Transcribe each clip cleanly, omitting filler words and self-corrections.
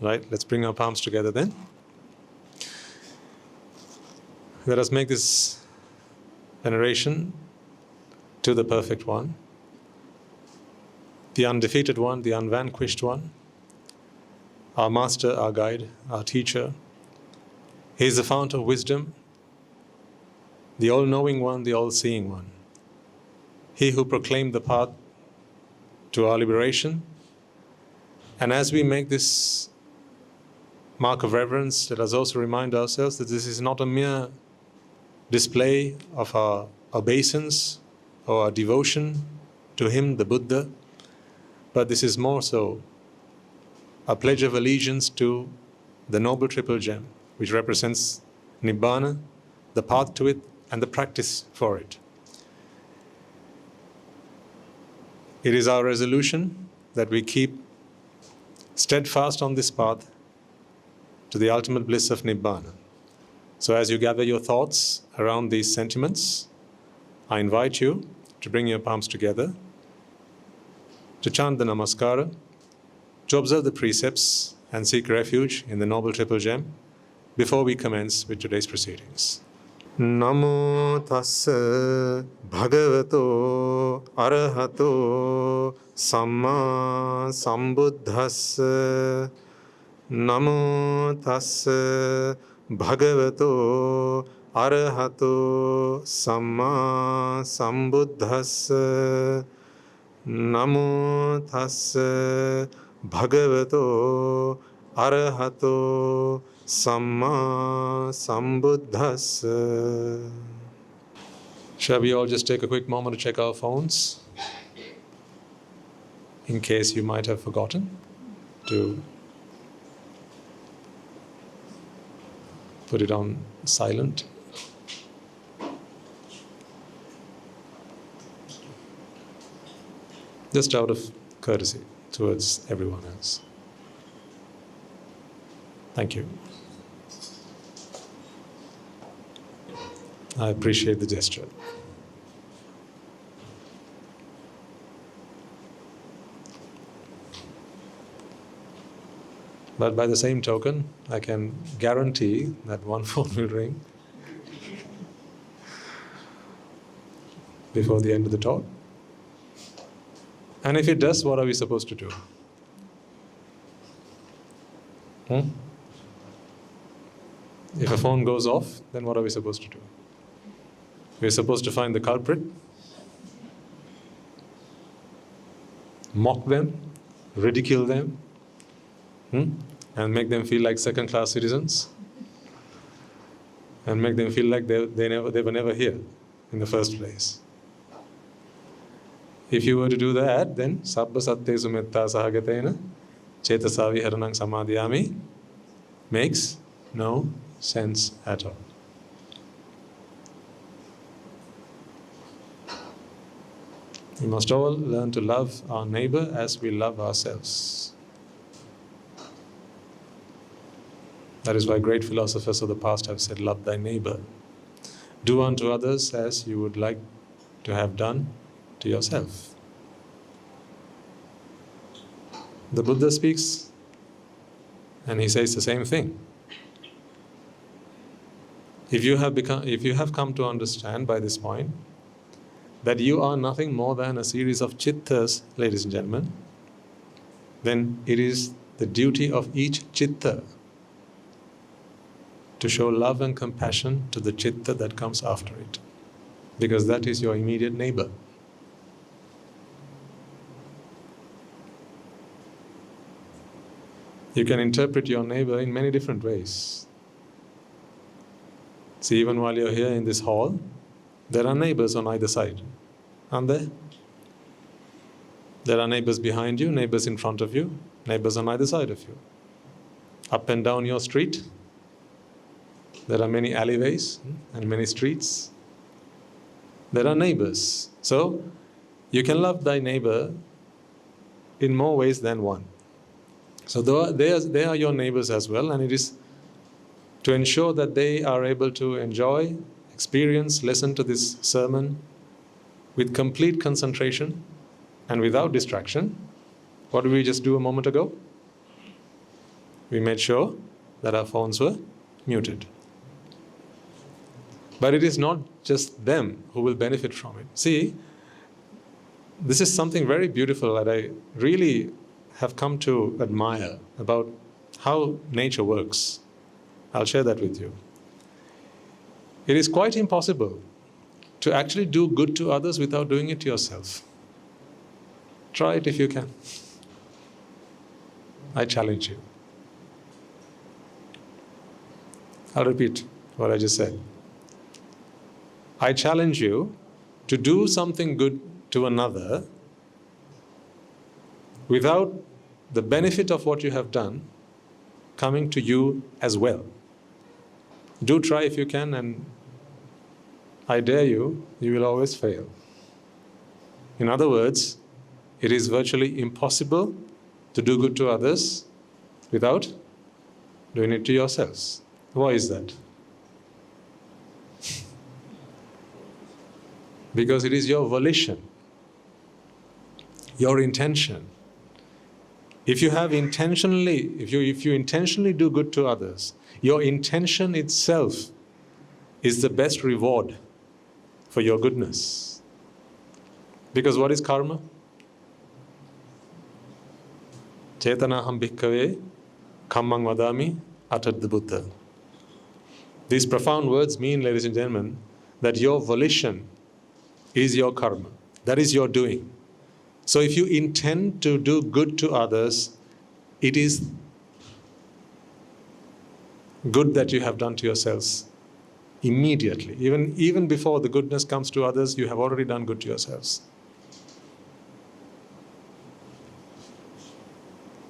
Right? Let's bring our palms together then. Let us make this veneration to the perfect one, the undefeated one, the unvanquished one, our master, our guide, our teacher. He is the fount of wisdom, the all-knowing one, the all-seeing one. He who proclaimed the path to our liberation. And as we make this mark of reverence, let us also remind ourselves that this is not a mere display of our obeisance or our devotion to him, the Buddha, but this is more so a pledge of allegiance to the Noble Triple Gem, which represents Nibbāna, the path to it, and the practice for it. It is our resolution that we keep steadfast on this path to the ultimate bliss of Nibbāna. So as you gather your thoughts around these sentiments, I invite you to bring your palms together, to chant the Namaskara, to observe the precepts and seek refuge in the Noble Triple Gem before we commence with today's proceedings. Namo tassa bhagavato arahato samma sambuddhassa. Namo tassa bhagavato arahato samma sambuddhassa. Namo tassa bhagavato arahato samma sambuddhassa. Shall we all just take a quick moment to check our phones, in case you might have forgotten to put it on silent. Just out of courtesy towards everyone else. Thank you. I appreciate the gesture. But by the same token, I can guarantee that one phone will ring before the end of the talk. And if it does, what are we supposed to do? If a phone goes off, then what are we supposed to do? We're supposed to find the culprit, mock them, ridicule them, and make them feel like second-class citizens, and make them feel like they were never here in the first place. If you were to do that, then sabba sattesu metta sahagatena cetasa viharanang samadhyami makes no sense at all. We must all learn to love our neighbor as we love ourselves. That is why great philosophers of the past have said, love thy neighbor. Do unto others as you would like to have done to yourself. The Buddha speaks and he says the same thing. If you have come to understand by this point that you are nothing more than a series of chittas, ladies and gentlemen, then it is the duty of each chitta to show love and compassion to the chitta that comes after it, because that is your immediate neighbor. You can interpret your neighbor in many different ways. See, even while you're here in this hall, there are neighbors on either side, aren't there? There are neighbors behind you, neighbors in front of you, neighbors on either side of you. Up and down your street, there are many alleyways and many streets. There are neighbors. So, you can love thy neighbor in more ways than one. So they are your neighbors as well, and it is to ensure that they are able to enjoy, experience, listen to this sermon with complete concentration and without distraction. What did we just do a moment ago? we made sure that our phones were muted. But it is not just them who will benefit from it. See, this is something very beautiful that I really have come to admire about how nature works. I'll share that with you. It is quite impossible to actually do good to others without doing it to yourself. Try it if you can. I challenge you. I'll repeat what I just said. I challenge you to do something good to another without the benefit of what you have done coming to you as well. Do try if you can, and I dare you, you will always fail. In other words, it is virtually impossible to do good to others without doing it to yourselves. Why is that? Because it is your volition, your intention. If you intentionally do good to others, your intention itself is the best reward for your goodness. Because what is karma? Chetanaham bhikkhave kammang vadami uttered the Buddha. These profound words mean, ladies and gentlemen, that your volition is your karma. That is your doing. So if you intend to do good to others, it is good that you have done to yourselves immediately. Even before the goodness comes to others, you have already done good to yourselves.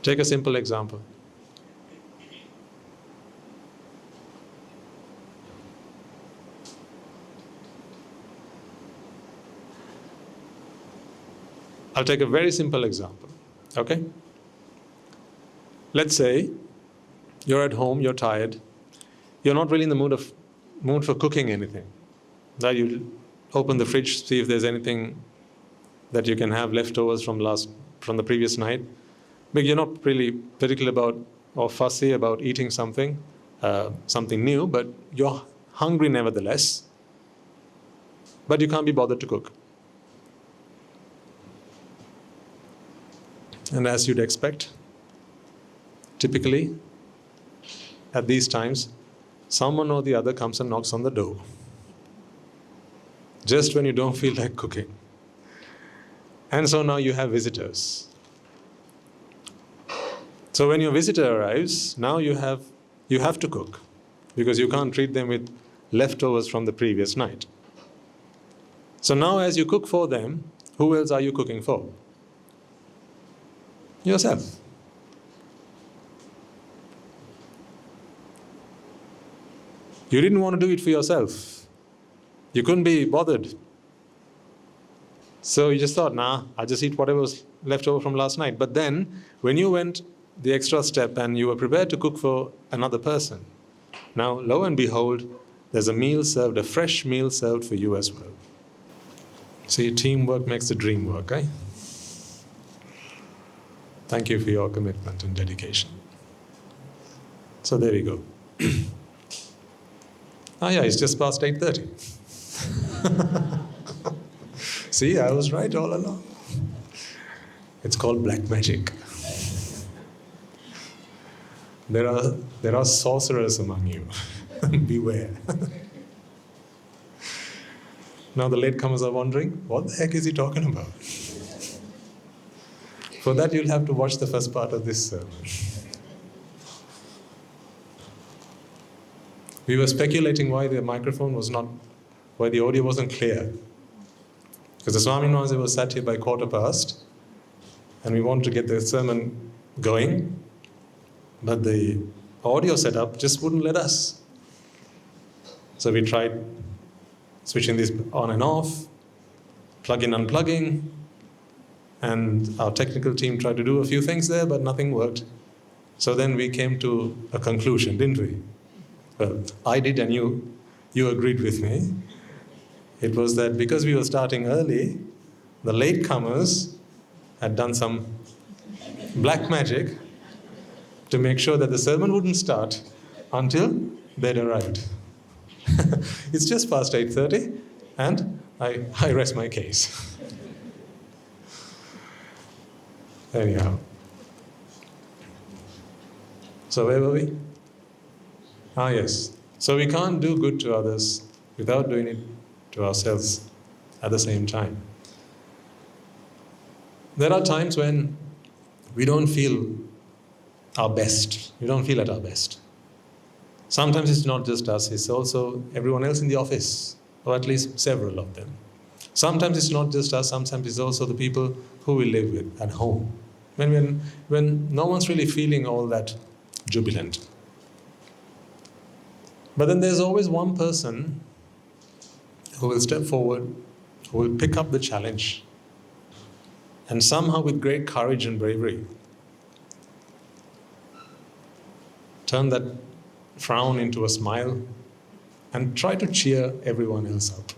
Take a simple example. I'll take a very simple example, okay? Let's say you're at home, you're tired, you're not really in the mood for cooking anything. Now you open the fridge, see if there's anything that you can have leftovers from the previous night. But you're not really particular about or fussy about eating something new, but you're hungry nevertheless. But you can't be bothered to cook. And as you'd expect, typically, at these times, someone or the other comes and knocks on the door. Just when you don't feel like cooking. And so now you have visitors. So when your visitor arrives, now you have to cook, because you can't treat them with leftovers from the previous night. So now as you cook for them, who else are you cooking for? Yourself. You didn't want to do it for yourself. You couldn't be bothered. So you just thought, I'll just eat whatever was left over from last night. But then, when you went the extra step and you were prepared to cook for another person, now, lo and behold, there's a meal served, a fresh meal served for you as well. See, teamwork makes the dream work, eh? Thank you for your commitment and dedication. So there we go. It's just past 8:30. See, I was right all along. It's called black magic. There are sorcerers among you. Beware. Now the latecomers are wondering, what the heck is he talking about? For that, you'll have to watch the first part of this sermon. We were speculating why the audio wasn't clear. Because the Swami Nwaze was sat here by 1:15, and we wanted to get the sermon going, but the audio setup just wouldn't let us. So we tried switching this on and off, plug-in, unplugging, and our technical team tried to do a few things there, but nothing worked. So then we came to a conclusion, didn't we? Well, I did, and you agreed with me. It was that because we were starting early, the latecomers had done some black magic to make sure that the sermon wouldn't start until they'd arrived. It's just past 8:30 and I rest my case. Anyhow. So where were we? Yes. So we can't do good to others without doing it to ourselves at the same time. There are times when we don't feel our best. We don't feel at our best. Sometimes it's not just us, it's also everyone else in the office, or at least several of them. Sometimes it's not just us, sometimes it's also the people who we live with at home. When no one's really feeling all that jubilant. But then there's always one person who will step forward, who will pick up the challenge, and somehow with great courage and bravery, turn that frown into a smile and try to cheer everyone else up.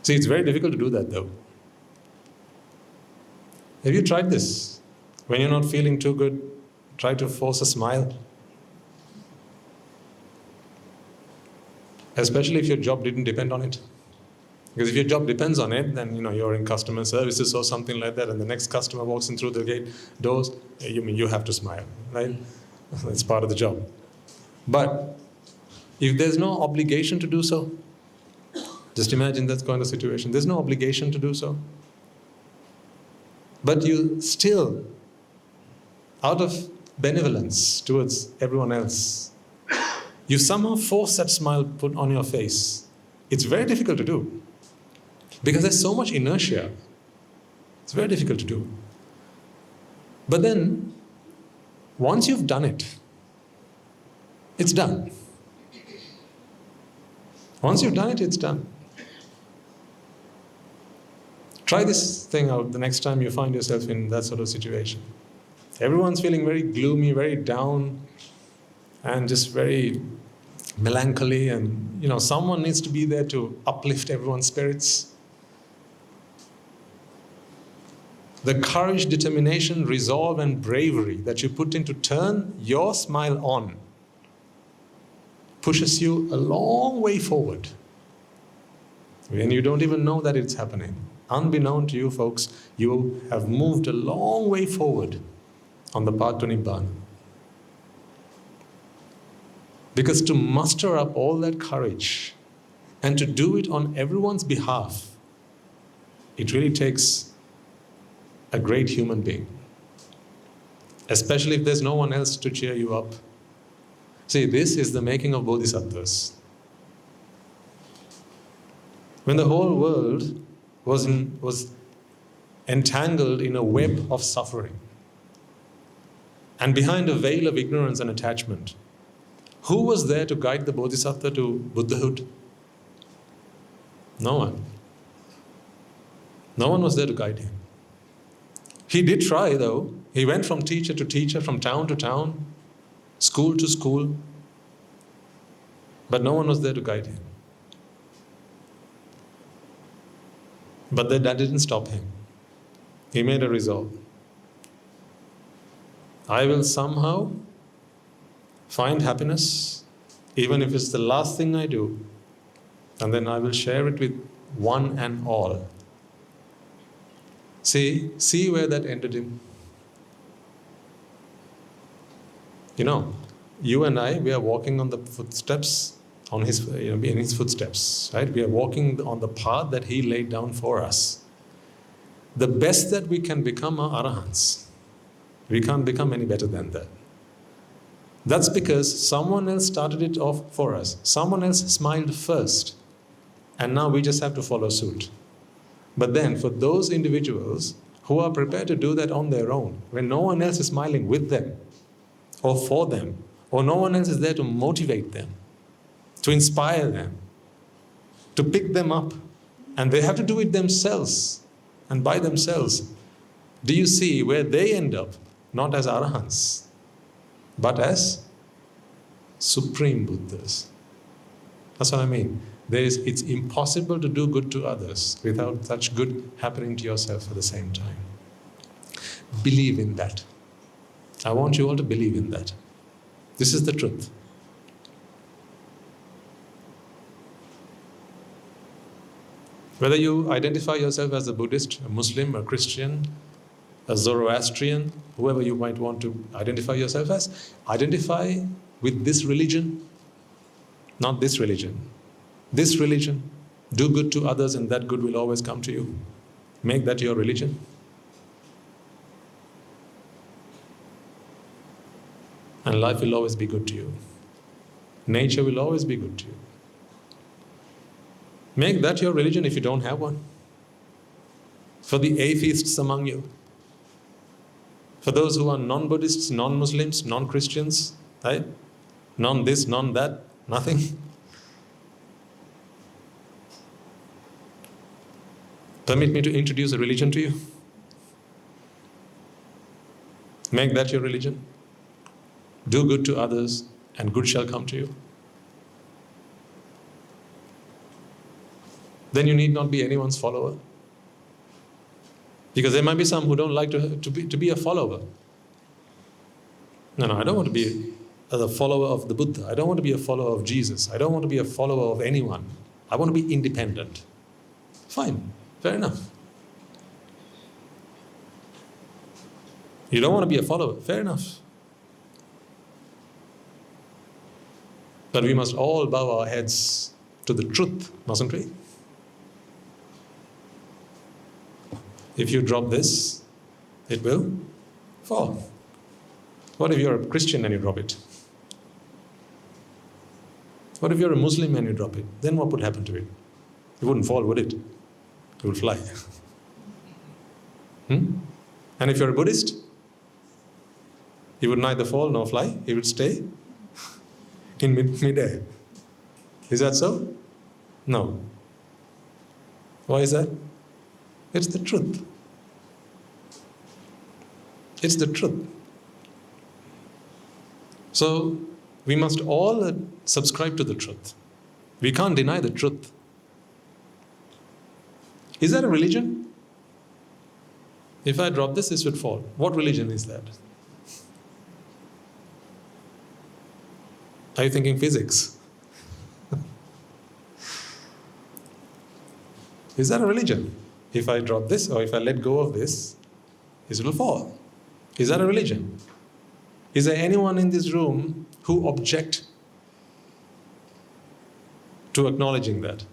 See, it's very difficult to do that though. Have you tried this? When you're not feeling too good, try to force a smile. Especially if your job didn't depend on it. Because if your job depends on it, then you're in customer services or something like that, and the next customer walks in through the gate doors, you have to smile, right? That's part of the job. But if there's no obligation to do so, just imagine that kind of situation. There's no obligation to do so. But you still, out of benevolence towards everyone else, you somehow force that smile put on your face. It's very difficult to do. Because there's so much inertia. It's very difficult to do. But then, once you've done it, it's done. Once you've done it, it's done. Try this thing out the next time you find yourself in that sort of situation. Everyone's feeling very gloomy, very down, and just very melancholy, and someone needs to be there to uplift everyone's spirits. The courage, determination, resolve, and bravery that you put in to turn your smile on pushes you a long way forward when you don't even know that it's happening. Unbeknown to you folks, you have moved a long way forward on the path to Nibbana. Because to muster up all that courage and to do it on everyone's behalf, it really takes a great human being. Especially if there's no one else to cheer you up. See, this is the making of bodhisattvas. When the whole world was entangled in a web of suffering, and behind a veil of ignorance and attachment, who was there to guide the bodhisattva to Buddhahood? No one. No one was there to guide him. He did try though. He went from teacher to teacher, from town to town, school to school, but no one was there to guide him. But that didn't stop him. He made a resolve. I will somehow find happiness, even if it's the last thing I do, and then I will share it with one and all. See where that ended him. You and I, we are walking on the footsteps, in his footsteps, right? We are walking on the path that he laid down for us. The best that we can become are arahants. We can't become any better than that. That's because someone else started it off for us. Someone else smiled first. And now we just have to follow suit. But then for those individuals who are prepared to do that on their own, when no one else is smiling with them or for them, or no one else is there to motivate them, to inspire them, to pick them up, and they have to do it themselves and by themselves, do you see where they end up? Not as arahants, but as supreme Buddhas. That's what I mean. It's impossible to do good to others without such good happening to yourself at the same time. believe in that. I want you all to believe in that. This is the truth. Whether you identify yourself as a Buddhist, a Muslim, a Christian, a Zoroastrian, whoever you might want to identify yourself as, identify with this religion, not this religion. This religion. Do good to others and that good will always come to you. Make that your religion. And life will always be good to you. Nature will always be good to you. Make that your religion if you don't have one. For the atheists among you, for those who are non-Buddhists, non-Muslims, non-Christians, right? None this, none that, nothing. Permit me to introduce a religion to you. Make that your religion. Do good to others and good shall come to you. Then you need not be anyone's follower. Because there might be some who don't like to be a follower. No, I don't want to be a follower of the Buddha. I don't want to be a follower of Jesus. I don't want to be a follower of anyone. I want to be independent. Fine, fair enough. You don't want to be a follower, fair enough. But we must all bow our heads to the truth, mustn't we? If you drop this, it will fall. What if you're a Christian and you drop it? What if you're a Muslim and you drop it? Then what would happen to it? It wouldn't fall, would it? It would fly. And if you're a Buddhist, it would neither fall nor fly. It would stay in mid-air. Is that so? No. Why is that? It's the truth. It's the truth. So, we must all subscribe to the truth. We can't deny the truth. Is that a religion? If I drop this, this would fall. What religion is that? Are you thinking physics? Is that a religion? If I drop this or if I let go of this, it will fall. Is that a religion? Is there anyone in this room who object to acknowledging that?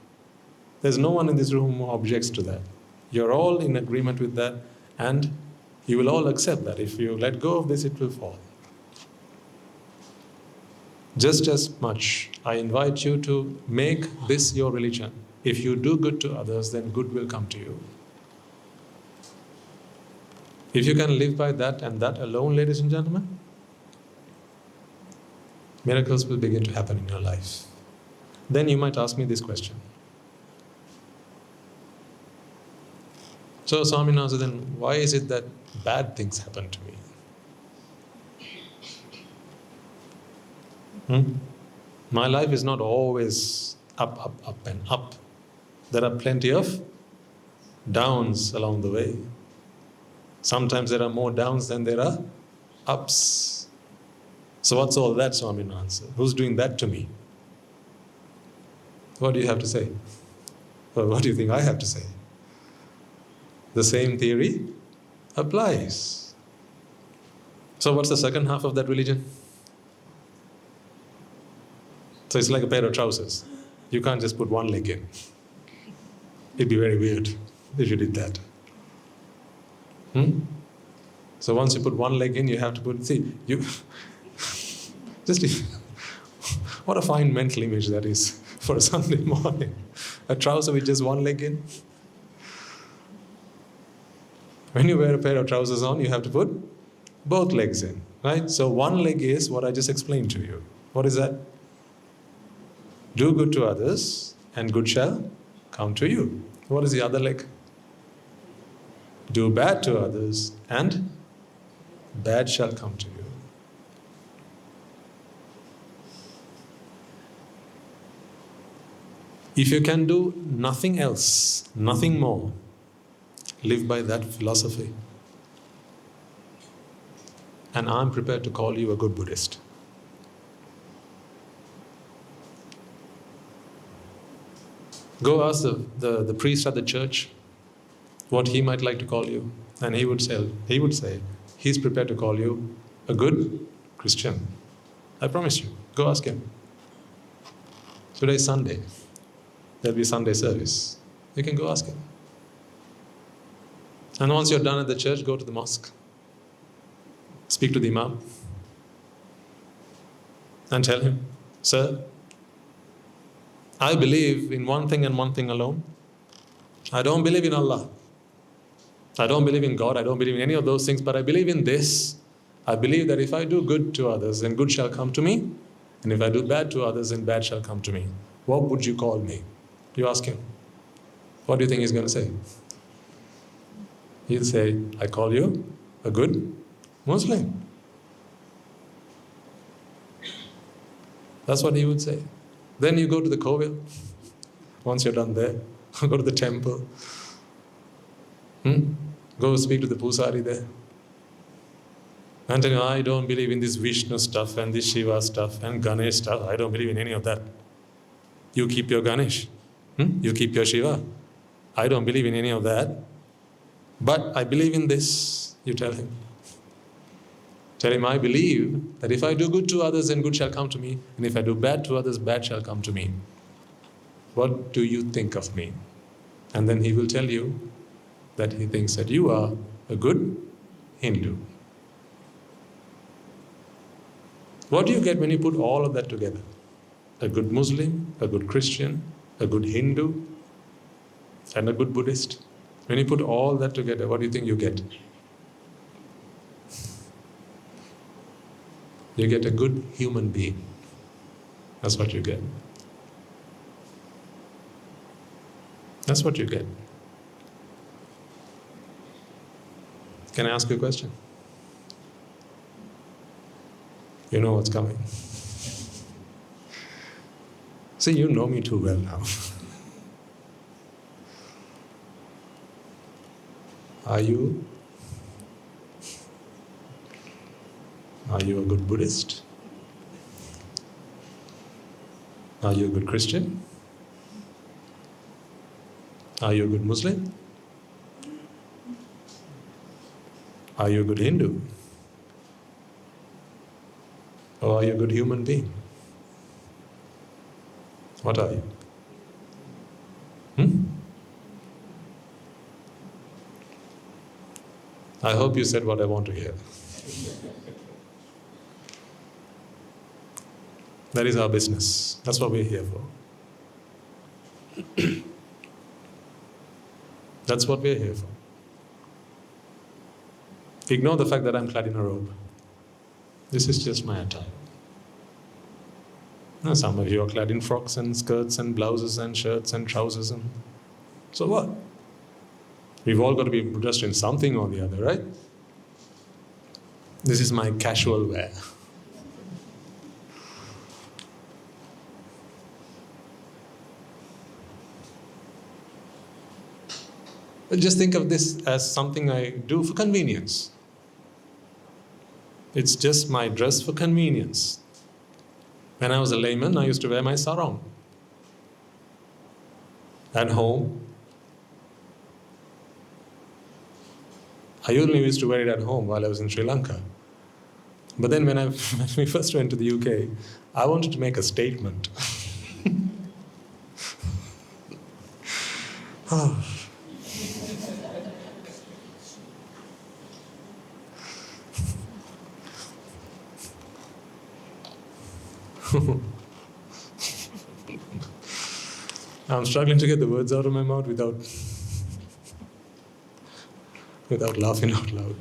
There's no one in this room who objects to that. You're all in agreement with that and you will all accept that. If you let go of this, it will fall. Just as much, I invite you to make this your religion. If you do good to others, then good will come to you. If you can live by that and that alone, ladies and gentlemen, miracles will begin to happen in your life. Then you might ask me this question. So Swaminatha, then why is it that bad things happen to me? My life is not always up, up, up and up. There are plenty of downs along the way. Sometimes there are more downs than there are ups. So what's all that, Swaminatha? Who's doing that to me? What do you have to say? Well, what do you think I have to say? The same theory applies. So what's the second half of that religion? So it's like a pair of trousers. You can't just put one leg in. It'd be very weird if you did that. So once you put one leg in, you have to put, what a fine mental image that is for a Sunday morning. A trouser with just one leg in. When you wear a pair of trousers on, you have to put both legs in, right? So one leg is what I just explained to you. What is that? Do good to others and good shall come to you. What is the other leg? Do bad to others and bad shall come to you. If you can do nothing else, nothing more, live by that philosophy. and I'm prepared to call you a good Buddhist. Go ask the priest at the church what he might like to call you, and he would say he's prepared to call you a good Christian. I promise you. Go ask him. Today is Sunday. There'll be Sunday service. You can go ask him. And once you're done at the church, go to the mosque. Speak to the Imam. And tell him, sir, I believe in one thing and one thing alone. I don't believe in Allah. I don't believe in God. I don't believe in any of those things, but I believe in this. I believe that if I do good to others, then good shall come to me. And if I do bad to others, then bad shall come to me. What would you call me? You ask him. What do you think he's going to say? He'll say, I call you a good Muslim. That's what he would say. Then you go to the Kovil. Once you're done there, go to the temple. Go speak to the Pusari there. And tell him, I don't believe in this Vishnu stuff and this Shiva stuff and Ganesh stuff. I don't believe in any of that. You keep your Ganesh. You keep your Shiva. I don't believe in any of that. But I believe in this, you tell him. Tell him, I believe that if I do good to others, then good shall come to me. And if I do bad to others, bad shall come to me. What do you think of me? And then he will tell you that he thinks that you are a good Hindu. What do you get when you put all of that together? A good Muslim, a good Christian, a good Hindu, and a good Buddhist. When you put all that together, what do you think you get? You get a good human being. That's what you get. That's what you get. Can I ask you a question? You know what's coming. See, you know me too well now. Are you a good Buddhist? Are you a good Christian? Are you a good Muslim? Are you a good Hindu? Or are you a good human being? What are you? I hope you said what I want to hear. That is our business. That's what we're here for. That's what we're here for. Ignore the fact that I'm clad in a robe. This is just my attire. Now, some of you are clad in frocks and skirts and blouses and shirts and trousers. And so what? We've all got to be dressed in something or the other, right? This is my casual wear. But just think of this as something I do for convenience. It's just my dress for convenience. When I was a layman, I used to wear my sarong. At home, I only used to wear it at home while I was in Sri Lanka. But then when we first went to the UK, I wanted to make a statement. I'm struggling to get the words out of my mouth without laughing out loud.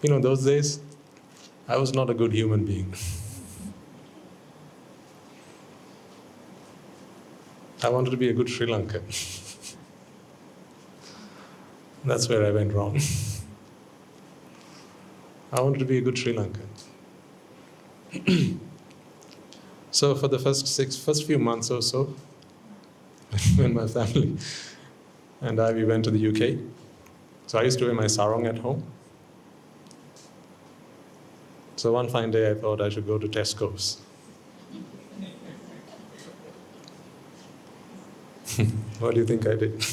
You know, those days, I was not a good human being. I wanted to be a good Sri Lankan. That's where I went wrong. I wanted to be a good Sri Lankan. So for the first few months or so, when my family and we went to the UK, So I used to wear my sarong at home. So one fine day I thought I should go to Tesco's. What do you think I did?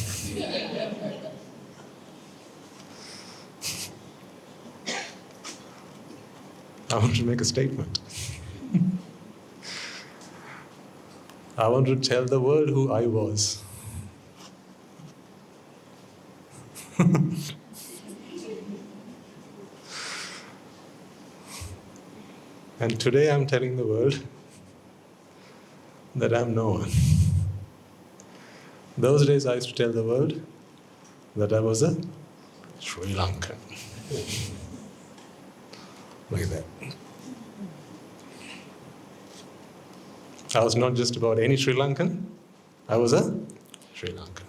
I want to make a statement. I want to tell the world who I was. And today I'm telling the world that I'm no one. Those days I used to tell the world that I was a Sri Lankan. Like that. I was not just about any Sri Lankan, I was a Sri Lankan.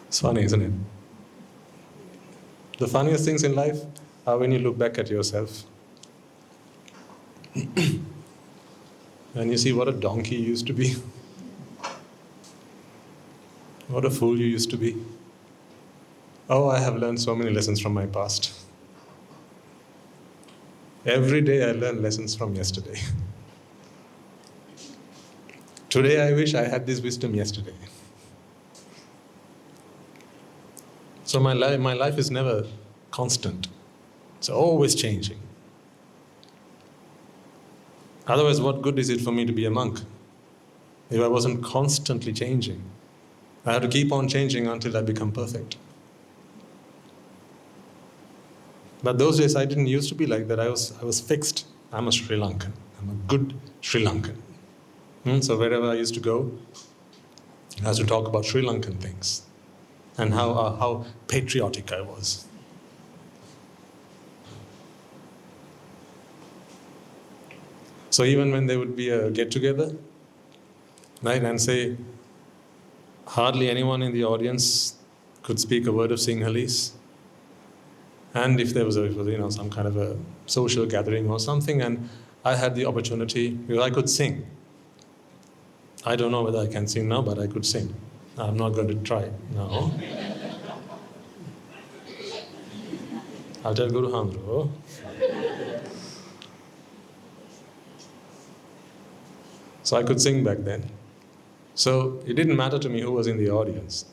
It's funny, isn't it? The funniest things in life are when you look back at yourself and you see what a donkey you used to be. What a fool you used to be. Oh, I have learned so many lessons from my past. Every day I learn lessons from yesterday. Today I wish I had this wisdom yesterday. So my life is never constant. It's always changing. Otherwise, what good is it for me to be a monk if I wasn't constantly changing? I have to keep on changing until I become perfect. But those days I didn't used to be like that. I was fixed. I'm a Sri Lankan. I'm a good Sri Lankan. So wherever I used to go, I had to talk about Sri Lankan things and how patriotic I was. So even when there would be a get-together, right, and say hardly anyone in the audience could speak a word of Sinhalese, and if there was some kind of a social gathering or something, and I had the opportunity, because I could sing. I don't know whether I can sing now, but I could sing. I'm not going to try now. I'll tell Guru Handro. So I could sing back then. So it didn't matter to me who was in the audience.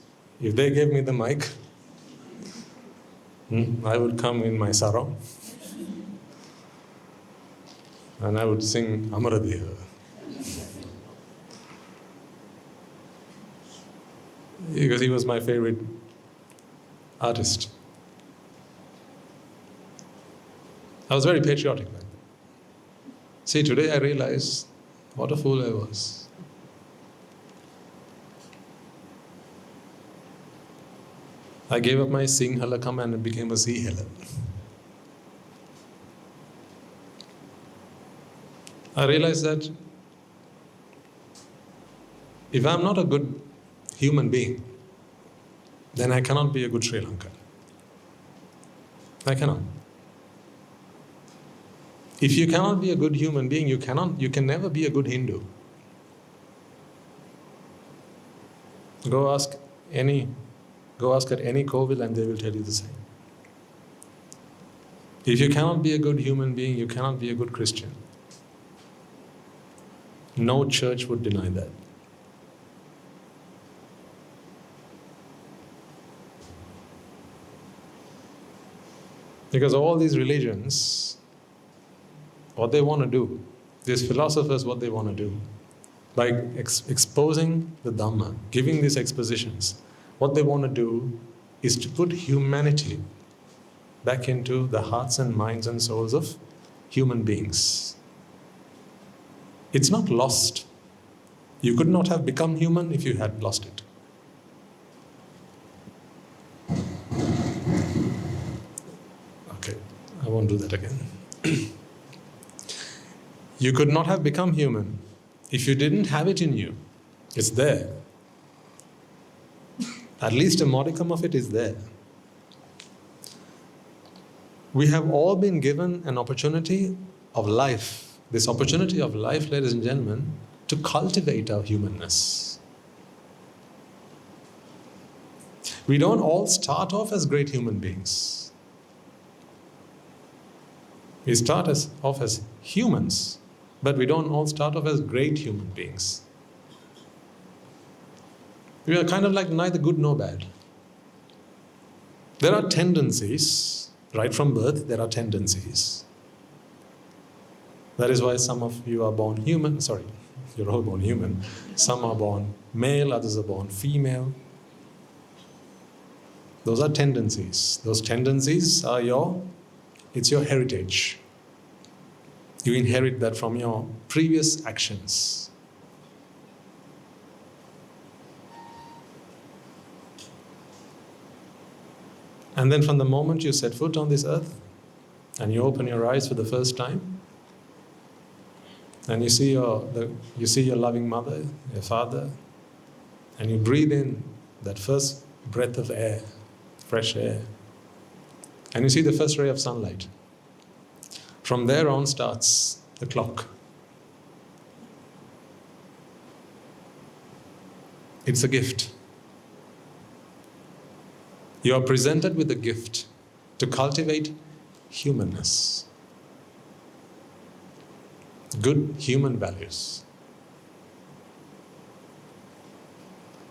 If they gave me the mic, I would come in my sarong and I would sing Amaradeha. Because he was my favorite artist. I was very patriotic back then. See, today I realize what a fool I was. I gave up my Sinhalakam and became a Sihela. I realized that if I'm not a good human being, then I cannot be a good Sri Lankan. I cannot. If you cannot be a good human being, you can never be a good Hindu. Go ask at any Kovil and they will tell you the same. If you cannot be a good human being, you cannot be a good Christian. No church would deny that. Because all these religions, what they want to do, these philosophers, what they want to do, by exposing the Dhamma, giving these expositions, what they want to do is to put humanity back into the hearts and minds and souls of human beings. It's not lost. You could not have become human if you had lost it. Okay, I won't do that again. You could not have become human if you didn't have it in you. It's there. At least a modicum of it is there. We have all been given an opportunity of life this opportunity of life, ladies and gentlemen, to cultivate our humanness. We don't all start off as great human beings. We start off as humans, but we don't all start off as great human beings. We are kind of like neither good nor bad. There are tendencies, right from birth, there are tendencies. That is why some of you are born human, you're all born human. Some are born male, others are born female. Those are tendencies. Those tendencies are your heritage. You inherit that from your previous actions. And then from the moment you set foot on this earth and you open your eyes for the first time, and you see your loving mother, your father, and you breathe in that first breath of air, fresh air, and you see the first ray of sunlight. From there on starts the clock. It's a gift. You are presented with a gift to cultivate humanness. Good human values.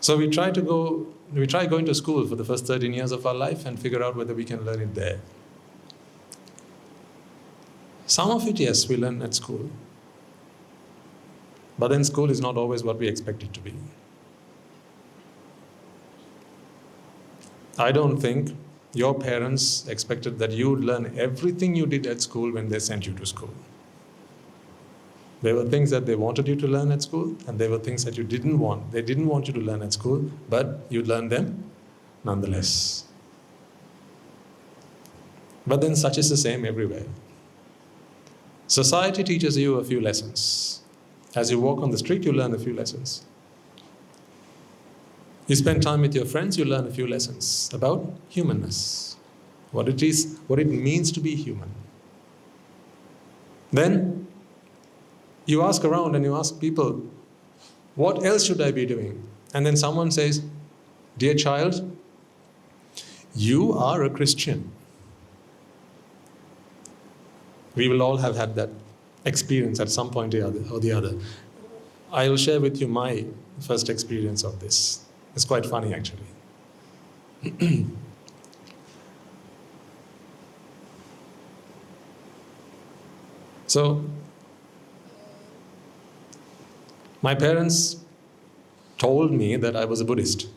So we try going to school for the first 13 years of our life and figure out whether we can learn it there. Some of it, yes, we learn at school. But then school is not always what we expect it to be. I don't think your parents expected that you would learn everything you did at school when they sent you to school. There were things that they wanted you to learn at school, and there were things that you didn't want. They didn't want you to learn at school, but you learned them nonetheless. But then such is the same everywhere. Society teaches you a few lessons. As you walk on the street, you learn a few lessons. You spend time with your friends, you learn a few lessons about humanness, what it means to be human. Then you ask around and you ask people, what else should I be doing? And then someone says, dear child, you are a Christian. We will all have had that experience at some point or the other. I will share with you my first experience of this. It's quite funny, actually. So, my parents told me that I was a Buddhist.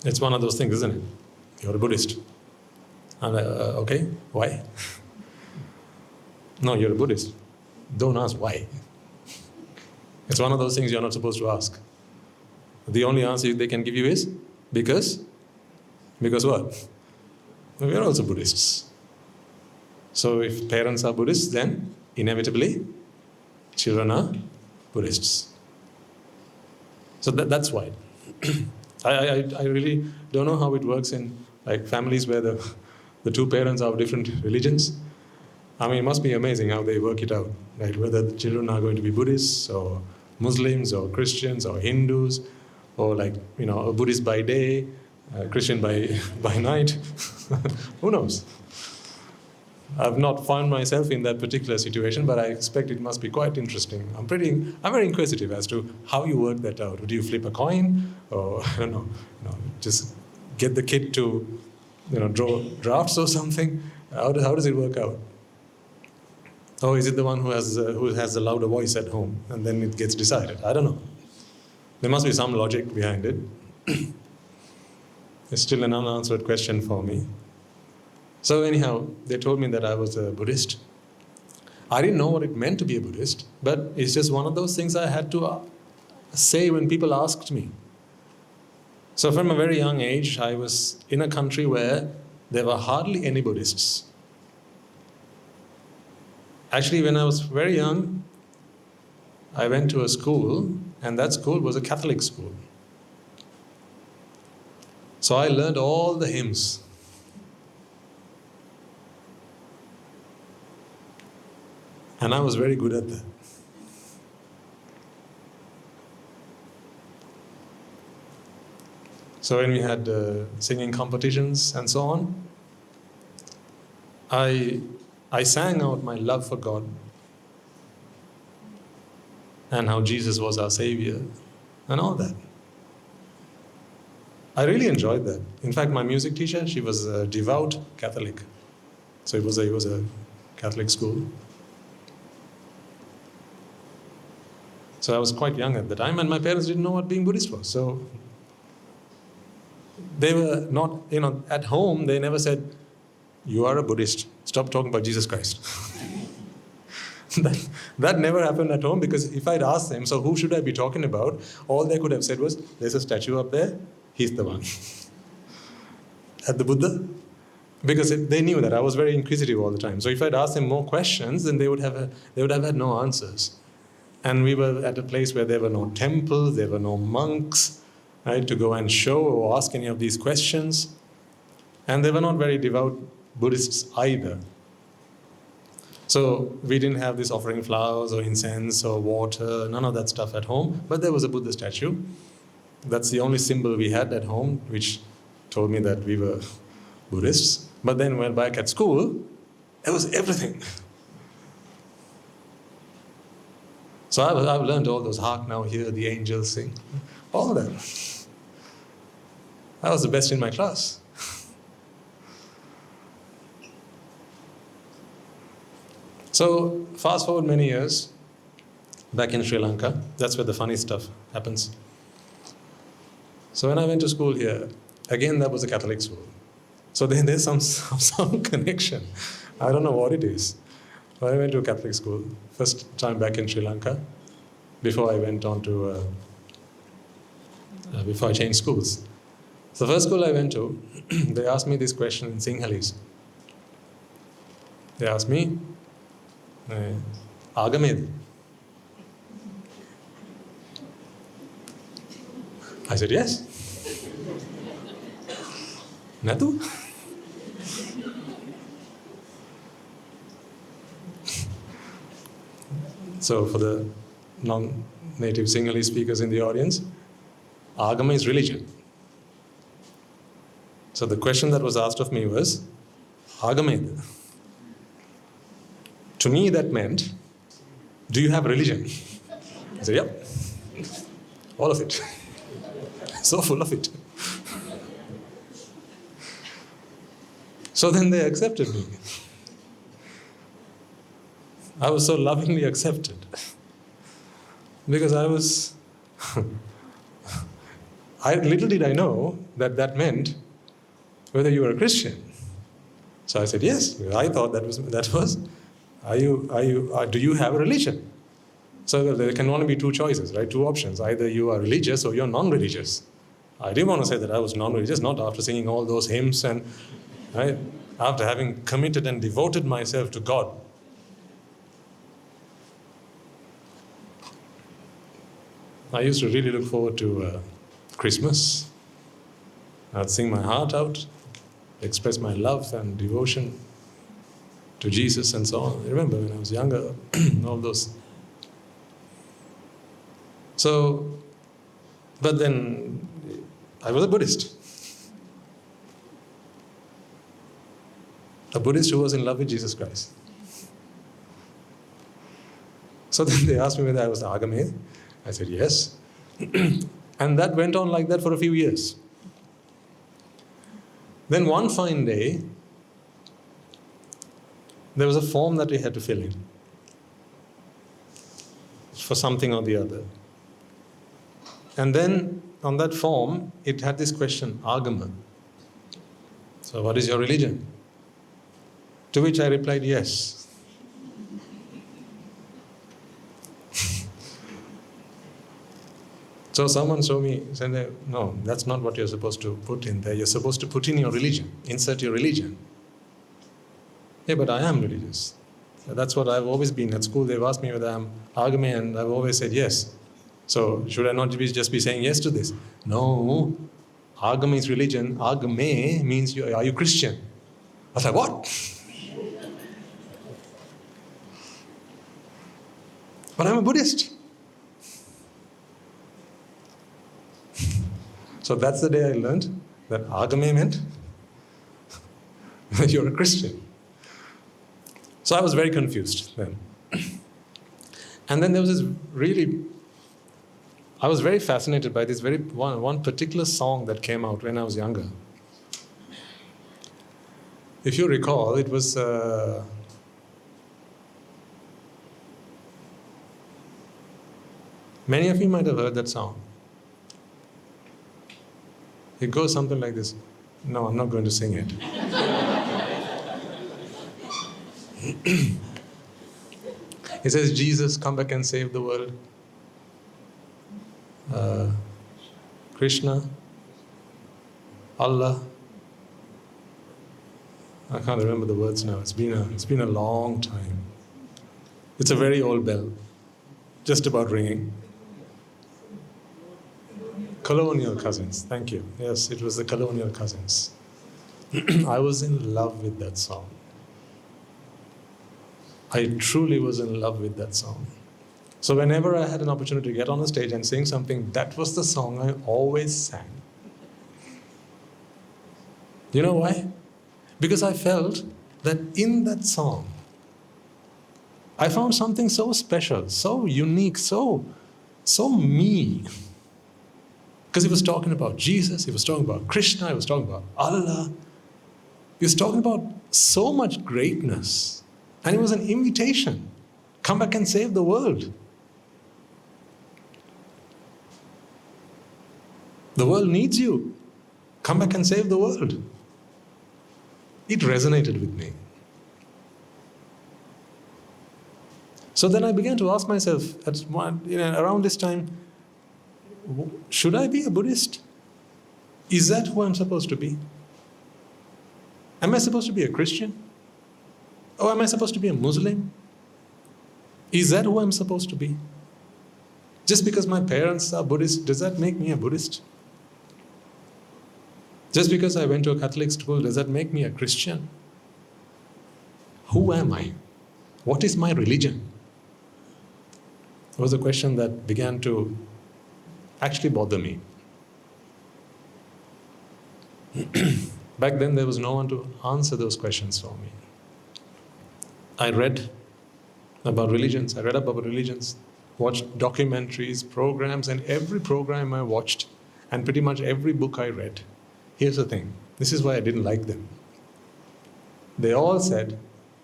It's one of those things, isn't it? You're a Buddhist. I'm like, okay, why? No, you're a Buddhist. Don't ask why. It's one of those things you're not supposed to ask. The only answer they can give you is, because what? We're also Buddhists. So if parents are Buddhists, then inevitably children are Buddhists. So that's why. I really don't know how it works in like families where the two parents are of different religions. I mean, it must be amazing how they work it out, right? Whether the children are going to be Buddhists or Muslims or Christians or Hindus, or like, a Buddhist by day, a Christian by night. Who knows? I've not found myself in that particular situation, but I expect it must be quite interesting. I'm very inquisitive as to how you work that out. Do you flip a coin, or I don't know, just get the kid to, draw drafts or something? How does it work out? Or is it the one who has the louder voice at home, and then it gets decided? I don't know. There must be some logic behind it. It's still an unanswered question for me. So anyhow, they told me that I was a Buddhist. I didn't know what it meant to be a Buddhist, but it's just one of those things I had to say when people asked me. So from a very young age, I was in a country where there were hardly any Buddhists. Actually, when I was very young, I went to a school, and that school was a Catholic school. So I learned all the hymns. And I was very good at that. So when we had singing competitions and so on, I sang out my love for God and how Jesus was our Savior and all that. I really enjoyed that. In fact, my music teacher, she was a devout Catholic. So it was a Catholic school. So I was quite young at the time, and my parents didn't know what being Buddhist was. So they were not, at home, they never said, "You are a Buddhist, stop talking about Jesus Christ." That never happened at home, because if I'd asked them, so who should I be talking about? All they could have said was, "There's a statue up there, he's the one." At the Buddha. Because they knew that I was very inquisitive all the time. So if I'd asked them more questions, then they would have had no answers. And we were at a place where there were no temples, there were no monks, right, to go and show or ask any of these questions. And they were not very devout Buddhists either. So we didn't have this offering flowers or incense or water, none of that stuff at home. But there was a Buddha statue. That's the only symbol we had at home, which told me that we were Buddhists. But then when back at school, it was everything. So I've learned all those, hark now, hear the angels sing, all of that. I was the best in my class. So fast forward many years, back in Sri Lanka, that's where the funny stuff happens. So when I went to school here, again that was a Catholic school. So then there's some connection. I don't know what it is. But I went to a Catholic school, first time back in Sri Lanka, before I went on to, before I changed schools. So the first school I went to, they asked me this question in Sinhalese. They asked me, "Agamed?" I said, "Yes." "Natu?" So for the non-native Sinhalese speakers in the audience, Agama is religion. So the question that was asked of me was, "Agamed?" To me that meant, "Do you have religion?" I said, "Yep, all of it." So full of it. So then they accepted me. I was so lovingly accepted. Because little did I know that meant whether you were a Christian. So I said, "Yes." I thought that was, do you have a religion? So there can only be two choices, right? Two options. Either you are religious or you're non-religious. I didn't want to say that I was non-religious, not after singing all those hymns and right, after having committed and devoted myself to God. I used to really look forward to Christmas. I'd sing my heart out, express my love and devotion to Jesus and so on. I remember when I was younger, all those. So, but then I was a Buddhist. A Buddhist who was in love with Jesus Christ. So then they asked me whether I was Agame. I said, "Yes." And that went on like that for a few years. Then one fine day, there was a form that we had to fill in for something or the other. And then on that form, it had this question, Agama. So what is your religion? To which I replied, "Yes." So someone showed me, said, "No, that's not what you're supposed to put in there. You're supposed to put in your religion, insert your religion." "Yeah, but I am religious." So that's what I've always been. At school, they've asked me whether I'm Agame, and I've always said yes. So should I not just be saying yes to this? "No, Agame is religion. Agame means, are you Christian?" I was like, "What?" But I'm a Buddhist. So that's the day I learned that agame meant you're a Christian. So I was very confused then. And then there was this I was very fascinated by this one particular song that came out when I was younger. If you recall, it was many of you might have heard that song. It goes something like this. No, I'm not going to sing it. It says, Jesus, come back and save the world. Krishna, Allah. I can't remember the words now. It's been a long time. It's a very old bell, just about ringing. Colonial Cousins, thank you. Yes, it was the Colonial Cousins. I was in love with that song. I truly was in love with that song. So whenever I had an opportunity to get on a stage and sing something, that was the song I always sang. You know why? Because I felt that in that song, I found something so special, so unique, so me. Because he was talking about Jesus, he was talking about Krishna, he was talking about Allah. He was talking about so much greatness. And it was an invitation. Come back and save the world. The world needs you. Come back and save the world. It resonated with me. So then I began to ask myself, around this time, should I be a Buddhist? Is that who I'm supposed to be? Am I supposed to be a Christian? Or am I supposed to be a Muslim? Is that who I'm supposed to be? Just because my parents are Buddhist, does that make me a Buddhist? Just because I went to a Catholic school, does that make me a Christian? Who am I? What is my religion? It was a question that began to actually bother me. Back then, there was no one to answer those questions for me. I read about religions. I read about religions, watched documentaries, programs, and every program I watched, and pretty much every book I read. Here's the thing. This is why I didn't like them. They all said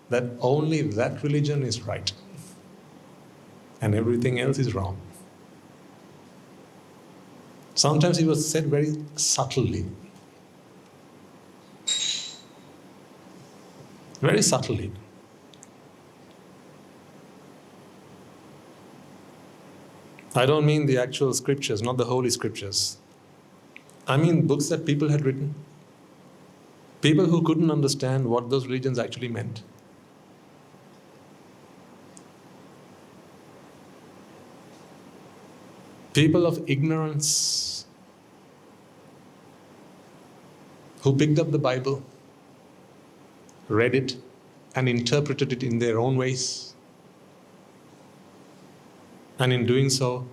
that only that religion is right, and everything else is wrong. Sometimes it was said very subtly. Very subtly. I don't mean the actual scriptures, not the holy scriptures. I mean books that people had written. People who couldn't understand what those religions actually meant. People of ignorance who picked up the Bible, read it, and interpreted it in their own ways. And in doing so,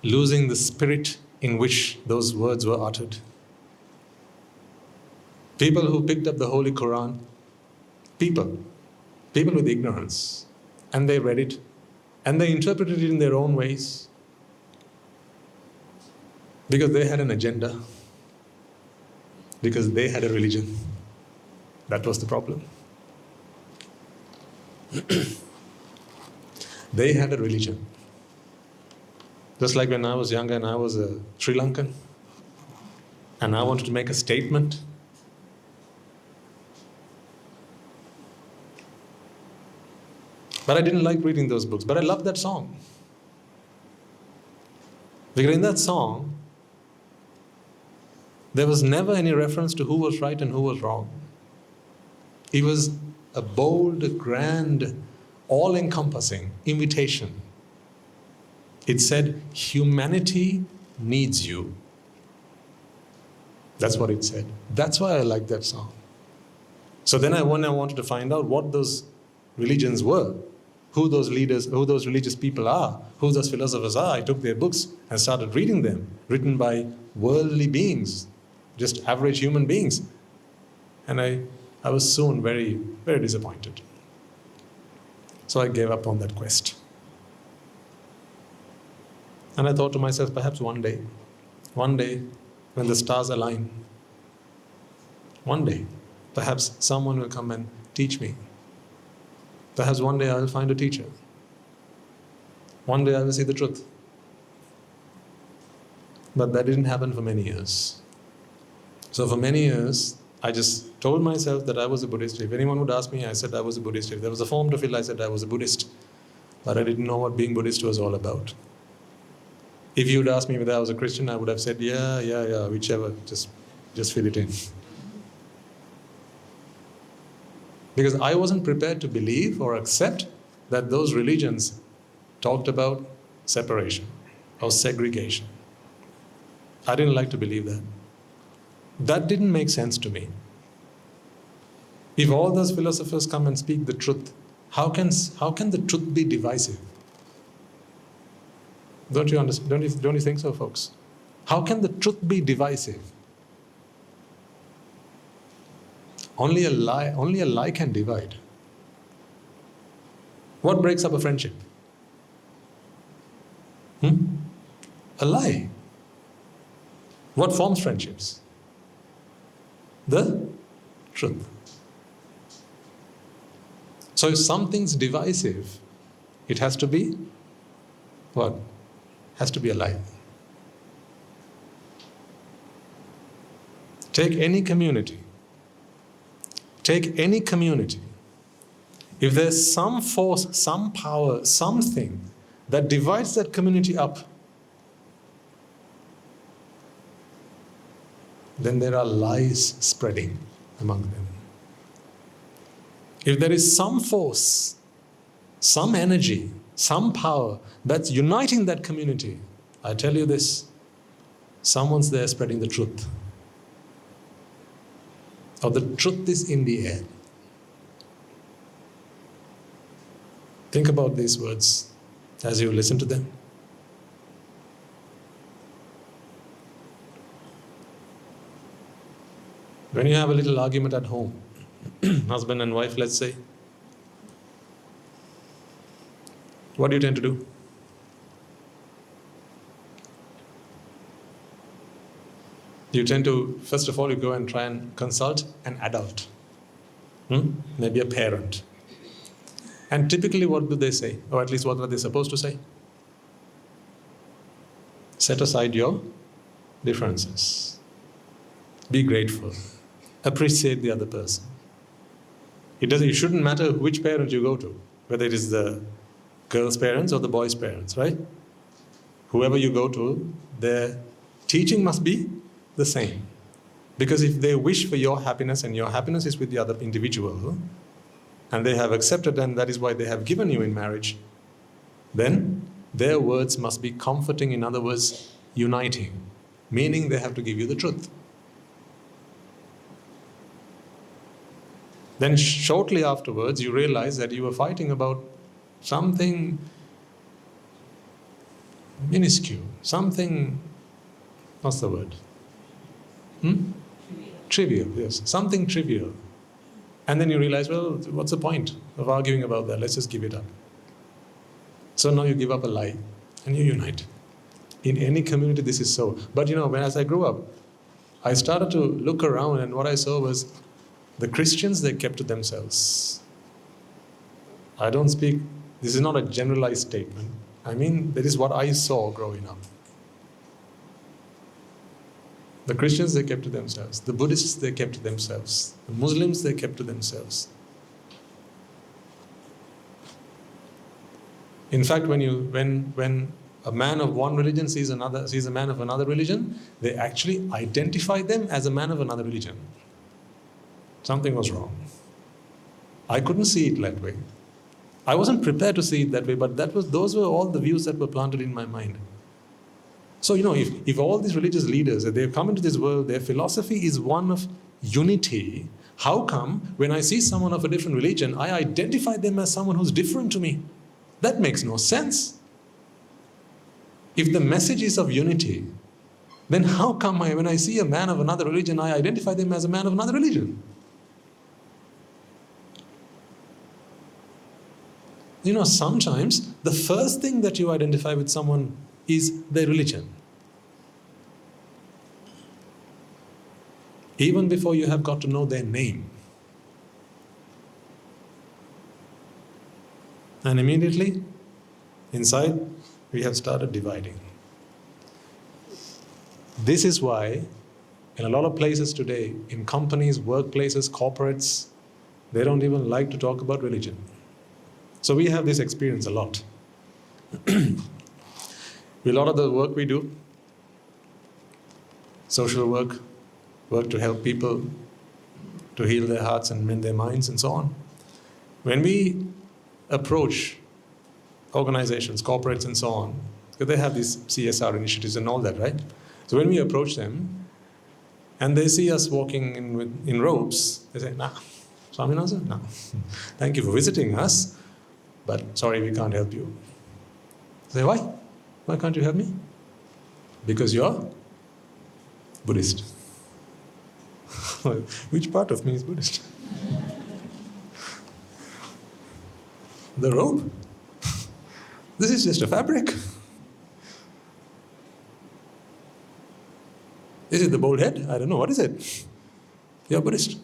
losing the spirit in which those words were uttered. People who picked up the Holy Quran, people with ignorance, and they read it, and they interpreted it in their own ways, because they had an agenda, because they had a religion. That was the problem. They had a religion. Just like when I was younger and I was a Sri Lankan, and I wanted to make a statement. But I didn't like reading those books, but I loved that song. Because in that song, there was never any reference to who was right and who was wrong. It was a bold, grand, all-encompassing invitation. It said, humanity needs you. That's what it said. That's why I like that song. So then when I wanted to find out what those religions were, who those leaders, who those religious people are, who those philosophers are. I took their books and started reading them, written by worldly beings, just average human beings. And I was soon very, very disappointed. So I gave up on that quest. And I thought to myself, perhaps one day, when the stars align, one day, perhaps someone will come and teach me. Perhaps one day I will find a teacher. One day I will see the truth. But that didn't happen for many years. So for many years, I just told myself that I was a Buddhist. If anyone would ask me, I said I was a Buddhist. If there was a form to fill, I said I was a Buddhist. But I didn't know what being Buddhist was all about. If you would ask me whether I was a Christian, I would have said, yeah, whichever, just fill it in. Because I wasn't prepared to believe or accept that those religions talked about separation or segregation. I didn't like to believe that. That didn't make sense to me. If all those philosophers come and speak the truth, how can the truth be divisive? Don't you understand? Don't you think so, folks? How can the truth be divisive? Only a lie can divide. What breaks up a friendship? A lie. What forms friendships? The truth. So if something's divisive, it has to be what? Has to be a lie. Take any community. If there's some force, some power, something that divides that community up, then there are lies spreading among them. If there is some force, some energy, some power that's uniting that community, I tell you this, someone's there spreading the truth. Or the truth is in the air. Think about these words as you listen to them. When you have a little argument at home, husband and wife, let's say, what do you tend to do? You tend to, first of all, you go and try and consult an adult, maybe a parent. And typically what do they say? Or at least what are they supposed to say? Set aside your differences. Be grateful. Appreciate the other person. It shouldn't matter which parent you go to, whether it is the girl's parents or the boy's parents, right? Whoever you go to, their teaching must be the same. Because if they wish for your happiness and your happiness is with the other individual, and they have accepted and that is why they have given you in marriage, then their words must be comforting, in other words, uniting, meaning they have to give you the truth. Then shortly afterwards, you realize that you were fighting about something minuscule, something, what's the word? Trivial, yes, something trivial. And then you realize, well, what's the point of arguing about that? Let's just give it up. So now you give up a lie and you unite. In any community, this is so. But as I grew up, I started to look around and what I saw was the Christians, they kept to themselves. I don't speak, this is not a generalized statement. I mean, that is what I saw growing up. The Christians, they kept to themselves. The Buddhists, they kept to themselves. The Muslims, they kept to themselves. In fact, when a man of one religion sees a man of another religion, they actually identify them as a man of another religion. Something was wrong. I couldn't see it that way. I wasn't prepared to see it that way, but those were all the views that were planted in my mind. So, if all these religious leaders, they've come into this world, their philosophy is one of unity, how come when I see someone of a different religion, I identify them as someone who's different to me? That makes no sense. If the message is of unity, then how come when I see a man of another religion, I identify them as a man of another religion? Sometimes the first thing that you identify with someone is their religion. Even before you have got to know their name. And immediately, inside, we have started dividing. This is why, in a lot of places today, in companies, workplaces, corporates, they don't even like to talk about religion. So we have this experience a lot. A lot of the work we do, social work to help people to heal their hearts and mend their minds and so on. When we approach organizations, corporates and so on, because they have these CSR initiatives and all that, right? So when we approach them and they see us walking in robes, they say, nah, Swaminathan, no. Thank you for visiting us, but sorry, we can't help you. I say, why? Why can't you help me? Because you're Buddhist. Which part of me is Buddhist? The robe? This is just a fabric. Is it the bald head? I don't know. What is it? You're Buddhist.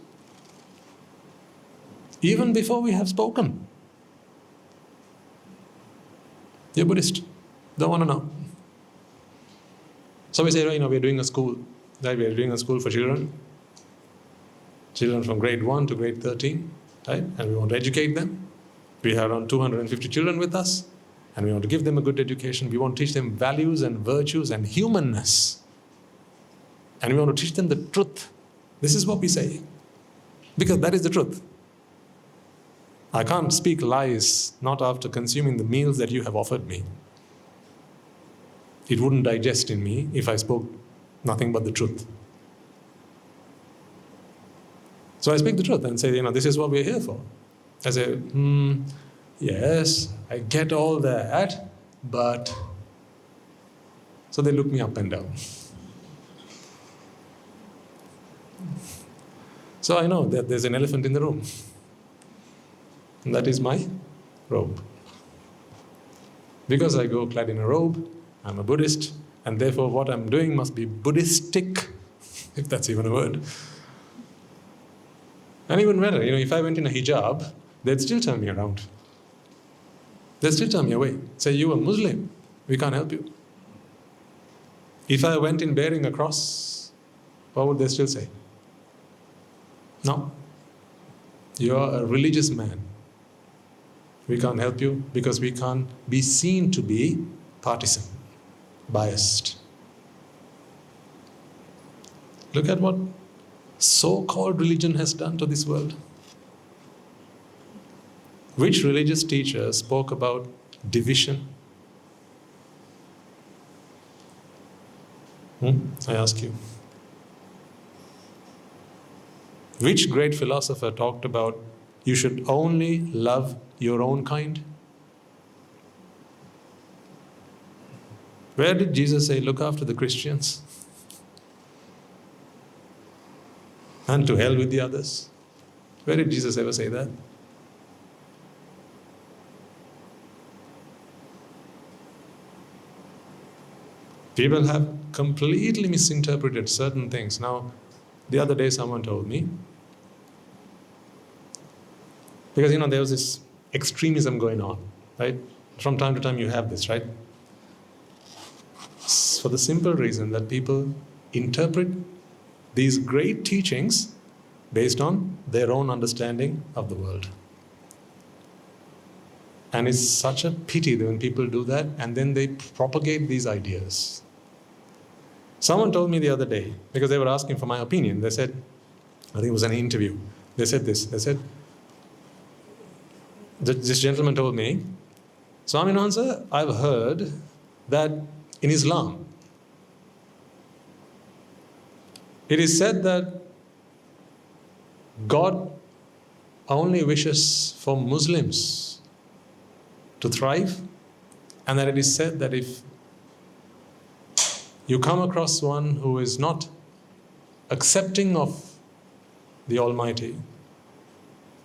Even before we have spoken. You're Buddhist. Don't want to know. So we say, we're doing a school. Right? We're doing a school for children. Children from grade 1 to grade 13. Right? And we want to educate them. We have around 250 children with us. And we want to give them a good education. We want to teach them values and virtues and humanness. And we want to teach them the truth. This is what we say. Because that is the truth. I can't speak lies not after consuming the meals that you have offered me. It wouldn't digest in me if I spoke nothing but the truth. So I speak the truth and say, this is what we're here for. I say, yes, I get all that, but... So they look me up and down. So I know that there's an elephant in the room. And that is my robe. Because I go clad in a robe, I'm a Buddhist, and therefore what I'm doing must be Buddhistic, if that's even a word. And even better, if I went in a hijab, they'd still turn me around. They'd still turn me away. Say, you are Muslim, we can't help you. If I went in bearing a cross, what would they still say? No, you are a religious man. We can't help you because we can't be seen to be partisan, biased. Look at what so-called religion has done to this world. Which religious teacher spoke about division? I ask you. Which great philosopher talked about you should only love your own kind? Where did Jesus say, look after the Christians? And to hell with the others? Where did Jesus ever say that? People have completely misinterpreted certain things. Now, the other day someone told me, because there was this extremism going on, right? From time to time you have this, right? For the simple reason that people interpret these great teachings based on their own understanding of the world. And it's such a pity that when people do that and then they propagate these ideas. Someone told me the other day, because they were asking for my opinion, they said, I think it was an interview, they said this, they said, this gentleman told me, Swaminathan, I've heard that in Islam, it is said that God only wishes for Muslims to thrive, and that it is said that if you come across one who is not accepting of the Almighty,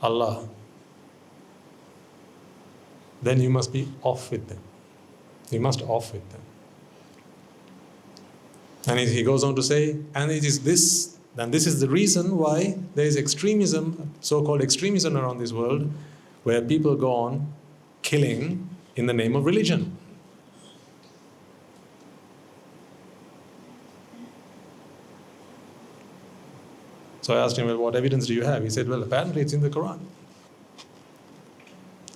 Allah, then you must be off with them. You must off with them. And he goes on to say, and it is this, and this is the reason why there is extremism, so-called extremism around this world, where people go on killing in the name of religion. So I asked him, well, what evidence do you have? He said, well, apparently it's in the Quran.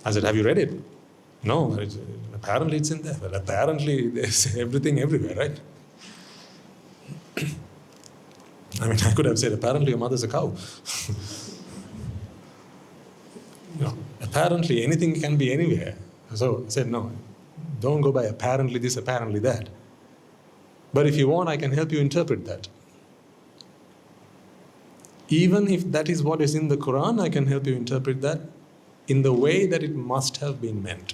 I said, have you read it? No, apparently it's in there. Well, apparently there's everything everywhere, right? I mean, I could have said, apparently your mother's a cow. Apparently anything can be anywhere. So I said, no, don't go by apparently this, apparently that. But if you want, I can help you interpret that. Even if that is what is in the Quran, I can help you interpret that in the way that it must have been meant.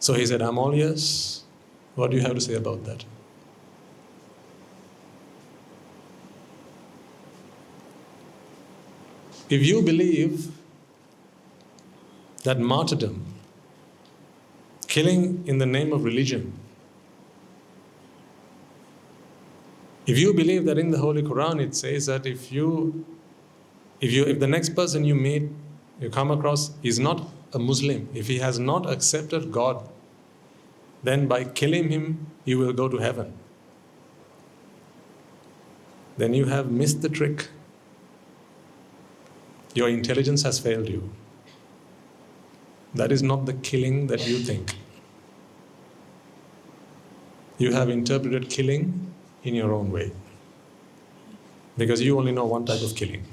So he said, I'm all ears. What do you have to say about that? If you believe that martyrdom, killing in the name of religion, if you believe that in the Holy Quran it says that if the next person you meet, you come across, is not a Muslim, if he has not accepted God, then by killing him, you will go to heaven. Then you have missed the trick. Your intelligence has failed you. That is not the killing that you think. You have interpreted killing in your own way. Because you only know one type of killing.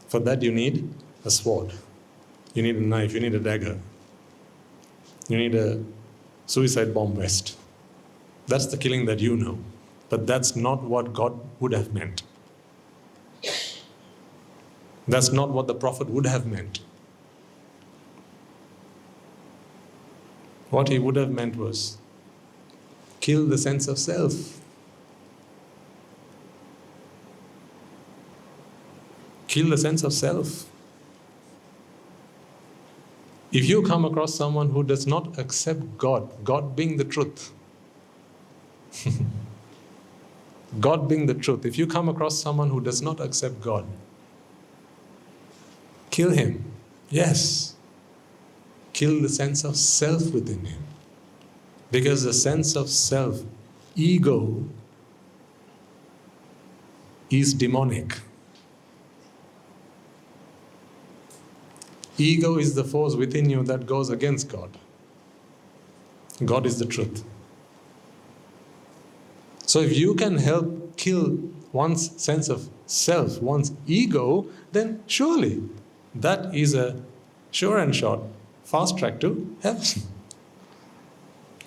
For that you need a sword. You need a knife, you need a dagger. You need a suicide bomb vest. That's the killing that you know. But that's not what God would have meant. That's not what the Prophet would have meant. What he would have meant was kill the sense of self. Kill the sense of self. If you come across someone who does not accept God, God being the truth, God being the truth, if you come across someone who does not accept God, kill him. Yes. Kill the sense of self within him. Because the sense of self, ego, is demonic. Ego is the force within you that goes against God. God is the truth. So if you can help kill one's sense of self, one's ego, then surely that is a sure and short fast track to heaven.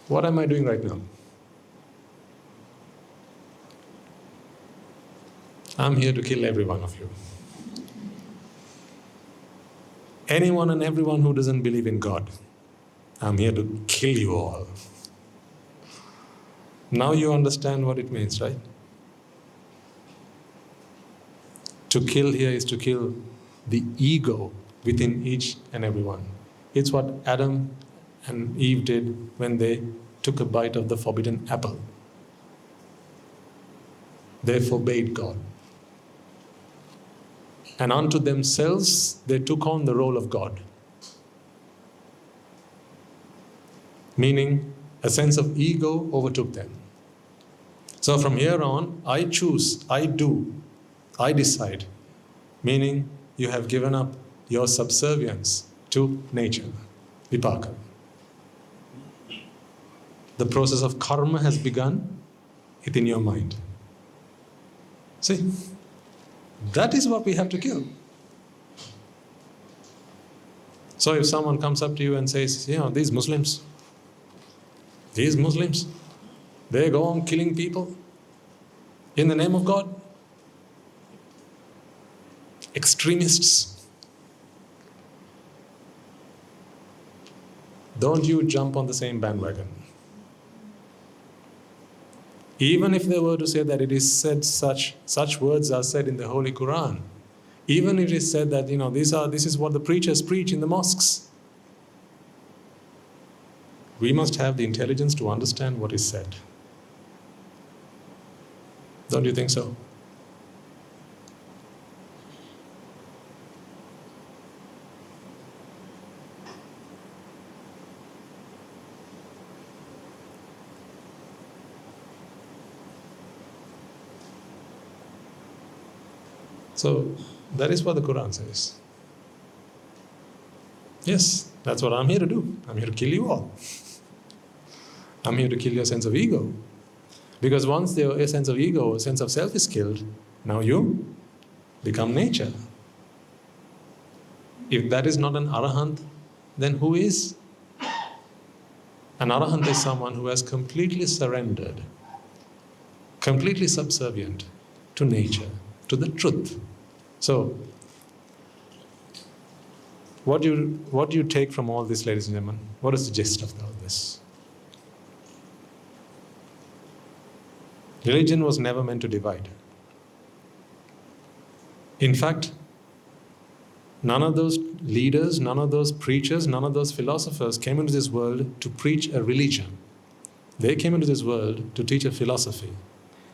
What am I doing right now? I'm here to kill every one of you. Anyone and everyone who doesn't believe in God, I'm here to kill you all. Now you understand what it means, right? To kill here is to kill the ego within each and every one. It's what Adam and Eve did when they took a bite of the forbidden apple. They forbade God. And unto themselves, they took on the role of God. Meaning, a sense of ego overtook them. So from here on, I choose, I do, I decide. Meaning, you have given up your subservience to nature, vipaka. The process of karma has begun within your mind. See? That is what we have to kill. So if someone comes up to you and says, these Muslims, they go on killing people in the name of God. Extremists. Don't you jump on the same bandwagon. Even if they were to say that it is said such words are said in the Holy Quran, even if it is said that this is what the preachers preach in the mosques, we must have the intelligence to understand what is said. Don't you think so? So that is what the Quran says. Yes, that's what I'm here to do. I'm here to kill you all. I'm here to kill your sense of ego. Because once your sense of ego, sense of self is killed, now you become nature. If that is not an arahant, then who is? An arahant is someone who has completely surrendered, completely subservient to nature, to the truth. So, what do you take from all this, ladies and gentlemen? What is the gist of all this? Religion was never meant to divide. In fact, none of those leaders, none of those preachers, none of those philosophers came into this world to preach a religion. They came into this world to teach a philosophy.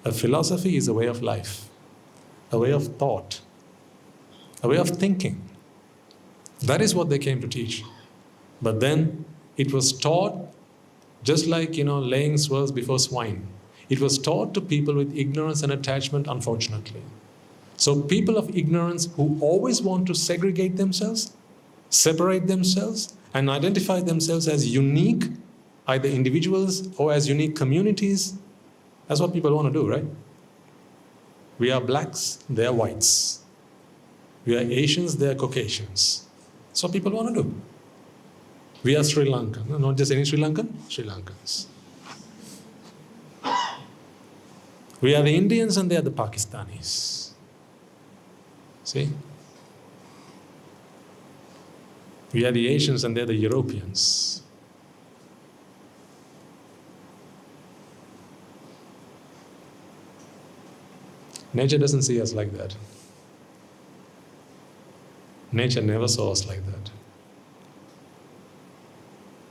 A philosophy is a way of life, a way of thought, a way of thinking. That is what they came to teach. But then it was taught just like, laying swirls before swine. It was taught to people with ignorance and attachment, unfortunately. So people of ignorance who always want to segregate themselves, separate themselves, and identify themselves as unique, either individuals or as unique communities, that's what people want to do, right? We are blacks, they are whites. We are Asians, they are Caucasians. That's what people want to do. We are Sri Lankan. Not just any Sri Lankan, Sri Lankans. We are the Indians and they are the Pakistanis. See? We are the Asians and they are the Europeans. Nature doesn't see us like that. Nature never saw us like that.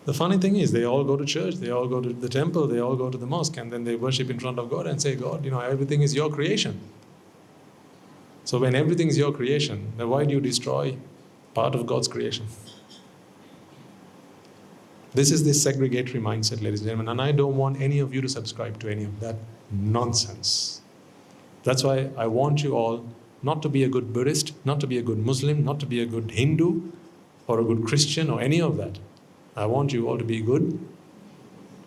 The funny thing is, they all go to church, they all go to the temple, they all go to the mosque, and then they worship in front of God and say, God, everything is your creation. So when everything is your creation, then why do you destroy part of God's creation? This is this segregatory mindset, ladies and gentlemen, and I don't want any of you to subscribe to any of that nonsense. That's why I want you all not to be a good Buddhist, not to be a good Muslim, not to be a good Hindu, or a good Christian, or any of that. I want you all to be good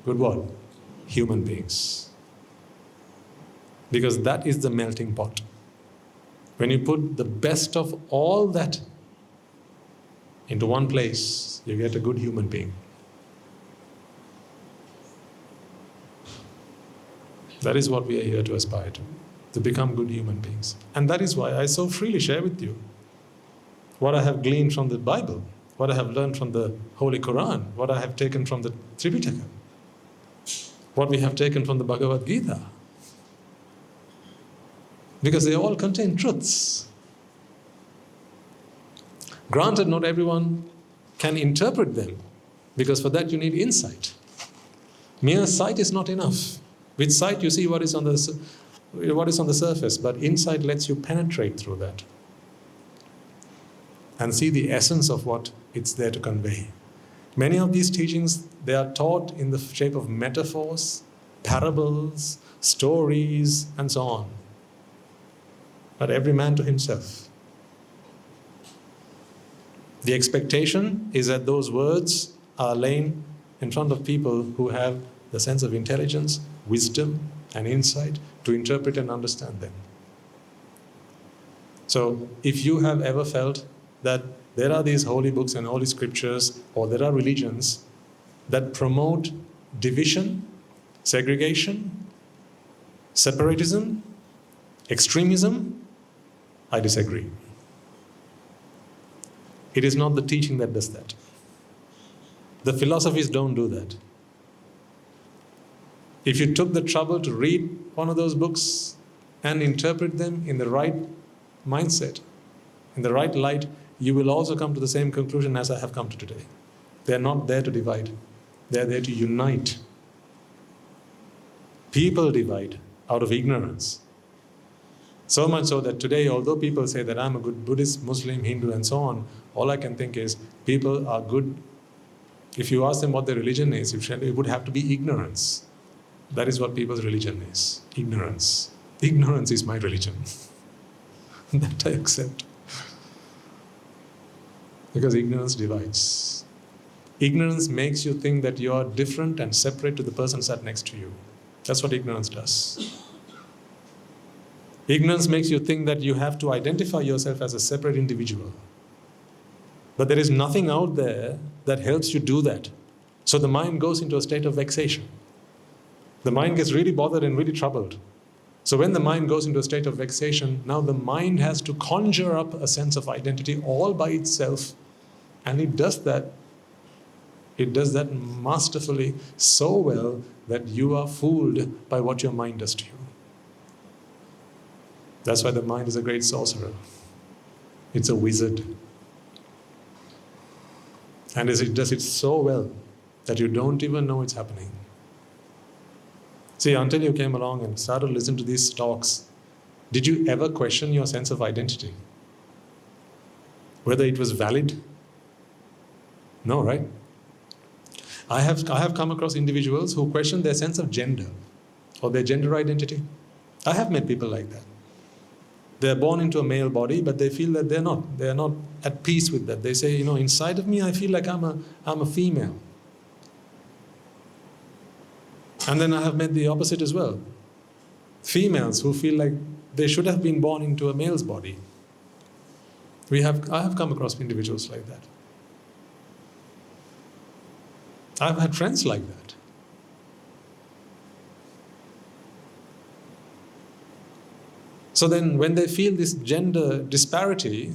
what? Human beings. Because that is the melting pot. When you put the best of all that into one place, you get a good human being. That is what we are here to aspire to become good human beings. And that is why I so freely share with you what I have gleaned from the Bible, what I have learned from the Holy Quran, what I have taken from the Tripitaka, what we have taken from the Bhagavad Gita. Because they all contain truths. Granted, not everyone can interpret them, because for that you need insight. Mere sight is not enough. With sight you see what is on the surface, but insight lets you penetrate through that and see the essence of what it's there to convey. Many of these teachings, they are taught in the shape of metaphors, parables, stories, and so on. But every man to himself. The expectation is that those words are laying in front of people who have the sense of intelligence, wisdom, and insight to interpret and understand them. So, if you have ever felt that there are these holy books and holy scriptures, or there are religions that promote division, segregation, separatism, extremism, I disagree. It is not the teaching that does that. The philosophies don't do that. If you took the trouble to read one of those books and interpret them in the right mindset, in the right light, you will also come to the same conclusion as I have come to today. They are not there to divide. They are there to unite. People divide out of ignorance. So much so that today, although people say that I'm a good Buddhist, Muslim, Hindu, and so on, all I can think is people are good. If you ask them what their religion is, it would have to be ignorance. That is what people's religion is. Ignorance. Ignorance is my religion. That I accept. Because ignorance divides. Ignorance makes you think that you are different and separate to the person sat next to you. That's what ignorance does. Ignorance makes you think that you have to identify yourself as a separate individual. But there is nothing out there that helps you do that. So the mind goes into a state of vexation. The mind gets really bothered and really troubled. So when the mind goes into a state of vexation, now the mind has to conjure up a sense of identity all by itself. And it does that. It does that masterfully, so well that you are fooled by what your mind does to you. That's why the mind is a great sorcerer. It's a wizard. And it does it so well that you don't even know it's happening. See, until you came along and started to listen to these talks, did you ever question your sense of identity? Whether it was valid? No, right? I have come across individuals who question their sense of gender or their gender identity. I have met people like that. They're born into a male body, but they feel that they're not. They're not at peace with that. They say, inside of me, I feel like I'm a female. And then I have met the opposite as well. Females who feel like they should have been born into a male's body. I have come across individuals like that. I've had friends like that. So then when they feel this gender disparity,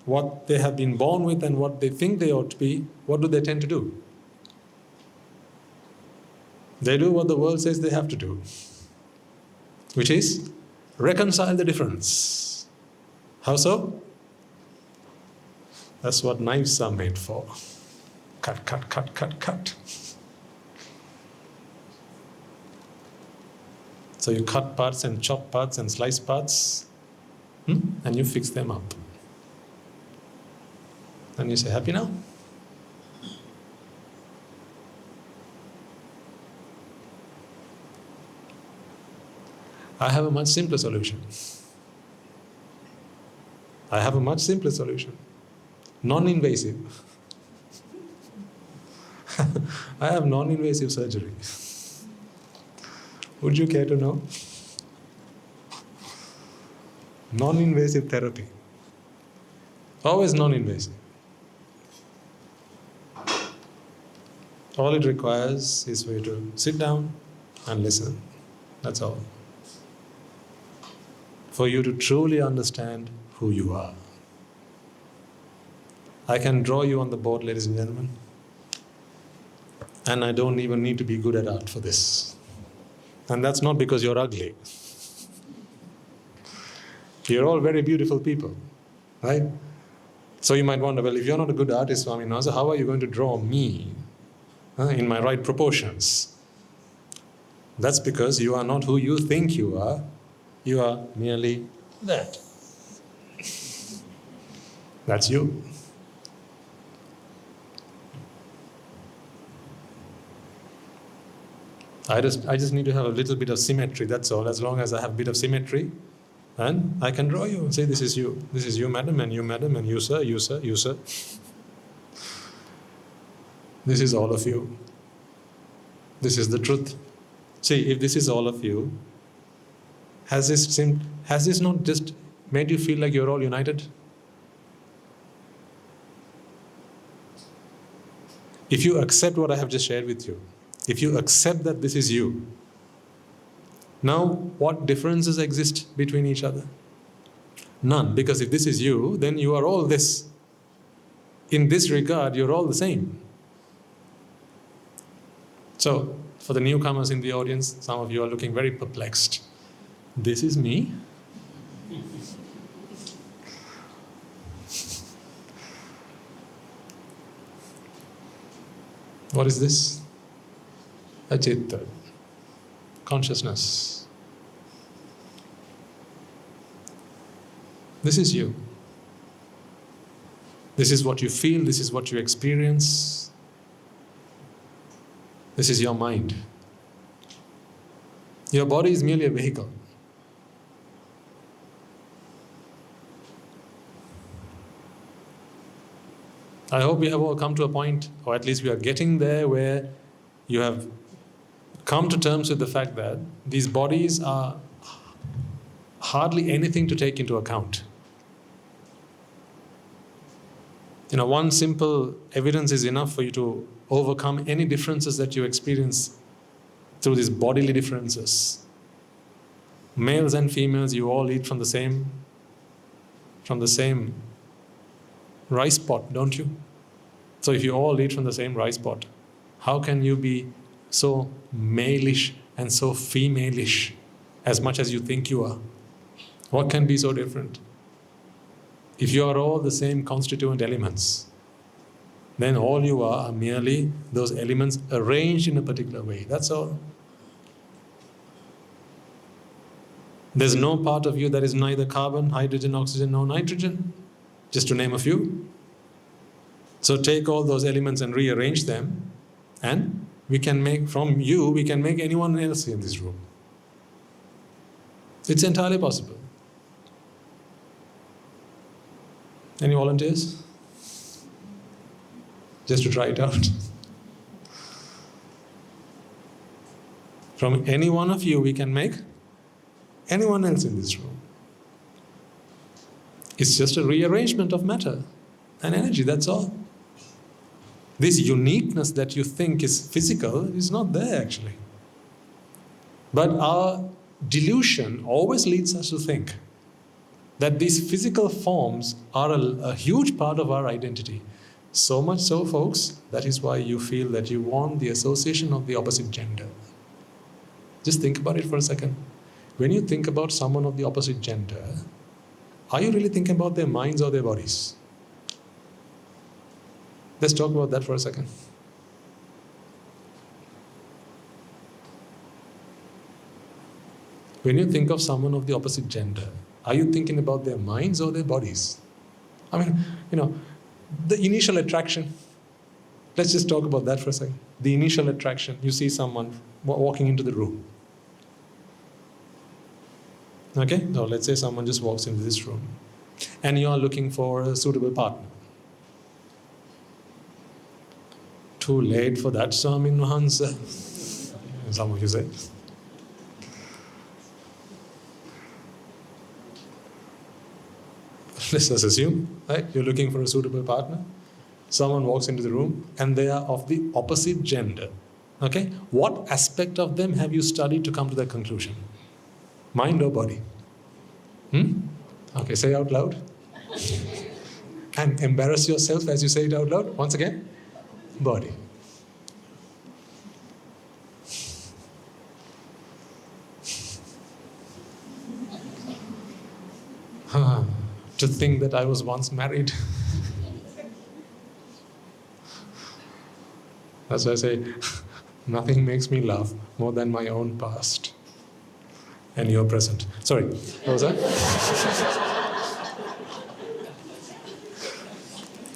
what they have been born with and what they think they ought to be, what do they tend to do? They do what the world says they have to do, which is reconcile the difference. How so? That's what knives are made for. Cut, cut, cut, cut, cut. So you cut parts and chop parts and slice parts, and you fix them up. And you say, happy now? I have a much simpler solution. Non-invasive. I have non-invasive surgery. Would you care to know? Non-invasive therapy. Always non-invasive. All it requires is for you to sit down and listen. That's all. For you to truly understand who you are. I can draw you on the board, ladies and gentlemen. And I don't even need to be good at art for this. And that's not because you're ugly. You're all very beautiful people, right? So you might wonder, well, if you're not a good artist, Swaminatha, how are you going to draw me in my right proportions? That's because you are not who you think you are. You are merely that. That's you. I just need to have a little bit of symmetry, that's all. As long as I have a bit of symmetry, and I can draw you and say, this is you. This is you, madam, and you, madam, and you, sir, you, sir, you, sir. This is all of you. This is the truth. See, if this is all of you, has this not just made you feel like you're all united? If you accept what I have just shared with you, if you accept that this is you, now what differences exist between each other? None, because if this is you, then you are all this. In this regard, you're all the same. So, for the newcomers in the audience, some of you are looking very perplexed. This is me? What is this? A citta, consciousness. This is you. This is what you feel, this is what you experience. This is your mind. Your body is merely a vehicle. I hope we have all come to a point, or at least we are getting there, where you have come to terms with the fact that these bodies are hardly anything to take into account. One simple evidence is enough for you to overcome any differences that you experience through these bodily differences. Males and females, you all eat from the same rice pot, don't you? So if you all eat from the same rice pot, how can you be so malish and so femalish as much as you think you are? What can be so different? If you are all the same constituent elements, then all you are merely those elements arranged in a particular way. That's all. There's no part of you that is neither carbon, hydrogen, oxygen, nor nitrogen, just to name a few. So take all those elements and rearrange them, and we can make anyone else in this room. It's entirely possible. Any volunteers? Just to try it out. From any one of you, we can make anyone else in this room. It's just a rearrangement of matter and energy, that's all. This uniqueness that you think is physical is not there actually. But our delusion always leads us to think that these physical forms are a huge part of our identity. So much so, folks, that is why you feel that you want the association of the opposite gender. Just think about it for a second. When you think about someone of the opposite gender, are you really thinking about their minds or their bodies? Let's talk about that for a second. When you think of someone of the opposite gender, are you thinking about their minds or their bodies? The initial attraction. Let's just talk about that for a second. The initial attraction. You see someone walking into the room. Okay? Now let's say someone just walks into this room and you are looking for a suitable partner. Too late for that, Swamin Wahansa. Some of you say. Let's just assume, right? You're looking for a suitable partner. Someone walks into the room and they are of the opposite gender. Okay? What aspect of them have you studied to come to that conclusion? Mind or body? Okay, say out loud. And embarrass yourself as you say it out loud. Once again. Body. To think that I was once married. That's why I say, nothing makes me laugh more than my own past and your present. Sorry, what was that?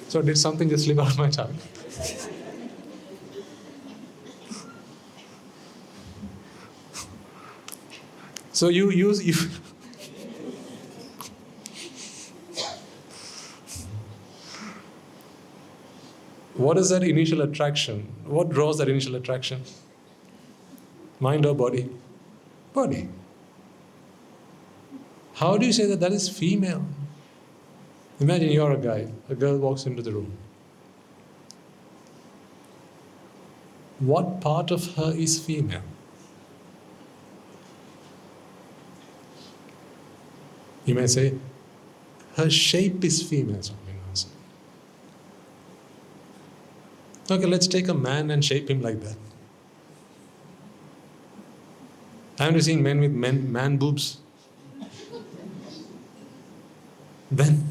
So did something just slip out of my tongue? So you what is that initial attraction? What draws that initial attraction? Mind or body? Body. How do you say that that is female? Imagine you're a guy, a girl walks into the room. What part of her is female? You may say, her shape is female. Okay, let's take a man and shape him like that. Haven't you seen men with man boobs? Then.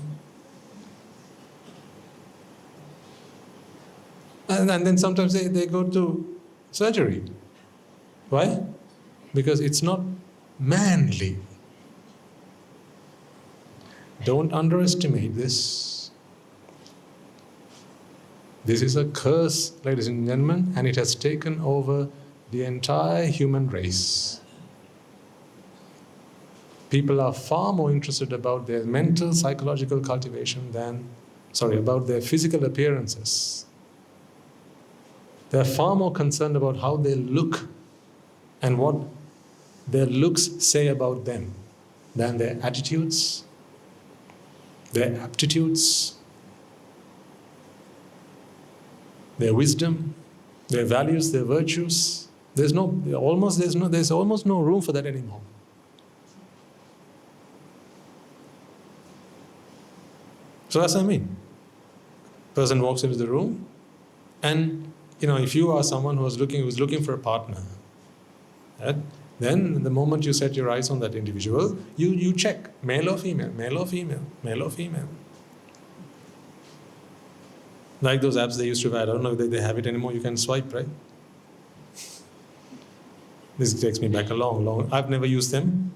And then sometimes they go to surgery. Why? Because it's not manly. Don't underestimate this. This is a curse, ladies and gentlemen, and it has taken over the entire human race. People are far more interested about their mental, psychological cultivation about their physical appearances. They're far more concerned about how they look and what their looks say about them than their attitudes, their aptitudes, their wisdom, their values, their virtues. There's almost no room for that anymore. So that's what I mean. Person walks into the room, and if you are someone who's looking for a partner, right? Then the moment you set your eyes on that individual, you check male or female, male or female, male or female. Like those apps they used to have, I don't know if they have it anymore, you can swipe, right? This takes me back a long, I've never used them.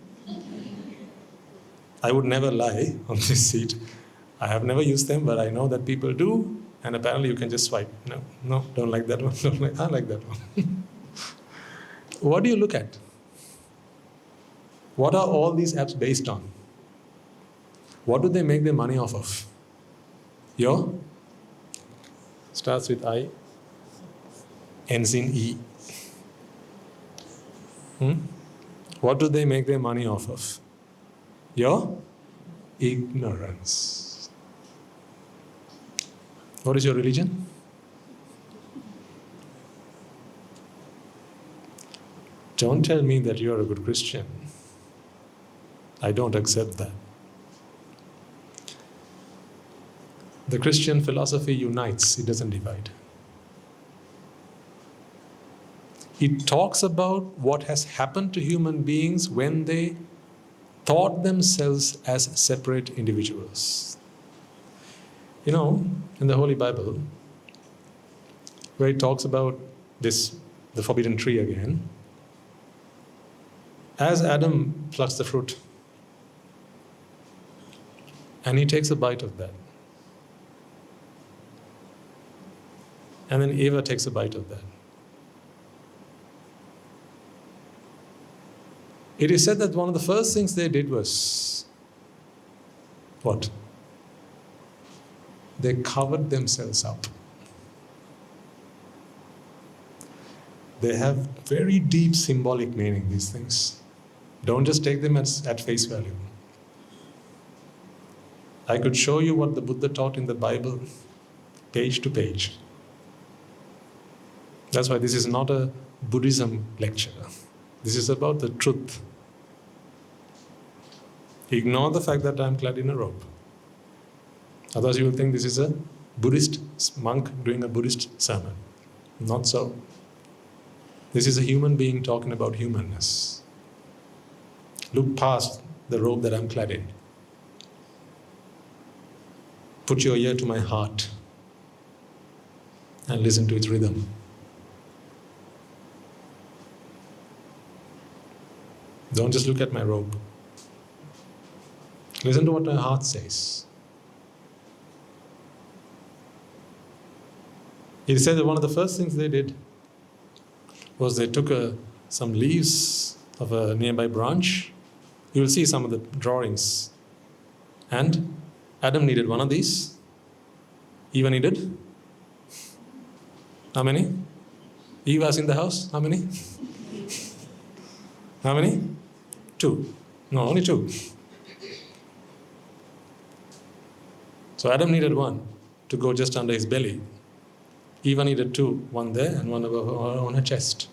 I would never lie on this seat. I have never used them, but I know that people do, and apparently you can just swipe. No, don't like that one. I like that one. What do you look at? What are all these apps based on? What do they make their money off of? Starts with I, ends in E. What do they make their money off of? Your ignorance. What is your religion? Don't tell me that you are a good Christian. I don't accept that. The Christian philosophy unites, it doesn't divide. It talks about what has happened to human beings when they thought themselves as separate individuals. In the Holy Bible, where it talks about the forbidden tree again, as Adam plucks the fruit, and he takes a bite of that, and then Eva takes a bite of that. It is said that one of the first things they did was what? They covered themselves up. They have very deep symbolic meaning, these things. Don't just take them at face value. I could show you what the Buddha taught in the Bible, page to page. That's why this is not a Buddhism lecture. This is about the truth. Ignore the fact that I'm clad in a robe. Otherwise you will think this is a Buddhist monk doing a Buddhist sermon. Not so. This is a human being talking about humanness. Look past the robe that I'm clad in. Put your ear to my heart and listen to its rhythm. Don't just look at my robe. Listen to what my heart says. He said that one of the first things they did was they took some leaves of a nearby branch. You will see some of the drawings. And Adam needed one of these. Eva needed? How many? Eve was in the house? How many? How many? 2. No, only 2. So Adam needed one to go just under his belly. Eva needed 2, one there and one above on her chest.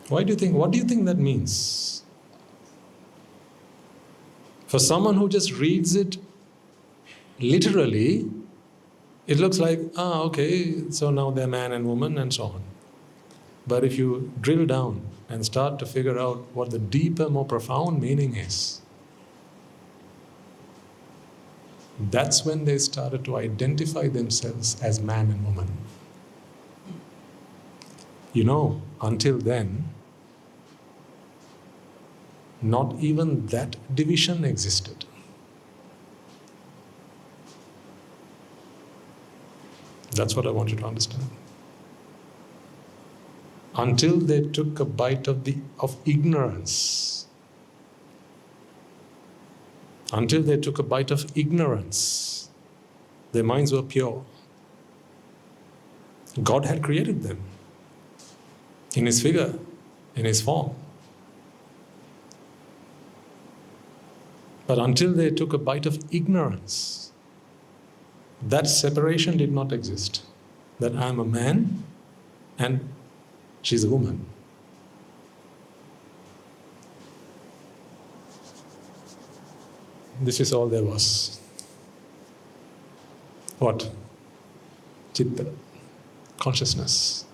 What do you think that means? For someone who just reads it literally, it looks like, okay, so now they're man and woman and so on. But if you drill down and start to figure out what the deeper, more profound meaning is, that's when they started to identify themselves as man and woman. You know, until then, not even that division existed. That's what I want you to understand. Until they took a bite of ignorance. Until they took a bite of ignorance, their minds were pure. God had created them in His figure, in His form. But until they took a bite of ignorance, that separation did not exist. That I am a man and she's a woman. This is all there was. What? Chitta, consciousness.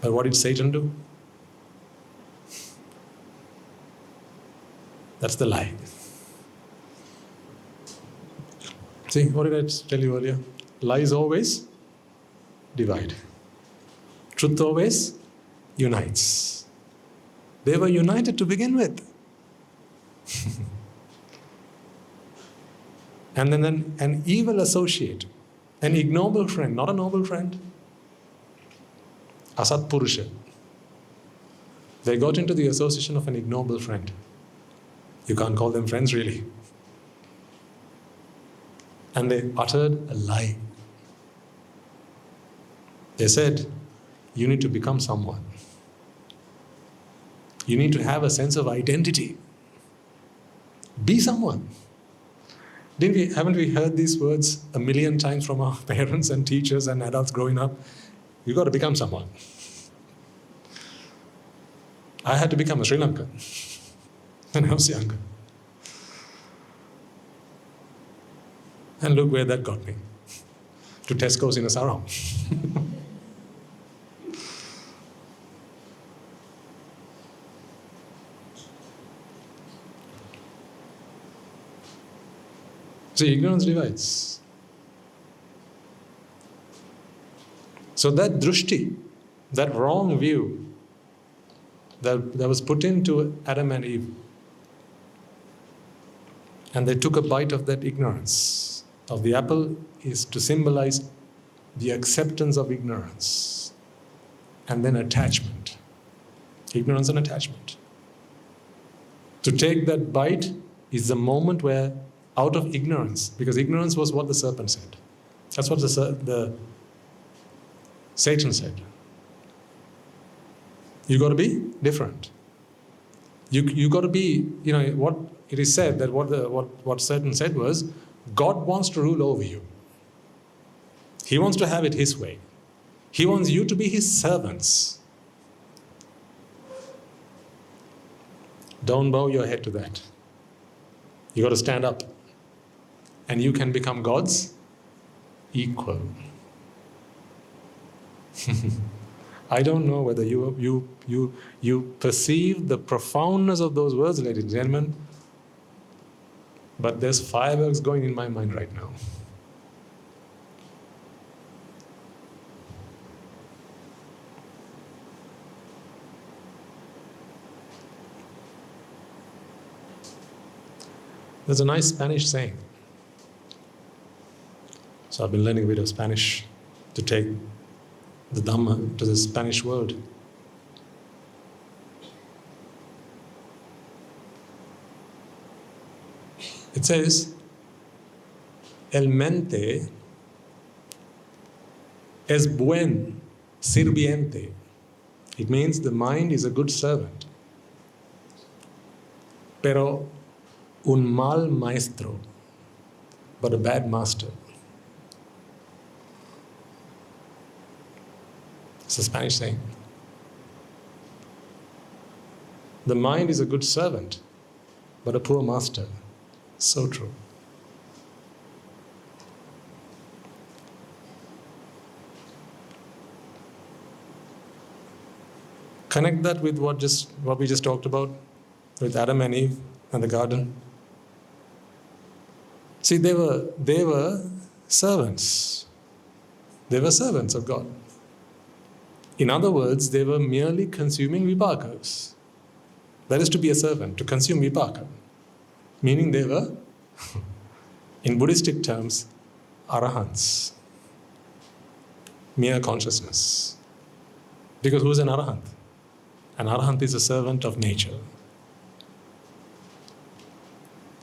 But what did Satan do? That's the lie. See, what did I tell you earlier? Lies always divide. Truth always unites. They were united to begin with. And then an evil associate, an ignoble friend, not a noble friend, Asat Purusha. They got into the association of an ignoble friend. You can't call them friends really. And they uttered a lie. They said, you need to become someone. You need to have a sense of identity. Be someone. Haven't we heard these words a million times from our parents and teachers and adults growing up? You've got to become someone. I had to become a Sri Lankan when I was younger. And look where that got me. To Tesco's in a sarong. See, ignorance divides. So that drushti, that wrong view that was put into Adam and Eve, and they took a bite of that ignorance of the apple, is to symbolize the acceptance of ignorance and then attachment. Ignorance and attachment. To take that bite is the moment where, out of ignorance, because ignorance was what the serpent said. That's what the Satan said. You got to be different. You got to be, what it is said that what Satan said was, God wants to rule over you. He wants to have it His way. He wants you to be His servants. Don't bow your head to that. You got to stand up. And you can become God's equal. I don't know whether you perceive the profoundness of those words, ladies and gentlemen, but there's fireworks going in my mind right now. There's a nice Spanish saying. So I've been learning a bit of Spanish to take the Dhamma to the Spanish world. It says, el mente es buen sirviente. It means the mind is a good servant. Pero un mal maestro, but a bad master. It's a Spanish saying. The mind is a good servant, but a poor master. So true. Connect that with what we just talked about with Adam and Eve and the garden. See, they were servants. They were servants of God. In other words, they were merely consuming vipakas. That is to be a servant, to consume vipaka. Meaning they were, in Buddhistic terms, arahants. Mere consciousness. Because who is an arahant? An arahant is a servant of nature.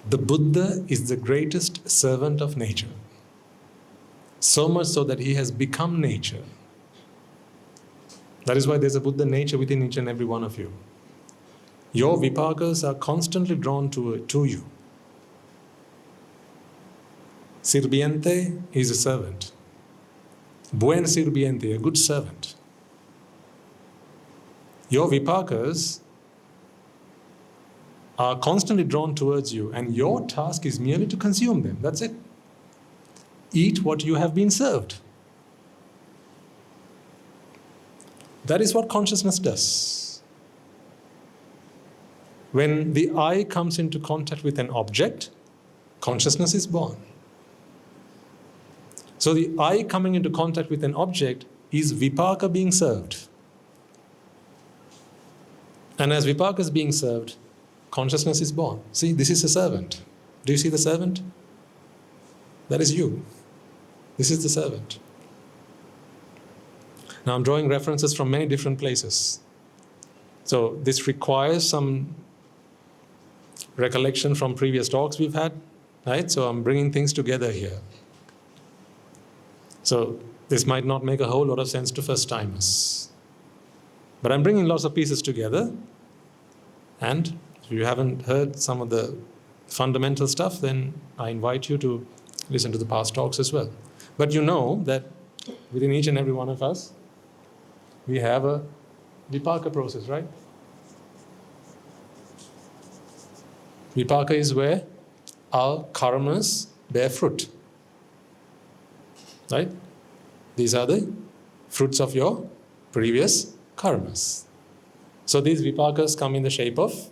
The Buddha is the greatest servant of nature. So much so that he has become nature. That is why there's a Buddha nature within each and every one of you. Your vipakas are constantly drawn to you. Sirviente is a servant. Buen sirviente, a good servant. Your vipakas are constantly drawn towards you, and your task is merely to consume them. That's it. Eat what you have been served. That is what consciousness does. When the I comes into contact with an object, consciousness is born. So the I coming into contact with an object is vipaka being served. And as vipaka is being served, consciousness is born. See, this is a servant. Do you see the servant? That is you. This is the servant. Now I'm drawing references from many different places. So this requires some recollection from previous talks we've had, right? So I'm bringing things together here. So this might not make a whole lot of sense to first-timers. But I'm bringing lots of pieces together. And if you haven't heard some of the fundamental stuff, then I invite you to listen to the past talks as well. But you know that within each and every one of us, we have a vipaka process, right? Vipaka is where our karmas bear fruit. Right? These are the fruits of your previous karmas. So these vipakas come in the shape of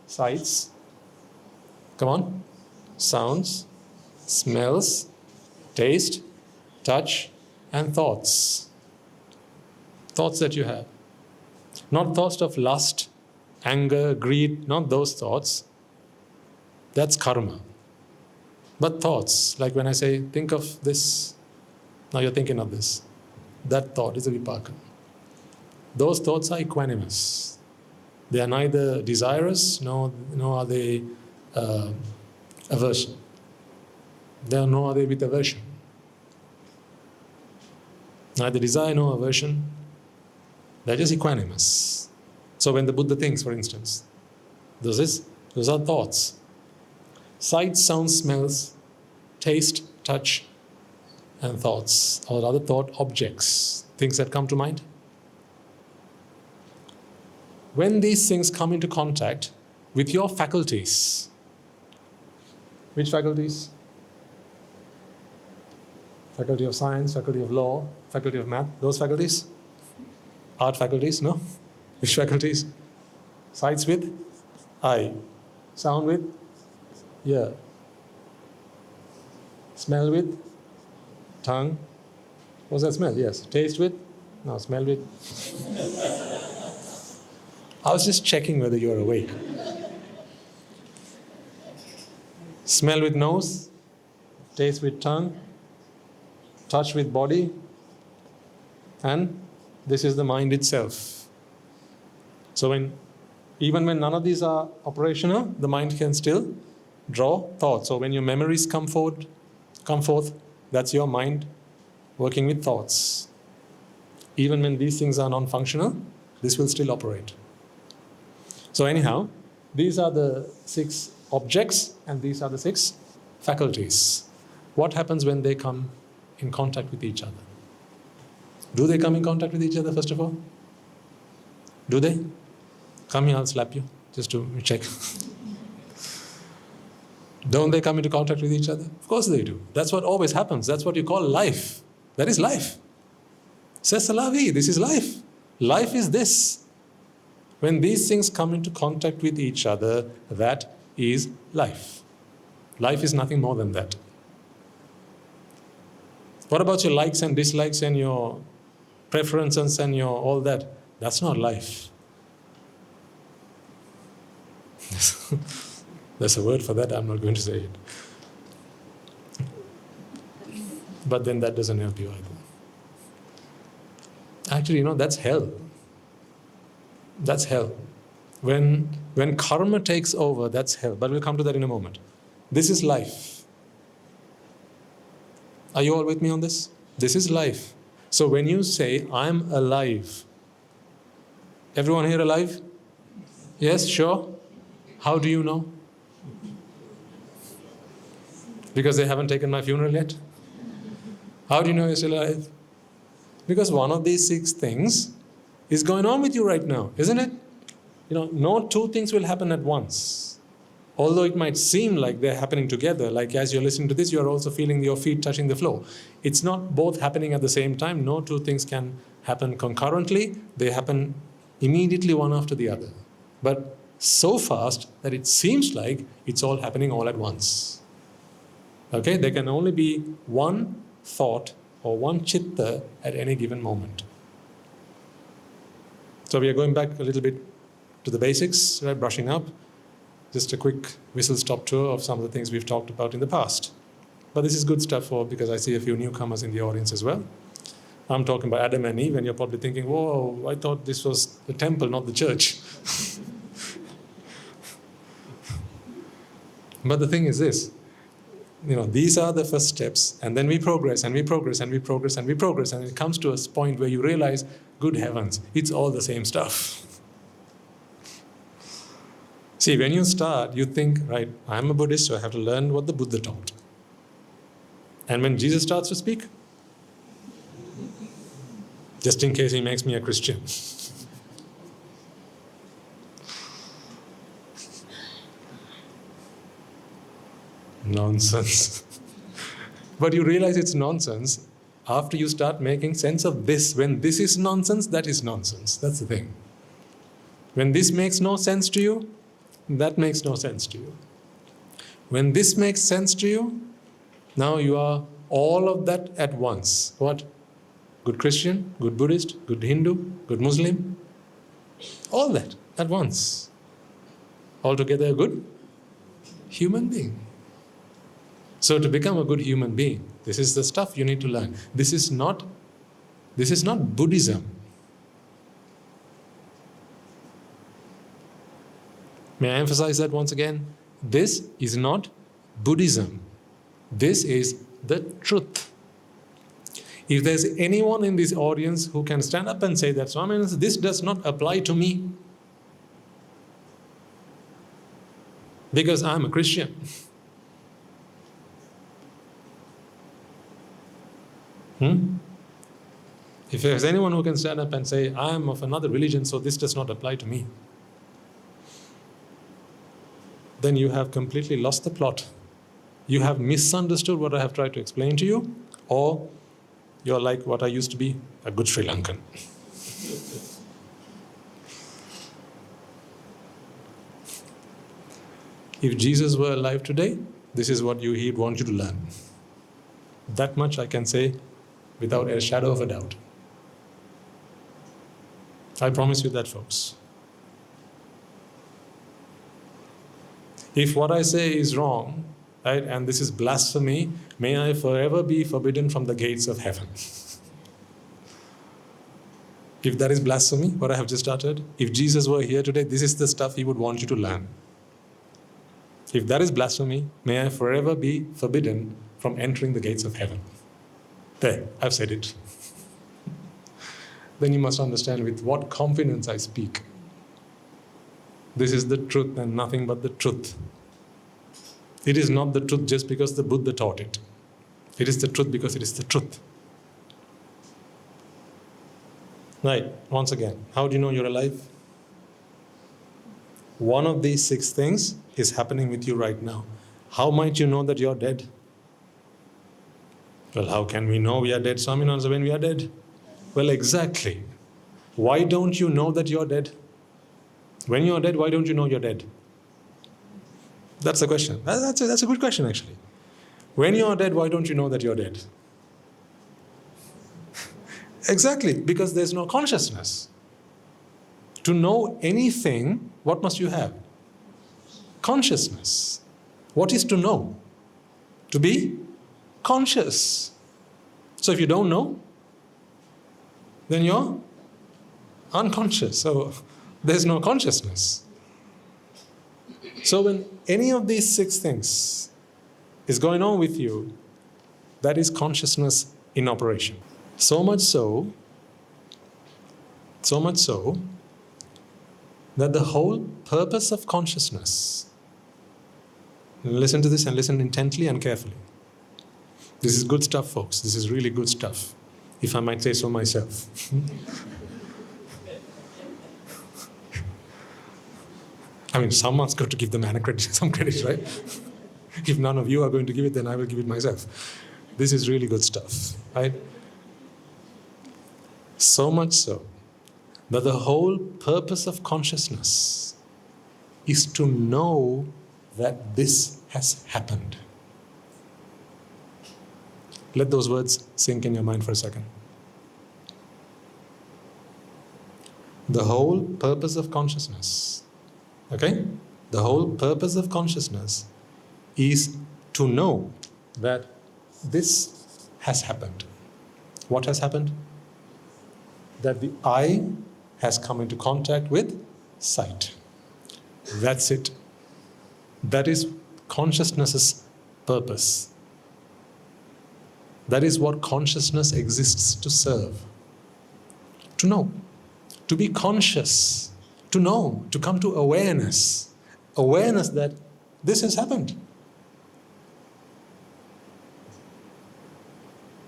sights, come on, sounds, smells, taste, touch, and thoughts. Thoughts that you have. Not thoughts of lust, anger, greed, not those thoughts. That's karma. But thoughts, like when I say, think of this, now you're thinking of this. That thought is a vipaka. Those thoughts are equanimous. They are neither desirous, nor are they aversion. Nor are they with aversion. Neither desire nor aversion. They're just equanimous. So when the Buddha thinks, for instance, those are thoughts. Sight, sounds, smells, taste, touch, and thoughts, or other thought objects, things that come to mind. When these things come into contact with your faculties, which faculties? Faculty of science, faculty of law, faculty of math, those faculties? Art faculties, no? Which faculties? Sights with eye, sound with ear, smell with tongue. What's that smell? Yes. Taste with? No, smell with. I was just checking whether you're awake. Smell with nose, taste with tongue, touch with body, and this is the mind itself. So even when none of these are operational, the mind can still draw thoughts. So when your memories come forth, that's your mind working with thoughts. Even when these things are non-functional, this will still operate. So anyhow, these are the 6 objects and these are the 6 faculties. What happens when they come in contact with each other? Do they come in contact with each other first of all? Do they? Come here, I'll slap you, just to check. Don't they come into contact with each other? Of course they do. That's what always happens. That's what you call life. That is life. C'est la vie. This is life. Life is this. When these things come into contact with each other, that is life. Life is nothing more than that. What about your likes and dislikes and your preferences and your all that? That's not life. There's a word for that, I'm not going to say it. But then that doesn't help you either. Actually, that's hell. That's hell. When karma takes over, that's hell. But we'll come to that in a moment. This is life. Are you all with me on this? This is life. So when you say, I'm alive, everyone here alive? Yes, sure? How do you know? Because they haven't taken my funeral yet? How do you know you're still alive? Because one of these 6 things is going on with you right now, isn't it? No 2 things will happen at once. Although it might seem like they're happening together, like as you're listening to this, you're also feeling your feet touching the floor. It's not both happening at the same time. No 2 things can happen concurrently. They happen immediately one after the other. But so fast that it seems like it's all happening all at once. Okay? There can only be one thought or one chitta at any given moment. So we are going back a little bit to the basics, right? Brushing up. Just a quick whistle-stop tour of some of the things we've talked about in the past. But this is good stuff because I see a few newcomers in the audience as well. I'm talking about Adam and Eve, and you're probably thinking, whoa, I thought this was the temple, not the church. But the thing is this, these are the first steps, and then we progress, and we progress, and we progress, and we progress, and it comes to a point where you realize, good heavens, it's all the same stuff. See, when you start, you think, right, I'm a Buddhist, so I have to learn what the Buddha taught. And when Jesus starts to speak, just in case he makes me a Christian. Nonsense. But you realize it's nonsense after you start making sense of this. When this is nonsense, that is nonsense. That's the thing. When this makes no sense to you, that makes no sense to you. When this makes sense to you, now you are all of that at once. What? Good Christian, good Buddhist, good Hindu, good Muslim. All that at once. Altogether a good human being. So to become a good human being, this is the stuff you need to learn. This is not Buddhism. May I emphasize that once again? This is not Buddhism. This is the truth. If there's anyone in this audience who can stand up and say that, Swami, this does not apply to me because I'm a Christian. If there's anyone who can stand up and say, I'm of another religion, so this does not apply to me, then you have completely lost the plot. You have misunderstood what I have tried to explain to you, or you're like what I used to be, a good Sri Lankan. If Jesus were alive today, this is what he'd want you to learn. That much I can say without a shadow of a doubt. I promise you that, folks. If what I say is wrong, right, and this is blasphemy, may I forever be forbidden from the gates of heaven. If that is blasphemy, what I have just uttered, if Jesus were here today, this is the stuff he would want you to learn. If that is blasphemy, may I forever be forbidden from entering the gates of heaven. There, I've said it. Then you must understand with what confidence I speak. This is the truth and nothing but the truth. It is not the truth just because the Buddha taught it. It is the truth because it is the truth. Right, once again, how do you know you're alive? One of these 6 things is happening with you right now. How might you know that you're dead? Well, how can we know we are dead, Swami, when we are dead? Well, exactly. Why don't you know that you're dead? When you're dead, why don't you know you're dead? That's the question. That's a good question, actually. When you're dead, why don't you know that you're dead? Exactly, because there's no consciousness. To know anything, what must you have? Consciousness. What is to know? To be conscious. So if you don't know, then you're unconscious. So there's no consciousness. So when any of these 6 things is going on with you, that is consciousness in operation. So much so that the whole purpose of consciousness, listen to this and listen intently and carefully. This is good stuff, folks. This is really good stuff, if I might say so myself. I mean, someone's got to give the man some credit, right? If none of you are going to give it, then I will give it myself. This is really good stuff, right? So much so that the whole purpose of consciousness is to know that this has happened. Let those words sink in your mind for a second. The whole purpose of consciousness, okay? The whole purpose of consciousness is to know that this has happened. What has happened? That the eye has come into contact with sight. That's it. That is consciousness's purpose. That is what consciousness exists to serve. To know, to be conscious, to know, to come to awareness. Awareness that this has happened.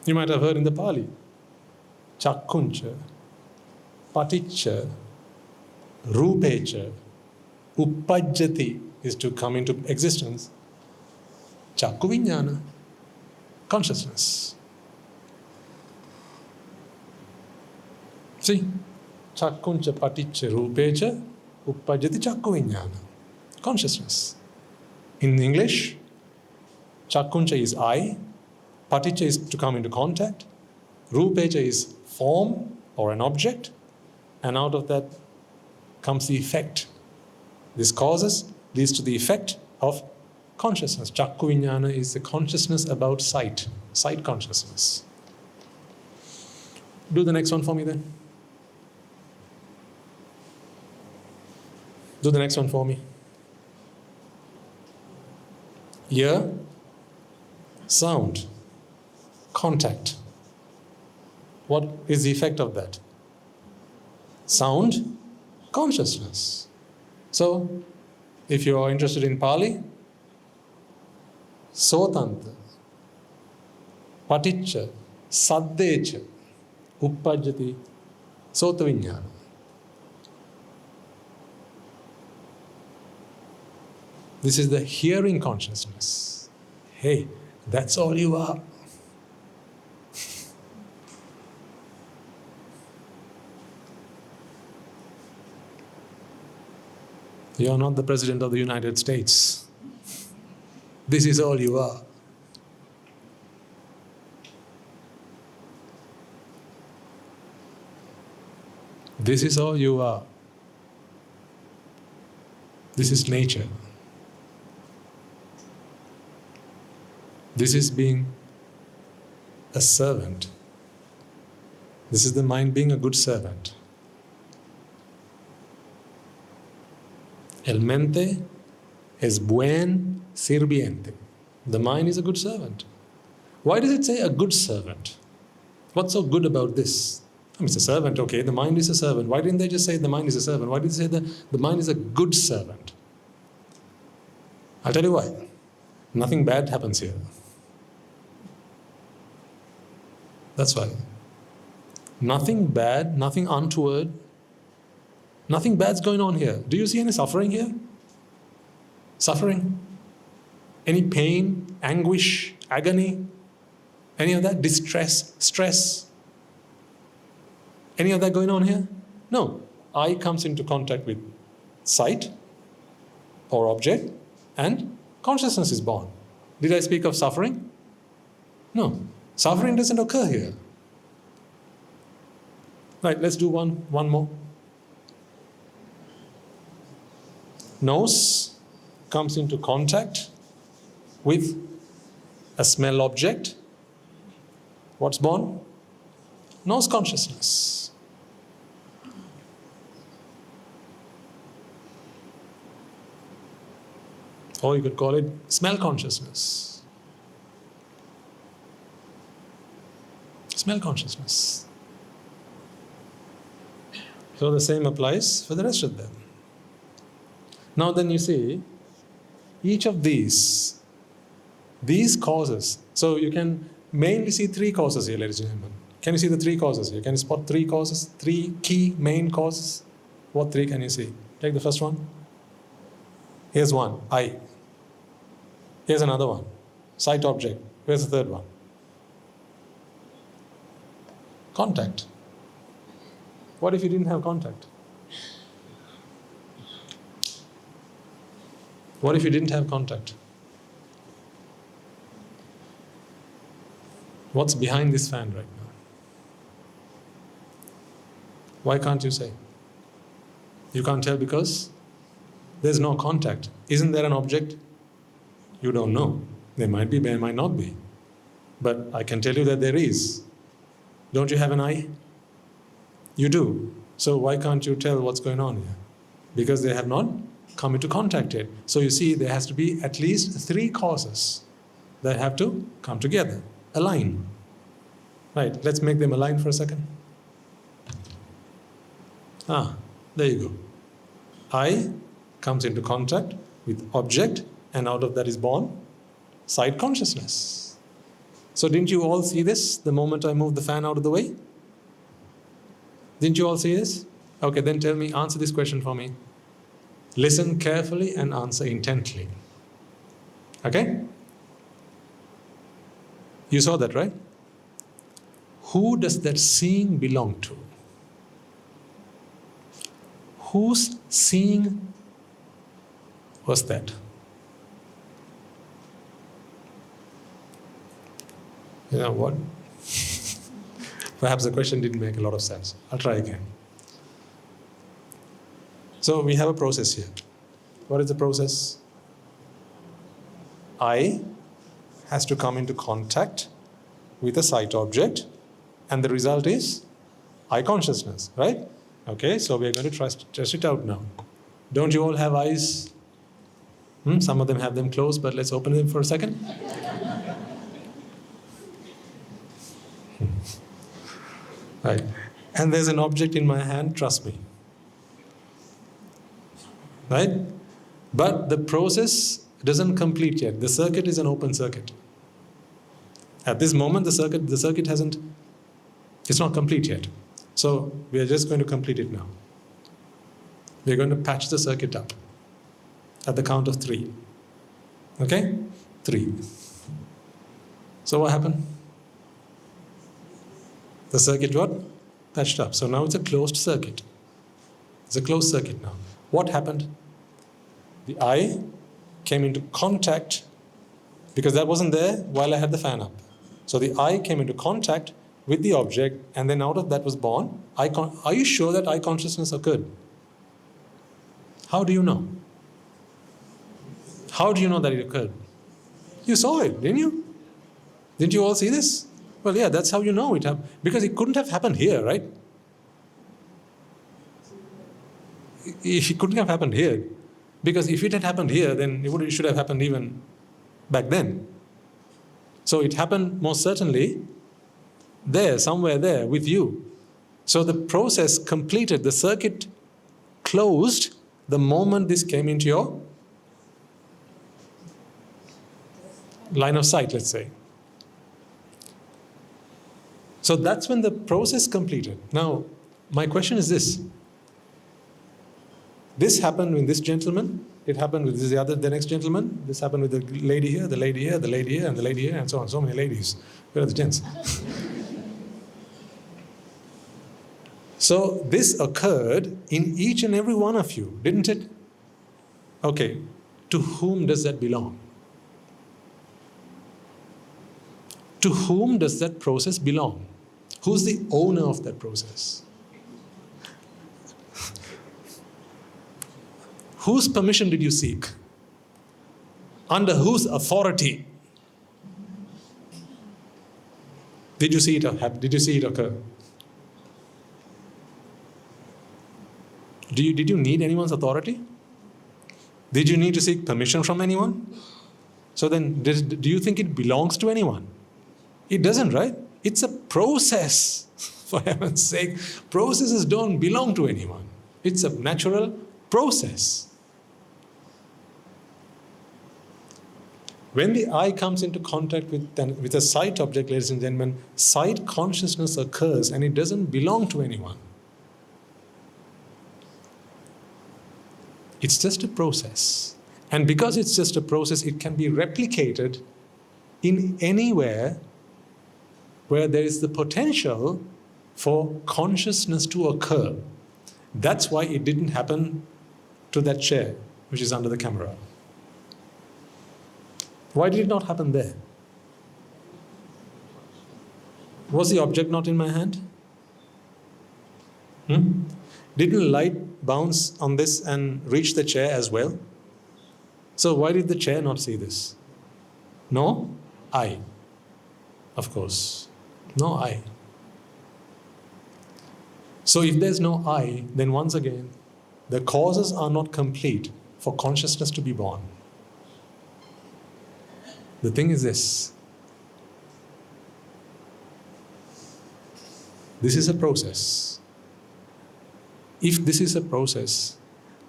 You might have heard in the Pali, Chakkuncha, Paticca, Rupecha, Uppajjati is to come into existence. Chakku Vijnana, consciousness. See, Chakkuncha, Paticca, Rupecha, Uppajjati, Chakku Vijnana, consciousness. In English, Chakkuncha is eye, Paticca is to come into contact, Rupecha is form or an object, and out of that comes the effect. This leads to the effect of consciousness. Chakku Vijnana is the consciousness about sight consciousness. Do the next one for me then. Do the next one for me. Ear, sound, contact. What is the effect of that? Sound, consciousness. So, if you are interested in Pali, Sotanta, Paticca, Saddecha, Uppajjati, Sotaviññāna. This is the hearing consciousness. Hey, that's all you are. You are not the President of the United States. This is all you are. This is all you are. This is nature. This is being a servant. This is the mind being a good servant. El mente es buen sirviente. The mind is a good servant. Why does it say a good servant? What's so good about this? I mean, it's a servant, okay, the mind is a servant. Why didn't they just say the mind is a servant? Why did they say that the mind is a good servant? I'll tell you why. Nothing bad happens here. That's why. Nothing bad, nothing untoward, nothing bad's going on here. Do you see any suffering here? Suffering? Any pain, anguish, agony? Any of that? Distress, stress? Any of that going on here? No. Eye comes into contact with sight or object, and consciousness is born. Did I speak of suffering? No. Suffering doesn't occur here. Right, let's do one more. Nose comes into contact with a smell object. What's born? Nose consciousness. Or you could call it smell consciousness. Smell consciousness. So the same applies for the rest of them. Now then you see, each of these causes, so you can mainly see three causes here, ladies and gentlemen. Can you see the three causes here? Can you spot three causes? Three key main causes? What three can you see? Take the first one. Here's one, eye. Here's another one, sight object. Where's the third one? Contact. What if you didn't have contact? What if you didn't have contact? What's behind this fan right now? Why can't you say? You can't tell because there's no contact. Isn't there an object? You don't know. There might be, there might not be. But I can tell you that there is. Don't you have an eye? You do. So why can't you tell what's going on here? Because they have not come into contact yet. So you see, there has to be at least three causes that have to come together, align. Right, let's make them align for a second. There you go. Eye comes into contact with object, and out of that is born sight consciousness. So didn't you all see this the moment I moved the fan out of the way? Didn't you all see this? Okay, then tell me, answer this question for me. Listen carefully and answer intently. Okay? You saw that, right? Who does that seeing belong to? Whose seeing was that? You know what? Perhaps the question didn't make a lot of sense. I'll try again. So we have a process here. What is the process? Eye has to come into contact with a sight object, and the result is eye consciousness, right? Okay, so we're going to test it out now. Don't you all have eyes? Some of them have them closed, but let's open them for a second. Right. And there's an object in my hand, trust me. Right? But the process doesn't complete yet. The circuit is an open circuit. At this moment, the circuit hasn't, it's not complete yet. So we are just going to complete it now. We're going to patch the circuit up at the count of 3. Okay? 3. So what happened? The circuit what? Patched up. So now it's a closed circuit. It's a closed circuit now. What happened? The eye came into contact, because that wasn't there while I had the fan up. So the eye came into contact with the object, and then out of that was born. Are you sure that eye consciousness occurred? How do you know? How do you know that it occurred? You saw it, didn't you? Didn't you all see this? Well, yeah, that's how you know it happened. Because it couldn't have happened here, right? It couldn't have happened here. Because if it had happened here, then it should have happened even back then. So it happened most certainly there, somewhere there with you. So the process completed, the circuit closed the moment this came into your line of sight, let's say. So that's when the process completed. Now, my question is this. This happened with this gentleman. It happened with the next gentleman. This happened with the lady here, the lady here, the lady here, and the lady here, and so on. So many ladies. Where are the gents? So this occurred in each and every one of you, didn't it? Okay, to whom does that belong? To whom does that process belong? Who's the owner of that process? Whose permission did you seek? Under whose authority did you see it occur? Did you need anyone's authority? Did you need to seek permission from anyone? So then, do you think it belongs to anyone? It doesn't, right? It's a process. For heaven's sake, processes don't belong to anyone. It's a natural process. When the eye comes into contact with a sight object, ladies and gentlemen, sight consciousness occurs and it doesn't belong to anyone. It's just a process. And because it's just a process, it can be replicated in anywhere where there is the potential for consciousness to occur. That's why it didn't happen to that chair, which is under the camera. Why did it not happen there? Was the object not in my hand? Didn't light bounce on this and reach the chair as well? So why did the chair not see this? No I. Of course. No I. So if there's no I, then once again, the causes are not complete for consciousness to be born. The thing is this. This is a process. If this is a process,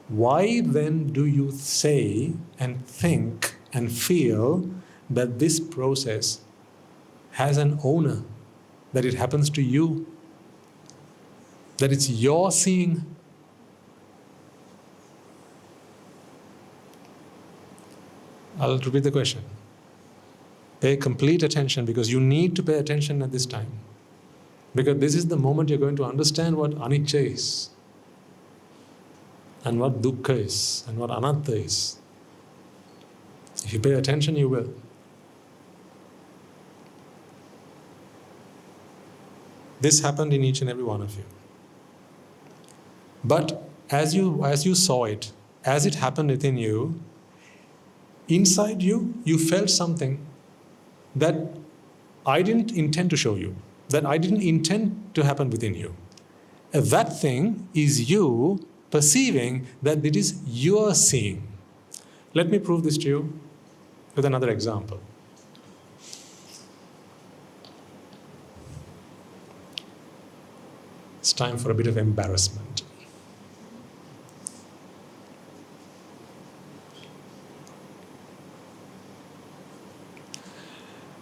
why then do you say and think and feel that this process has an owner, that it happens to you, that it's your seeing? I'll repeat the question. Pay complete attention, because you need to pay attention at this time. Because this is the moment you're going to understand what anicca is, and what dukkha is, and what anatta is. If you pay attention, you will. This happened in each and every one of you. But as you saw it, as it happened within you, inside you, you felt something that I didn't intend to show you, that I didn't intend to happen within you. That thing is you perceiving that it is your seeing. Let me prove this to you with another example. It's time for a bit of embarrassment.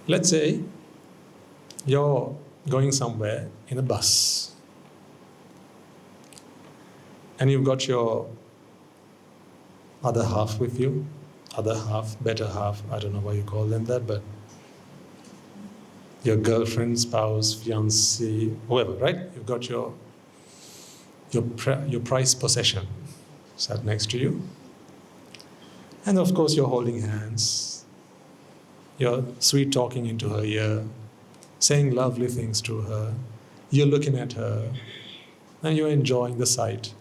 Let's say you're going somewhere in a bus and you've got your other half with you, other half, better half, I don't know why you call them that, but your girlfriend, spouse, fiancé, whoever, right? You've got your prized possession sat next to you. And of course you're holding hands. You're sweet talking into her ear, saying lovely things to her. You're looking at her, and you're enjoying the sight.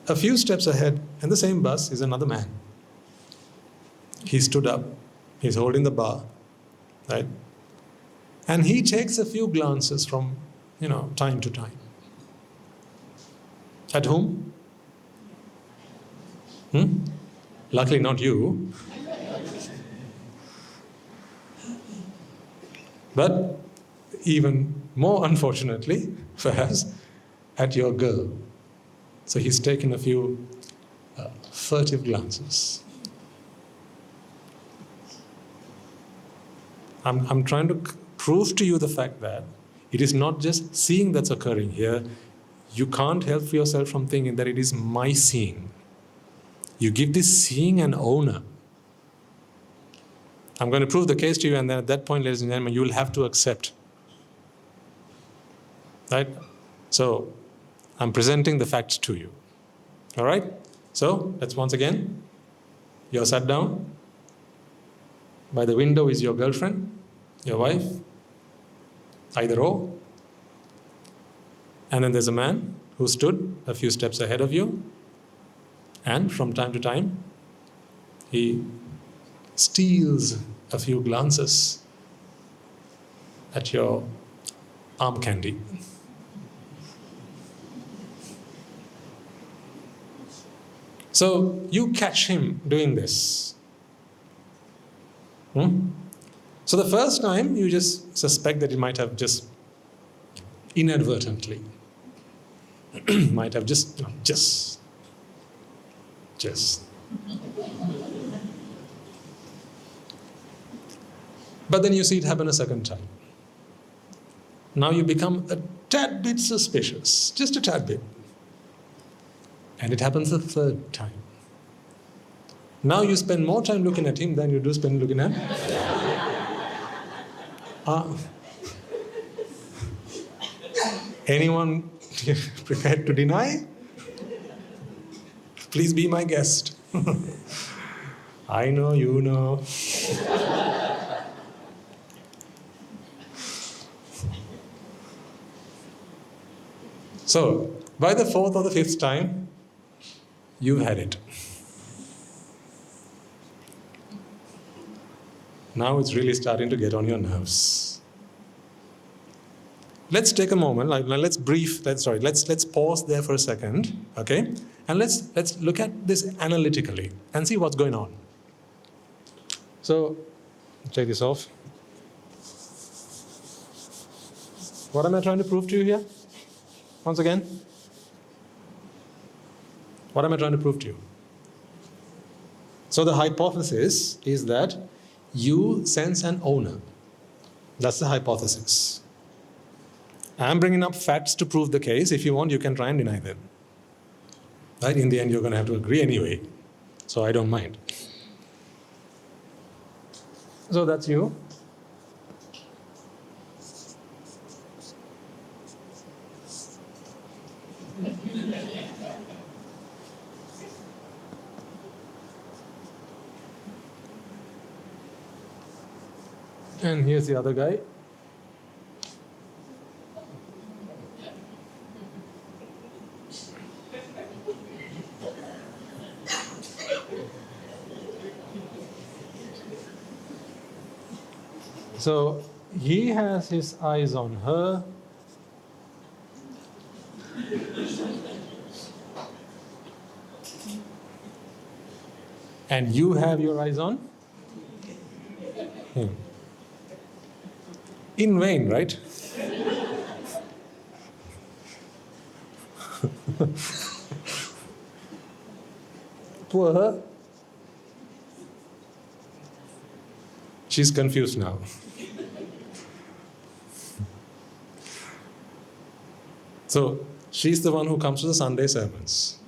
A few steps ahead, in the same bus, is another man. He stood up. He's holding the bar, right? And he takes a few glances from, time to time. At whom? Luckily not you. But even more unfortunately, perhaps, at your girl. So he's taken a few furtive glances. I'm trying to prove to you the fact that it is not just seeing that's occurring here. You can't help yourself from thinking that it is my seeing. You give this seeing an owner. I'm going to prove the case to you, and then at that point, ladies and gentlemen, you will have to accept. Right? So, I'm presenting the facts to you. All right? So, let's once again. You're sat down. By the window is your girlfriend, your wife, either or. And then there's a man who stood a few steps ahead of you. And from time to time, he steals a few glances at your arm candy. So you catch him doing this. So the first time you just suspect that he might have just inadvertently, might have just. But then you see it happen a second time. Now you become a tad bit suspicious, just a tad bit. And it happens a third time. Now you spend more time looking at him than you do spend looking at anyone prepared to deny? Please be my guest. I know, you know. So, by the fourth or the fifth time, you've had it. Now it's really starting to get on your nerves. Let's take a moment. Let's pause there for a second, okay? And let's look at this analytically and see what's going on. So, take this off. What am I trying to prove to you here? Once again, what am I trying to prove to you? So the hypothesis is that you sense an owner. That's the hypothesis. I'm bringing up facts to prove the case. If you want, you can try and deny them. Right? In the end, you're going to have to agree anyway. So I don't mind. So that's you. And here's the other guy. So he has his eyes on her. And you have your eyes on him. In vain, right? Poor her. She's confused now. So, she's the one who comes to the Sunday sermons.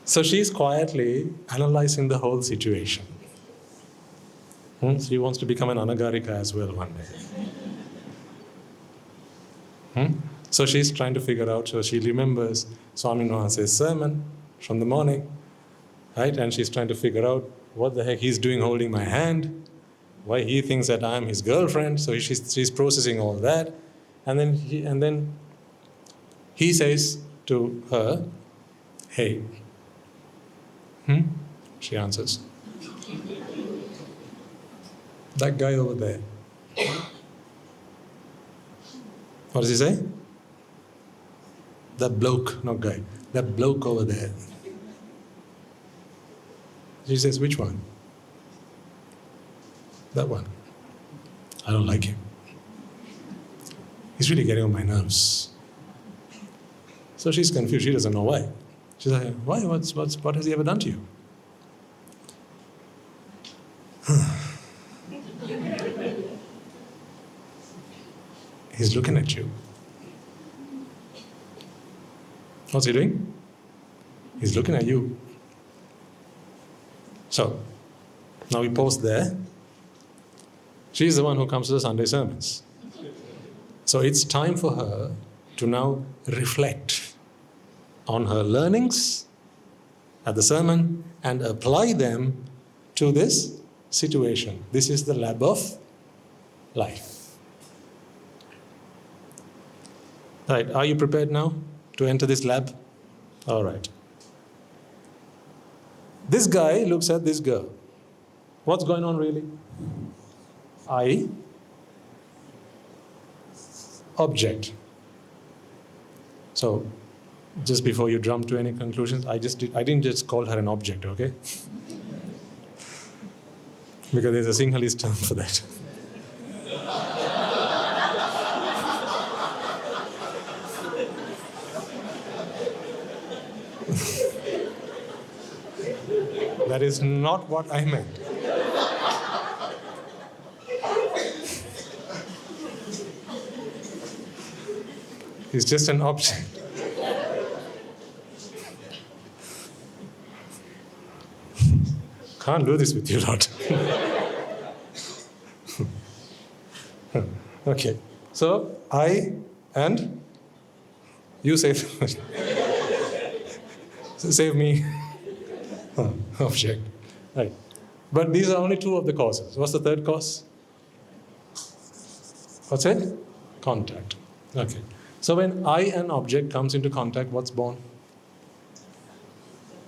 So she's quietly analyzing the whole situation. She wants to become an anagarika as well one day. So she's trying to figure out, so she remembers Swami Wahanse's sermon from the morning, right? And she's trying to figure out what the heck he's doing holding my hand, why he thinks that I'm his girlfriend. So she's processing all that. And then he says to her, hey. She answers, that guy over there. What does he say? That bloke, not guy. That bloke over there. She says, which one? That one. I don't like him. He's really getting on my nerves. So she's confused. She doesn't know why. She's like, why? What has he ever done to you? He's looking at you. What's he doing? He's looking at you. So, now we pause there. She's the one who comes to the Sunday sermons. So it's time for her to now reflect on her learnings at the sermon and apply them to this situation. This is the lab of life. Right, are you prepared now to enter this lab? All right. This guy looks at this girl. What's going on really? I, object. So, just before you jump to any conclusions, I didn't just call her an object, okay? Because there's a Sinhalese term for that. That is not what I meant. It's just an object. Can't do this with you lot. Okay, so I and you save save me. Object. Right. But these are only two of the causes. What's the third cause? What's it? Contact. Okay. So when I and object comes into contact, what's born?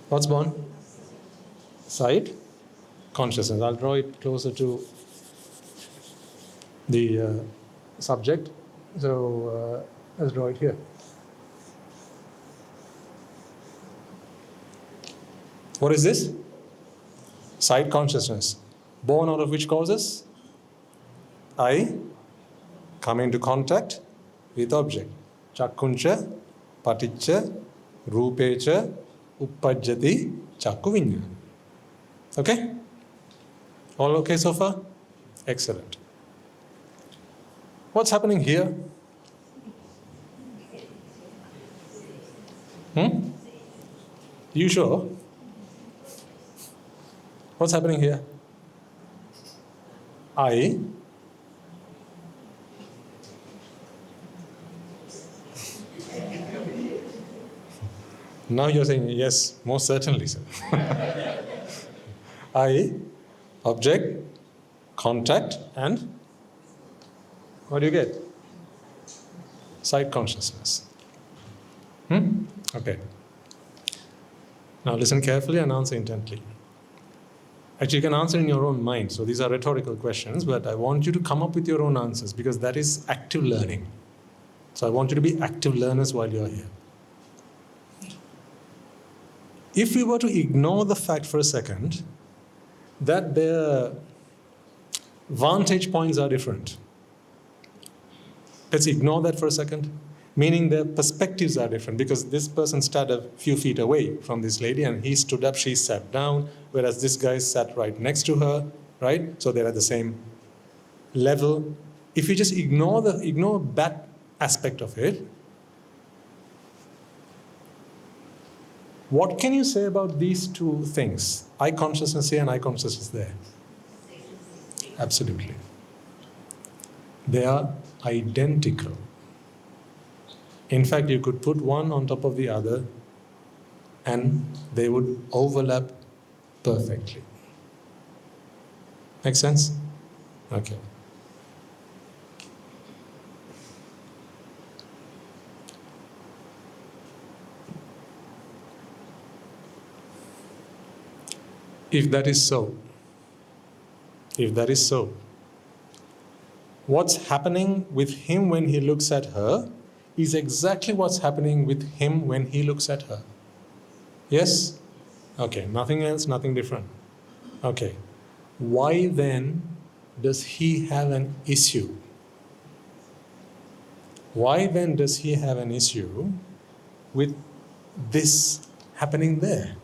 What's born? Sight, consciousness. I'll draw it closer to the subject. So let's draw it here. What is this? Sight consciousness. Born out of which causes? I come into contact with object. Chakkuncha, paticca, rupecha, uppajjati, chakku viññāna. Okay? All okay so far? Excellent. What's happening here? You sure? What's happening here? I now you're saying yes, most certainly, sir. I, object, contact, and what do you get? Sight consciousness. Okay. Now listen carefully and answer intently. Actually, you can answer in your own mind. So these are rhetorical questions, but I want you to come up with your own answers because that is active learning. So I want you to be active learners while you're here. If we were to ignore the fact for a second that their vantage points are different, let's ignore that for a second. Meaning their perspectives are different because this person stood a few feet away from this lady and he stood up, she sat down, whereas this guy sat right next to her, right? So they're at the same level. If you just ignore that aspect of it, what can you say about these two things? I consciousness here and I consciousness there. Absolutely. They are identical. In fact, you could put one on top of the other and they would overlap perfectly. Make sense? Okay. If that is so, what's happening with him when he looks at her is exactly what's happening with him when he looks at her. Yes? Okay, nothing else, nothing different. Okay. Why then does he have an issue? Why then does he have an issue with this happening there?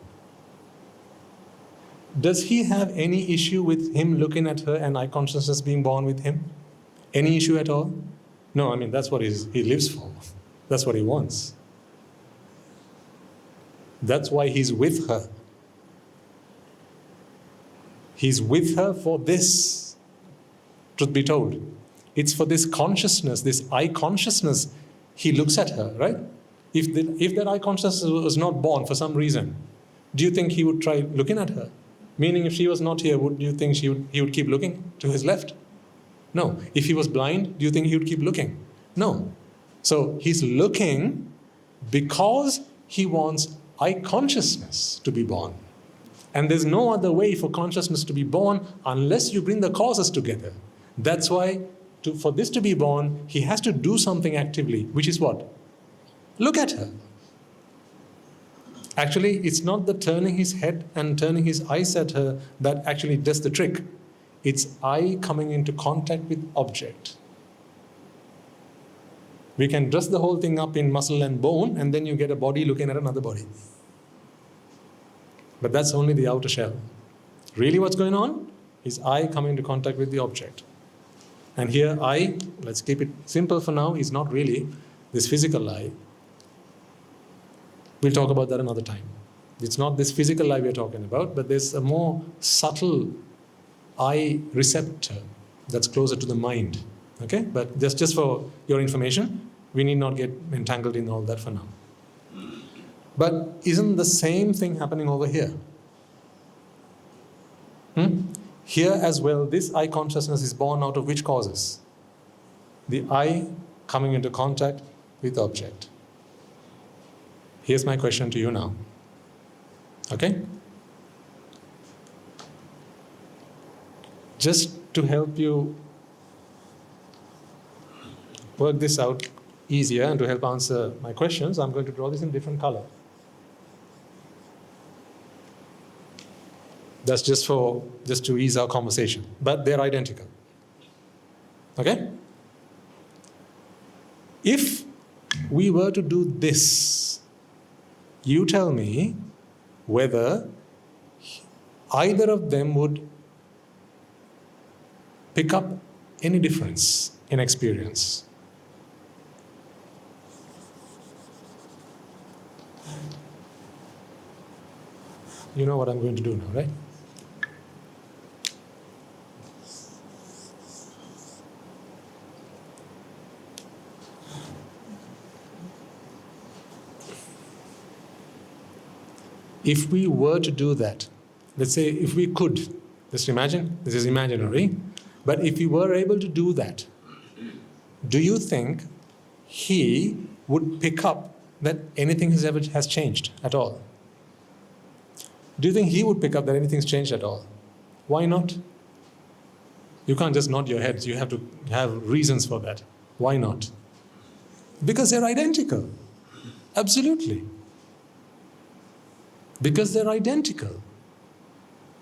Does he have any issue with him looking at her and eye consciousness being born with him? Any issue at all? No, I mean, that's what he lives for. That's what he wants. That's why he's with her. He's with her for this, truth be told. It's for this consciousness, this I consciousness, he looks at her, right? If that I consciousness was not born for some reason, do you think he would try looking at her? Meaning, if she was not here, would you think he would keep looking to his left? No. If he was blind, do you think he would keep looking? No. So he's looking because he wants I consciousness to be born. And there's no other way for consciousness to be born unless you bring the causes together. That's why for this to be born, he has to do something actively, which is what? Look at her. Actually, it's not the turning his head and turning his eyes at her that actually does the trick. It's eye coming into contact with object. We can dress the whole thing up in muscle and bone, and then you get a body looking at another body. But that's only the outer shell. Really what's going on is eye coming into contact with the object. And here eye, let's keep it simple for now, is not really this physical eye. We'll talk about that another time. It's not this physical eye we're talking about, but there's a more subtle eye receptor that's closer to the mind. Okay? But just for your information, we need not get entangled in all that for now. But isn't the same thing happening over here? Here as well, this eye consciousness is born out of which causes? The eye coming into contact with the object. Here's my question to you now. Okay? Just to help you work this out easier and to help answer my questions, I'm going to draw this in different color. That's just to ease our conversation. But they're identical. Okay? If we were to do this, you tell me whether either of them would pick up any difference in experience. You know what I'm going to do now, right? If we were to do that, let's say if we could, just imagine, this is imaginary, but if we were able to do that, do you think he would pick up that anything has changed at all? Do you think he would pick up that anything's changed at all? Why not? You can't just nod your heads, you have to have reasons for that. Why not? Because they're identical. Absolutely. Because they're identical.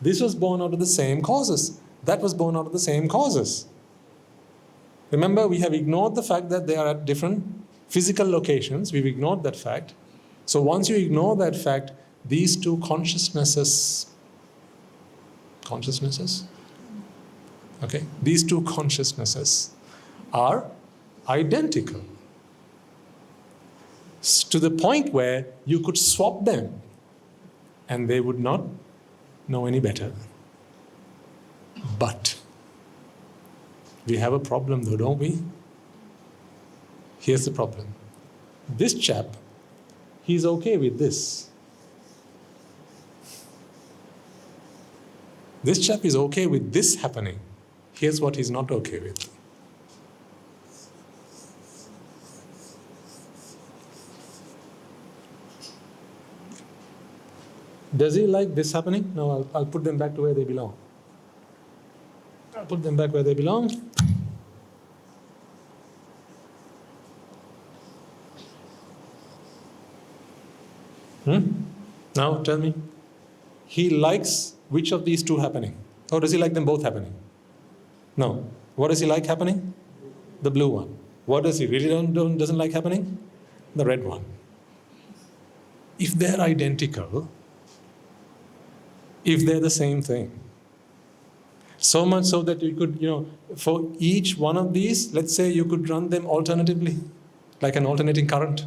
This was born out of the same causes. That was born out of the same causes. Remember, we have ignored the fact that they are at different physical locations. We've ignored that fact. So once you ignore that fact, these two consciousnesses, okay, these two consciousnesses are identical. To the point where you could swap them and they would not know any better. But we have a problem though, don't we? Here's the problem. This chap, he's okay with this. This chap is okay with this happening. Here's what he's not okay with. Does he like this happening? No, I'll put them back to where they belong. I'll put them back where they belong. Now tell me, he likes which of these two happening? Or does he like them both happening? No. What does he like happening? The blue one. What does he really doesn't like happening? The red one. If they're identical, if they're the same thing, so much so that you could, for each one of these, let's say you could run them alternatively, like an alternating current.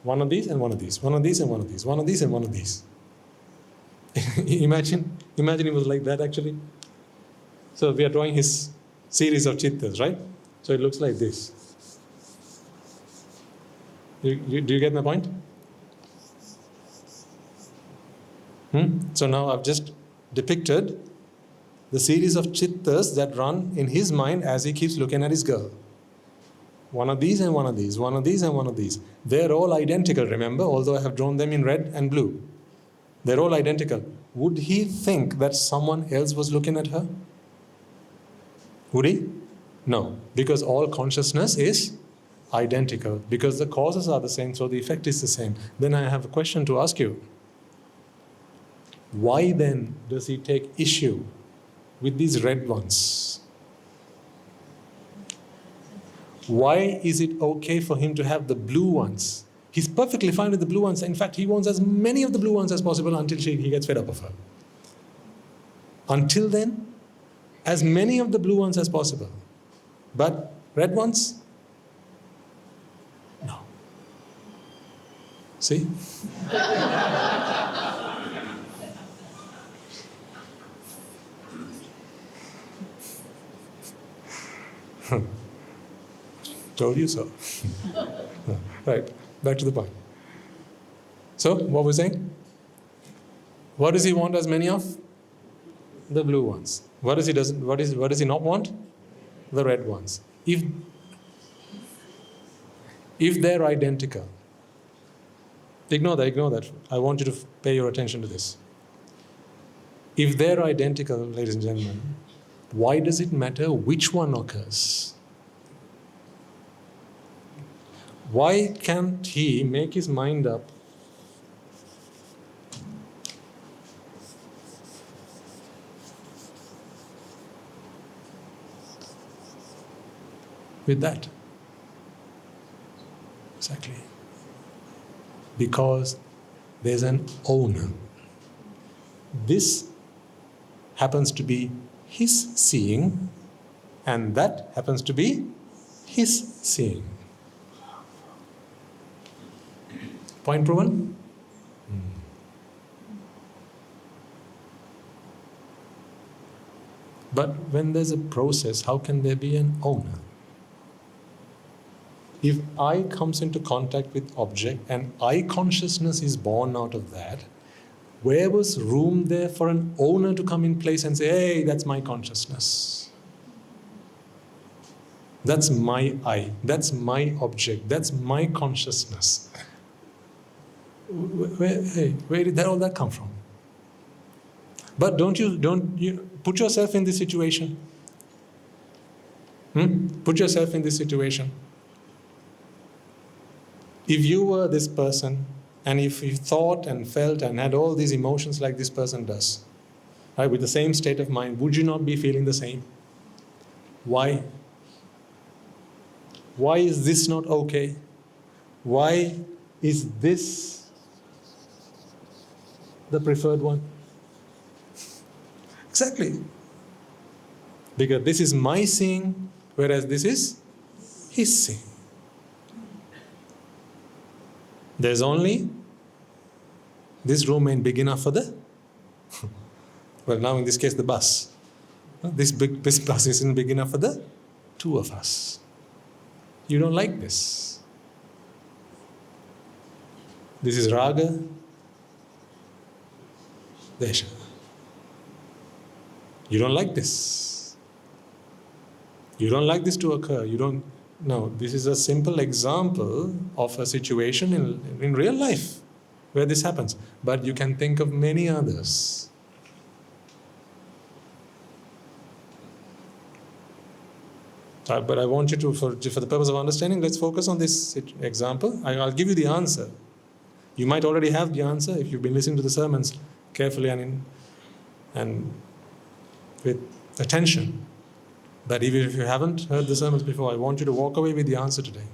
One of these and one of these, one of these and one of these, one of these and one of these. Imagine it was like that actually. So we are drawing his series of chittas, right? So it looks like this. Do you get my point? So now I've just depicted the series of chittas that run in his mind as he keeps looking at his girl. One of these and one of these, one of these and one of these. They're all identical, remember, although I have drawn them in red and blue. They're all identical. Would he think that someone else was looking at her? Would he? No, because all consciousness is identical. Because the causes are the same, so the effect is the same. Then I have a question to ask you. Why then does he take issue with these red ones? Why is it okay for him to have the blue ones? He's perfectly fine with the blue ones. In fact, he wants as many of the blue ones as possible until he gets fed up of her. Until then, as many of the blue ones as possible. But red ones? No. See? Told you so. Right, back to the point. So, what was I saying? What does he want as many of? The blue ones. What does he not want? The red ones. If they're identical, ignore that. I want you to pay your attention to this. If they're identical, ladies and gentlemen, why does it matter which one occurs? Why can't he make his mind up with that? Exactly. Because there's an owner. This happens to be his seeing, and that happens to be his seeing. Point proven? But when there's a process, how can there be an owner? If I comes into contact with object and I consciousness is born out of that, where was room there for an owner to come in place and say, hey, that's my consciousness. That's my I. That's my object. That's my consciousness. Where did all that come from? But don't you put yourself in this situation. Put yourself in this situation. If you were this person, and if you thought and felt and had all these emotions like this person does, right, with the same state of mind, would you not be feeling the same? Why? Why is this not okay? Why is this the preferred one? Exactly. Because this is my seeing, whereas this is his seeing. There's only this room ain't big enough for the well, now in this case the bus. This bus isn't big enough for the two of us. You don't like this. This is raga, desha. You don't like this. You don't like this to occur. No, this is a simple example of a situation in real life where this happens. But you can think of many others. But I want you to, for the purpose of understanding, let's focus on this example. I'll give you the answer. You might already have the answer if you've been listening to the sermons carefully and with attention. But even if you haven't heard the sermons before, I want you to walk away with the answer today.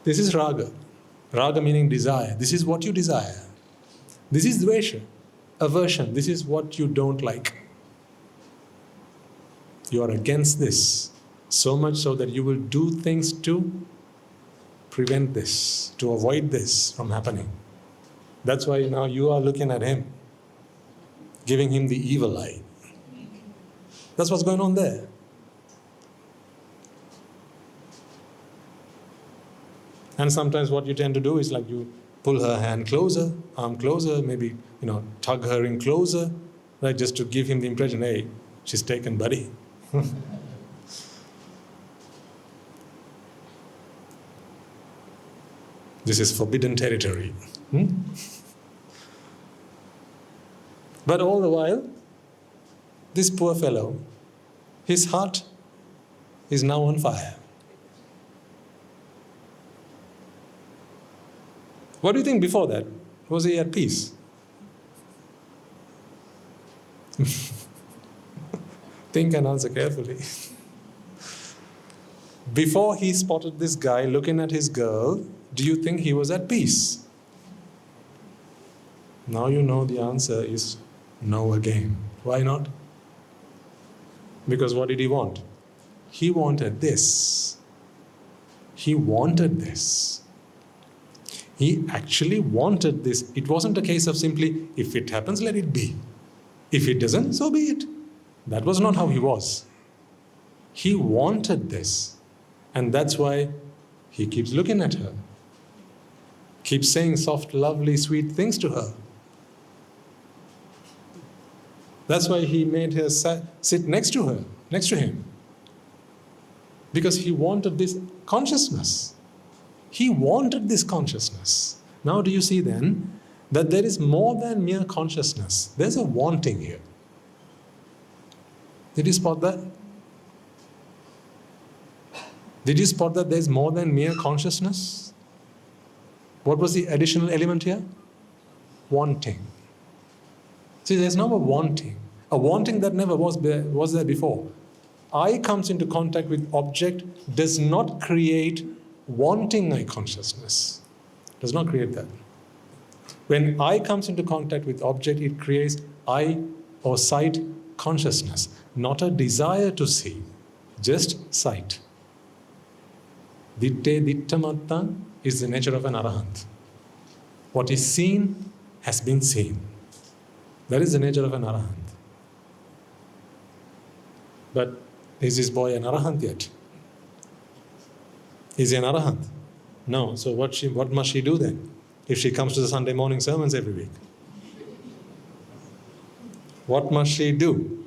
This is raga. Raga meaning desire. This is what you desire. This is dvesha, aversion. This is what you don't like. You are against this, so much so that you will do things to prevent this, to avoid this from happening. That's why now you are looking at him, giving him the evil eye. That's what's going on there. And sometimes what you tend to do is like you pull her hand closer, arm closer, maybe, tug her in closer, right? Just to give him the impression, hey, she's taken, buddy. This is forbidden territory. But all the while, this poor fellow, his heart is now on fire. What do you think before that? Was he at peace? Think and answer carefully. Before he spotted this guy looking at his girl, do you think he was at peace? Now you know the answer is no again. Why not? Because what did he want? He wanted this. He wanted this. He actually wanted this. It wasn't a case of simply, if it happens, let it be. If it doesn't, so be it. That was not how he was. He wanted this. And that's why he keeps looking at her. Keeps saying soft, lovely, sweet things to her. That's why he made her sit next to her, next to him. Because he wanted this consciousness. He wanted this consciousness. Now do you see then that there is more than mere consciousness? There's a wanting here. Did you spot that? Did you spot that there's more than mere consciousness? What was the additional element here? Wanting. See, there's now a wanting that never was there before. I comes into contact with object does not create wanting eye consciousness. Does not create that. When I comes into contact with object, it creates eye or sight consciousness, not a desire to see, just sight. Ditte dittamatta is the nature of an arahant. What is seen has been seen. That is the nature of an arahant. But is this boy an arahant yet? Is he an arahant? No. So what must she do then? If she comes to the Sunday morning sermons every week? What must she do?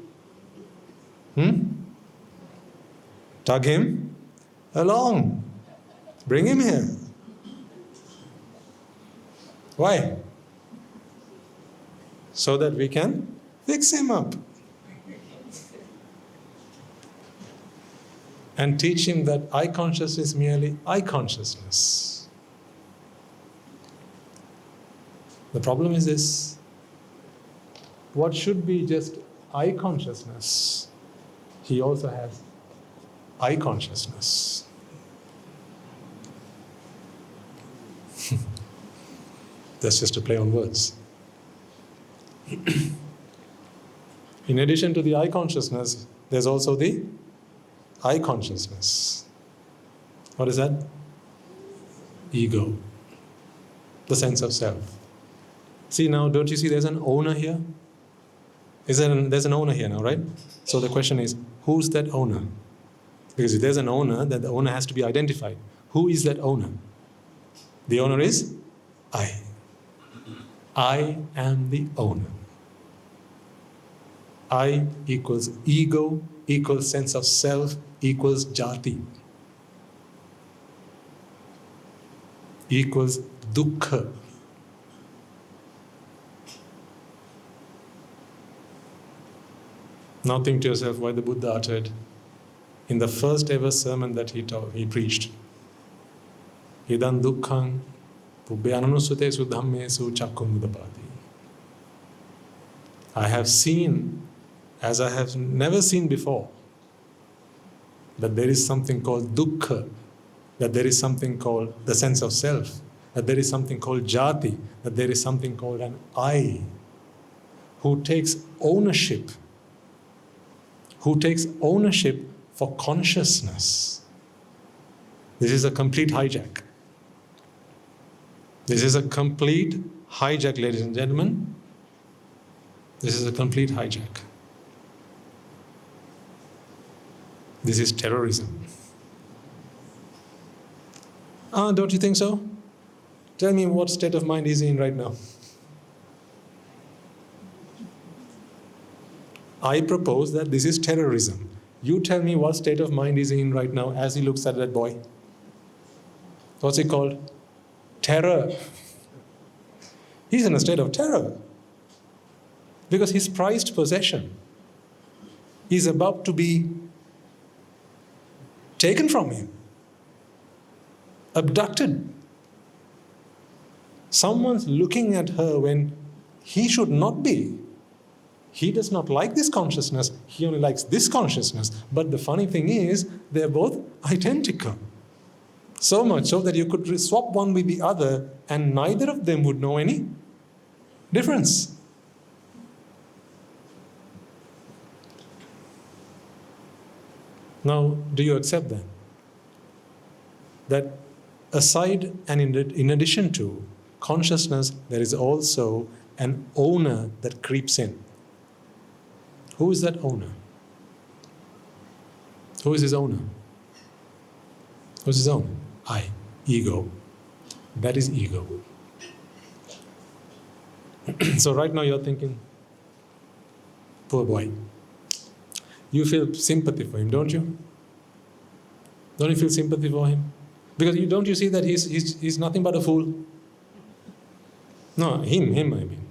Tug him along. Bring him here. Why? So that we can fix him up. And teach him that eye consciousness is merely eye consciousness. The problem is this. What should be just eye consciousness, he also has eye consciousness. That's just a play on words. In addition to the eye consciousness, there's also the eye consciousness. What is that? Ego. The sense of self. See now, don't you see there's an owner here? There's an owner here now, right? So the question is, who's that owner? Because if there's an owner, then the owner has to be identified. Who is that owner? The owner is I. I am the owner. I equals ego, equals sense of self, equals jati. Equals dukkha. Now think to yourself why the Buddha uttered in the first ever sermon that he preached. Idam dukkham pubbyananussutesu dhammesu chakkum udapati. I have seen, as I have never seen before, that there is something called dukkha, that there is something called the sense of self, that there is something called jati, that there is something called an I, who takes ownership for consciousness. This is a complete hijack. This is a complete hijack, ladies and gentlemen. This is a complete hijack. This is terrorism. Don't you think so? Tell me what state of mind is he in right now. I propose that this is terrorism. You tell me what state of mind is he in right now as he looks at that boy. What's it called? Terror. He's in a state of terror. Because his prized possession is about to be taken from him. Abducted. Someone's looking at her when he should not be. He does not like this consciousness. He only likes this consciousness. But the funny thing is, they're both identical. So much so that you could swap one with the other and neither of them would know any difference. Now, do you accept that? That aside and in addition to consciousness, there is also an owner that creeps in. Who is that owner? Who is his owner? Who's his owner? I, ego. That is ego. So right now you're thinking, poor boy. You feel sympathy for him, don't you? Don't you feel sympathy for him? Because don't you see that he's nothing but a fool? No, him I mean.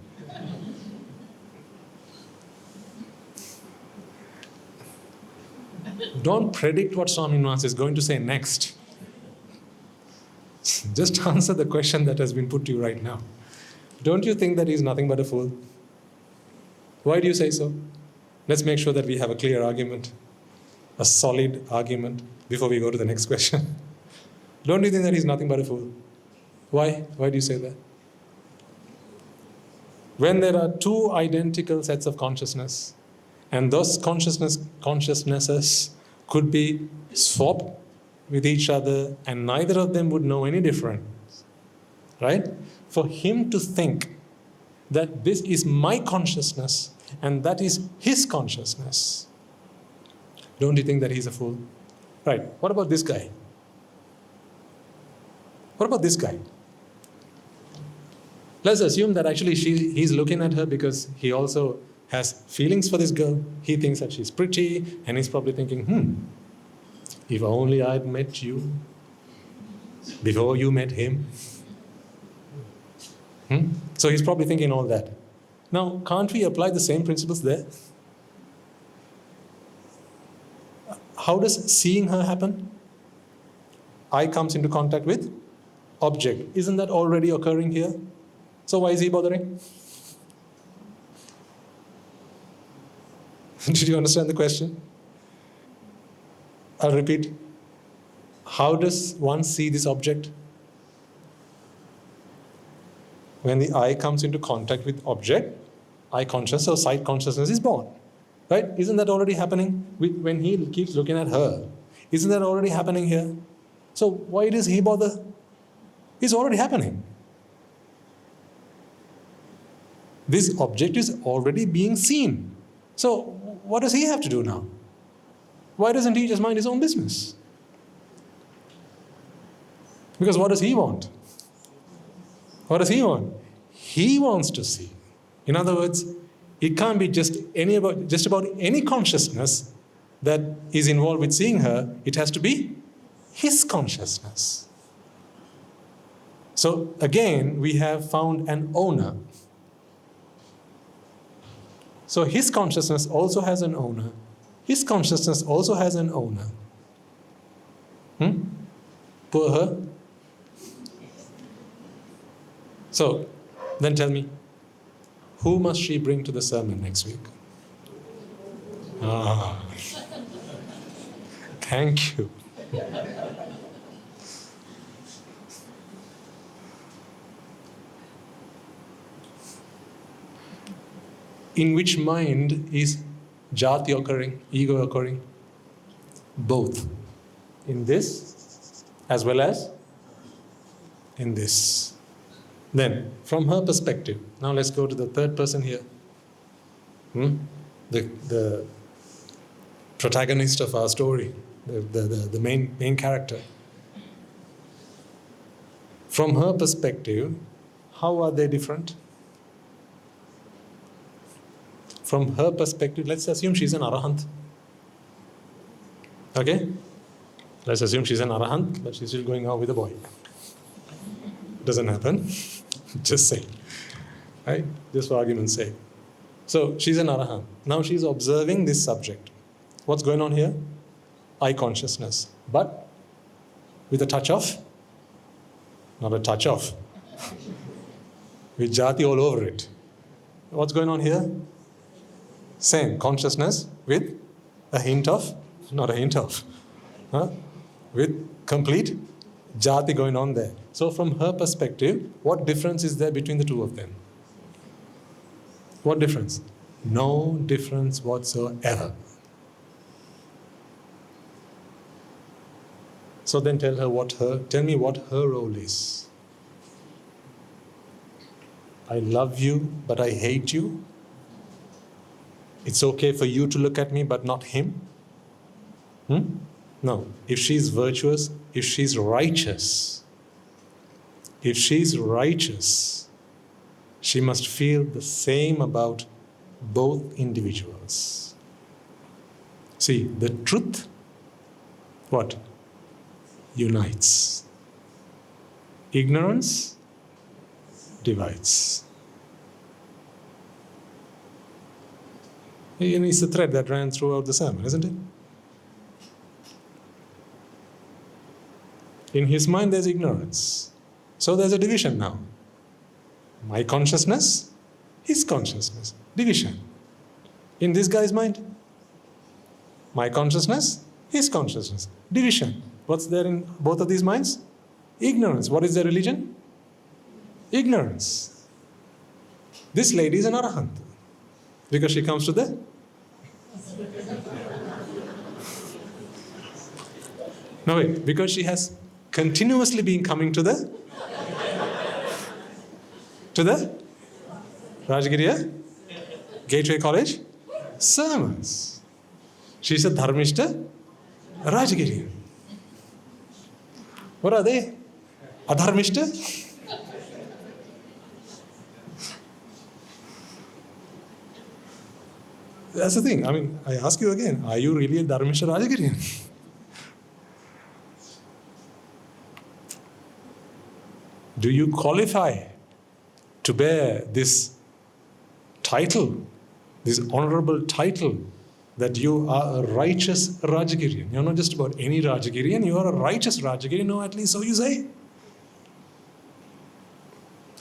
Don't predict what Swaminatha is going to say next. Just answer the question that has been put to you right now. Don't you think that he's nothing but a fool? Why do you say so? Let's make sure that we have a clear argument, a solid argument, before we go to the next question. Don't you think that he's nothing but a fool? Why? Why do you say that? When there are two identical sets of consciousness, and those consciousnesses could be swapped with each other, and neither of them would know any difference, right? For him to think that this is my consciousness and that is his consciousness, don't you think that he's a fool? Right, what about this guy? What about this guy? Let's assume that actually he's looking at her because he also has feelings for this girl. He thinks that she's pretty, and he's probably thinking, if only I'd met you before you met him. So he's probably thinking all that. Now, can't we apply the same principles there? How does seeing her happen? Eye comes into contact with object. Isn't that already occurring here? So why is he bothering? Did you understand the question? I'll repeat. How does one see this object? When the eye comes into contact with object, eye consciousness or sight consciousness is born. Right? Isn't that already happening when he keeps looking at her? Isn't that already happening here? So why does he bother? It's already happening. This object is already being seen. So what does he have to do now? Why doesn't he just mind his own business? Because what does he want? What does he want? He wants to see. In other words, it can't be just about any consciousness that is involved with seeing her. It has to be his consciousness. So again, we have found an owner. So his consciousness also has an owner. His consciousness also has an owner. Poor her. So, then tell me, who must she bring to the sermon next week? Thank you. In which mind is jati occurring, ego occurring? Both. In this as well as in this. Then, from her perspective, now let's go to the third person here. The protagonist of our story, the main character. From her perspective, how are they different? From her perspective, let's assume she's an arahant. Okay? Let's assume she's an arahant, but she's still going out with a boy. Doesn't happen. Just say. Right? Just for argument's sake. So she's an arahant. Now she's observing this subject. What's going on here? Eye consciousness. But with a touch of, not a touch of, with jati all over it. What's going on here? Same consciousness with a hint of, not a hint of, with complete jati going on there. So from her perspective, what difference is there between the two of them? What difference? No difference whatsoever. So then tell me what her role is. I love you, but I hate you. It's okay for you to look at me, but not him. No. If she's virtuous, if she's righteous, she must feel the same about both individuals. See, the truth, what? Unites. Ignorance divides. It's the thread that ran throughout the sermon, isn't it? In his mind there's ignorance. So there's a division now. My consciousness, his consciousness. Division. In this guy's mind, my consciousness, his consciousness. Division. What's there in both of these minds? Ignorance. What is their religion? Ignorance. This lady is an arahant. Because she comes to the no wait, because she has continuously been coming to the Rajagiriya Gateway College sermons. She's a dharmishta Rajagiriya. What are they? Adharmishta? That's the thing. I mean, I ask you again, are you really a dharmishta Rajagirian? Do you qualify to bear this title, this honorable title, that you are a righteous Rajagirian? You're not just about any Rajagirian, you are a righteous Rajagirian, no, at least so you say.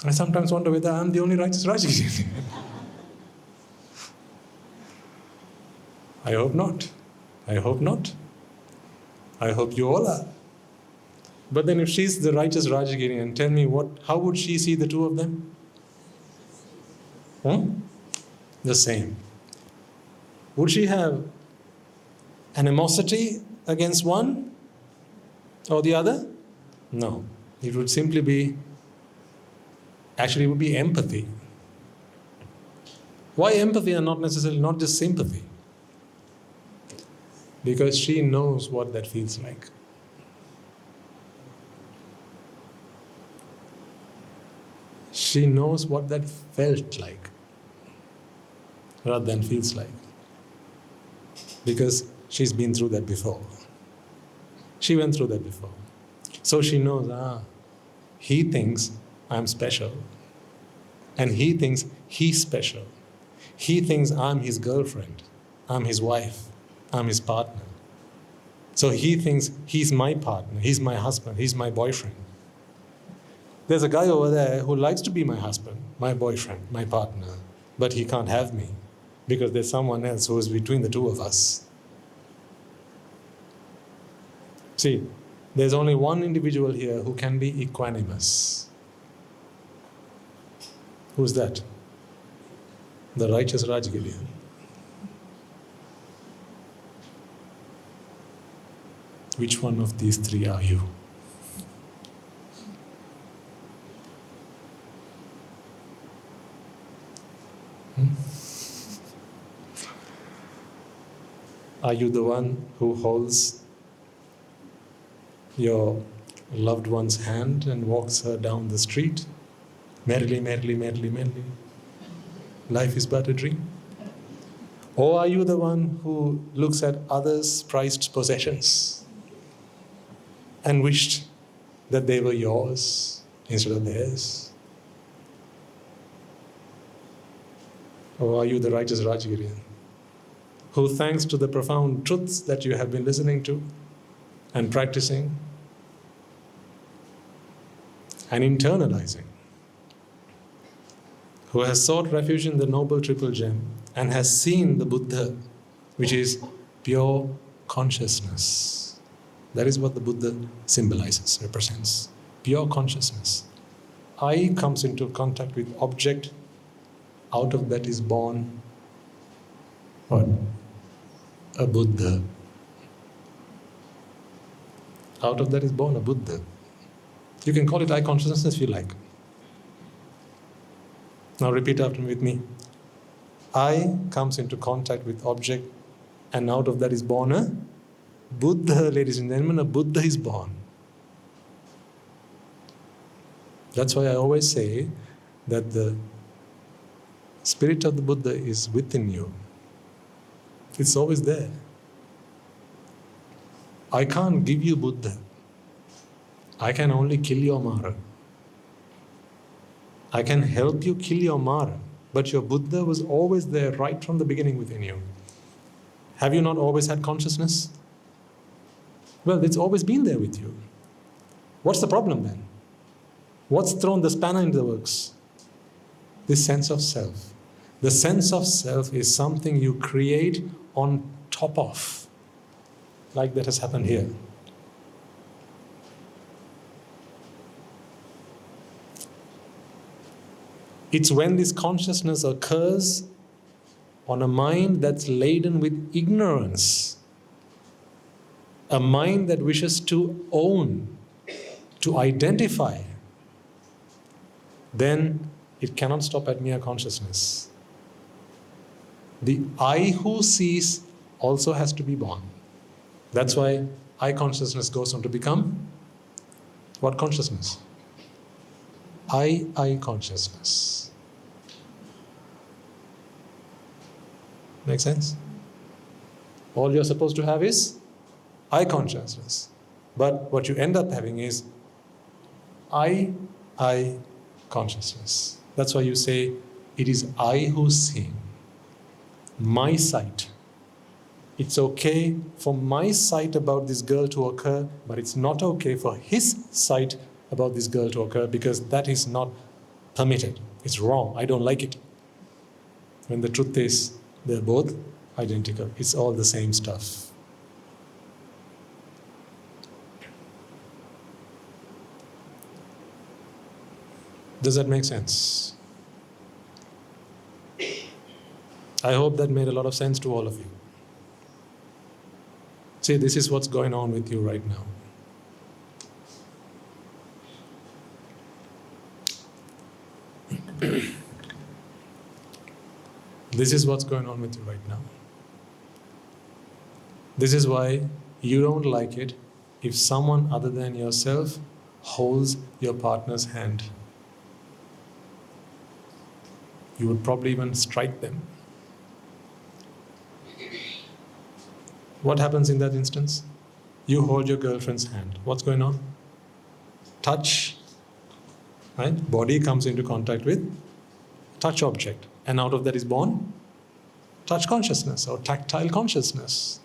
I sometimes wonder whether I'm the only righteous Rajagirian. I hope not. I hope not. I hope you all are. But then if she's the righteous Rajagirian, tell me how would she see the two of them? The same. Would she have animosity against one or the other? No. It would simply be, actually it would be empathy. Why empathy and not necessarily not just sympathy? Because she knows what that feels like. She knows what that felt like rather than feels like. Because she's been through that before. She went through that before. So she knows, he thinks I'm special. And he thinks he's special. He thinks I'm his girlfriend. I'm his wife. I'm his partner. So he thinks he's my partner. He's my husband. He's my boyfriend. There's a guy over there who likes to be my husband, my boyfriend, my partner. But he can't have me because there's someone else who is between the two of us. See, there's only one individual here who can be equanimous. Who's that? The righteous Rajagiriya. Which one of these three are you? Are you the one who holds your loved one's hand and walks her down the street. Merrily, merrily, merrily, merrily. Life is but a dream. Or are you the one who looks at others' prized possessions and wished that they were yours instead of theirs? Or are you the righteous Rajagiriya, who, thanks to the profound truths that you have been listening to and practicing and internalizing, who has sought refuge in the noble triple gem and has seen the Buddha, which is pure consciousness. That is what the Buddha symbolizes, represents. Pure consciousness. I comes into contact with object, out of that is born what? A Buddha. Out of that is born a Buddha. You can call it I consciousness if you like. Now repeat after me with me. I comes into contact with object, and out of that is born a Buddha, ladies and gentlemen. A Buddha is born. That's why I always say that the spirit of the Buddha is within you. It's always there. I can't give you Buddha. I can only kill your Mara. I can help you kill your Mara, but your Buddha was always there right from the beginning within you. Have you not always had consciousness? Well, it's always been there with you. What's the problem then? What's thrown the spanner into the works? This sense of self. The sense of self is something you create on top of, like that has happened here. It's when this consciousness occurs on a mind that's laden with ignorance, a mind that wishes to own, to identify, then it cannot stop at mere consciousness. The I who sees also has to be born. That's why I consciousness goes on to become what consciousness? I consciousness. Make sense? All you're supposed to have is I consciousness. But what you end up having is I consciousness. That's why you say it is I who's seeing. My sight. It's okay for my sight about this girl to occur, but it's not okay for his sight about this girl to occur, because that is not permitted. It's wrong. I don't like it. When the truth is, they're both identical. It's all the same stuff. Does that make sense? I hope that made a lot of sense to all of you. See, this is what's going on with you right now. This is what's going on with you right now. This is why you don't like it if someone other than yourself holds your partner's hand. You would probably even strike them. What happens in that instance? You hold your girlfriend's hand. What's going on? Touch. Right? Body comes into contact with touch object. And out of that is born touch consciousness or tactile consciousness.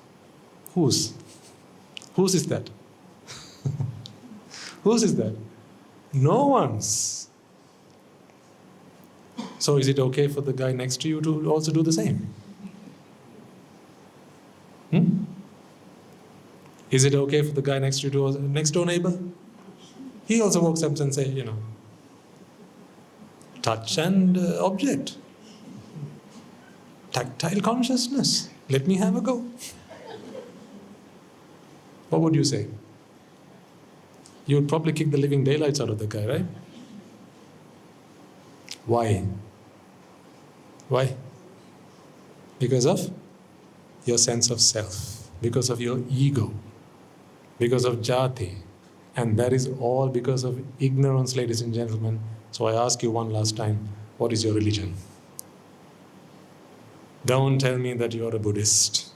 Whose? Whose is that? Whose is that? No one's. So is it okay for the guy next to you to also do the same? Is it okay for the guy next to you to next door neighbor? He also walks up and say, touch and object. Tactile consciousness. Let me have a go. What would you say? You would probably kick the living daylights out of the guy, right? Why? Why? Because of your sense of self, because of your ego, because of jati, And that is all because of ignorance, ladies and gentlemen. So I ask you one last time, what is your religion? Don't tell me that you're a Buddhist.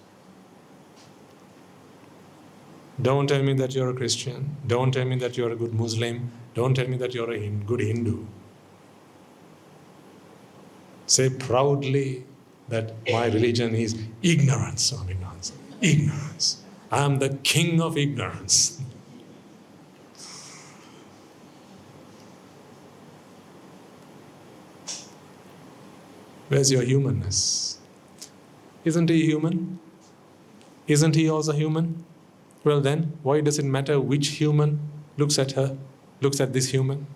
Don't tell me that you're a Christian. Don't tell me that you're a good Muslim. Don't tell me that you're a good Hindu. Say proudly that my religion is ignorance, Swaminathan. Ignorance. I am the king of ignorance. Where's your humanness? Isn't he human? Isn't he also human? Well then, why does it matter which human looks at her, looks at this human?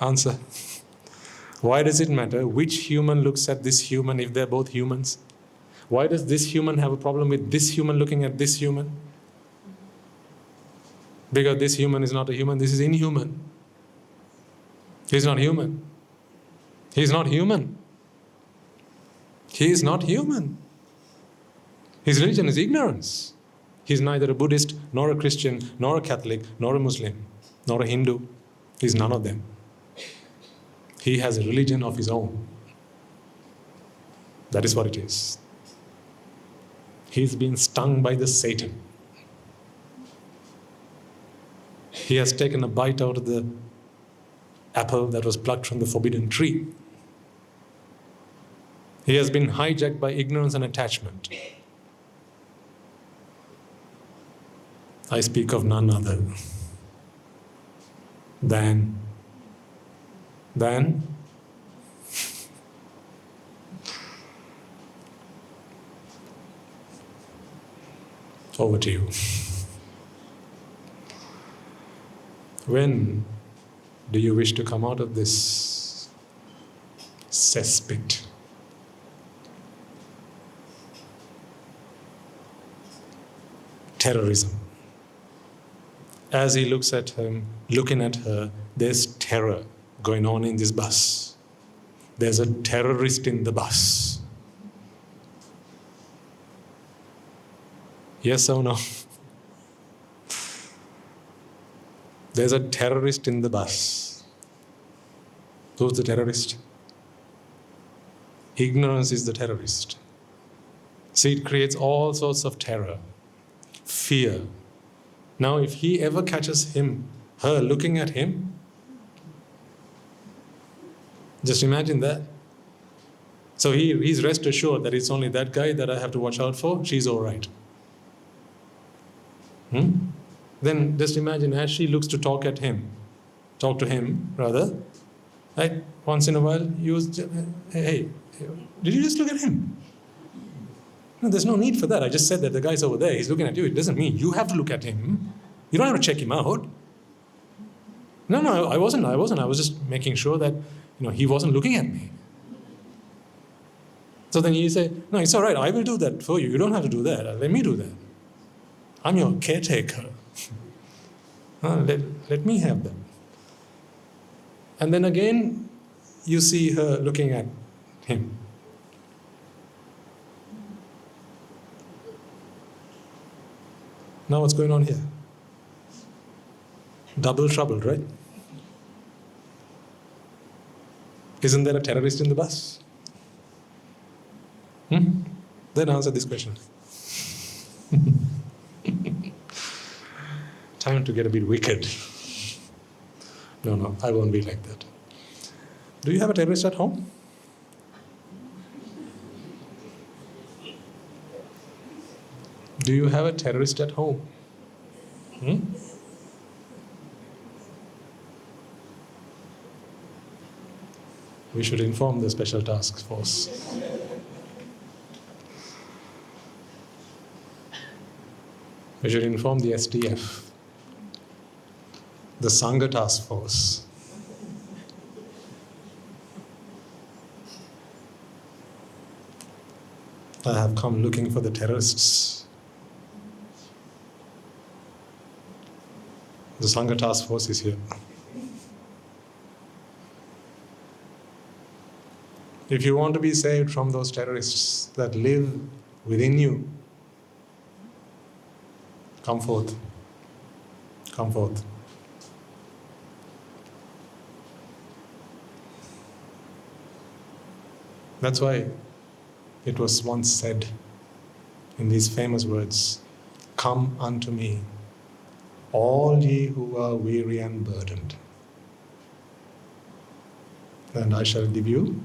Answer. Why does it matter which human looks at this human if they're both humans? Why does this human have a problem with this human looking at this human? Because this human is not a human, this is inhuman. He's not human. He's not human. He is not human. His religion is ignorance. He's neither a Buddhist, nor a Christian, nor a Catholic, nor a Muslim, nor a Hindu. He's none of them. He has a religion of his own. That is what it is. He's been stung by the Satan. He has taken a bite out of the apple that was plucked from the forbidden tree. He has been hijacked by ignorance and attachment. I speak of none other than over to you. When do you wish to come out of this cesspit? Terrorism. As he looks at him, looking at her, there's terror going on in this bus. There's a terrorist in the bus. Yes or no? There's a terrorist in the bus. Who's the terrorist? Ignorance is the terrorist. See, it creates all sorts of terror, fear. Now, if he ever catches her looking at him, just imagine that. So he's rest assured that it's only that guy that I have to watch out for. She's all right. Then just imagine as she looks to talk to him, right? Once in a while, hey, did you just look at him? No, there's no need for that. I just said that the guy's over there. He's looking at you. It doesn't mean you have to look at him. You don't have to check him out. No, I wasn't. I was just making sure that he wasn't looking at me. So then you say, no, it's all right. I will do that for you. You don't have to do that. Let me do that. I'm your caretaker. Let me have that. And then again, you see her looking at him. Now what's going on here? Double trouble, right? Isn't there a terrorist in the bus? Then answer this question. Time to get a bit wicked. No, I won't be like that. Do you have a terrorist at home? Do you have a terrorist at home? We should inform the Special Task Force. We should inform the STF, the Sangha Task Force. I have come looking for the terrorists. The Sangha Task Force is here. If you want to be saved from those terrorists that live within you, come forth. Come forth. That's why it was once said in these famous words, "Come unto me, all ye who are weary and burdened, and I shall give you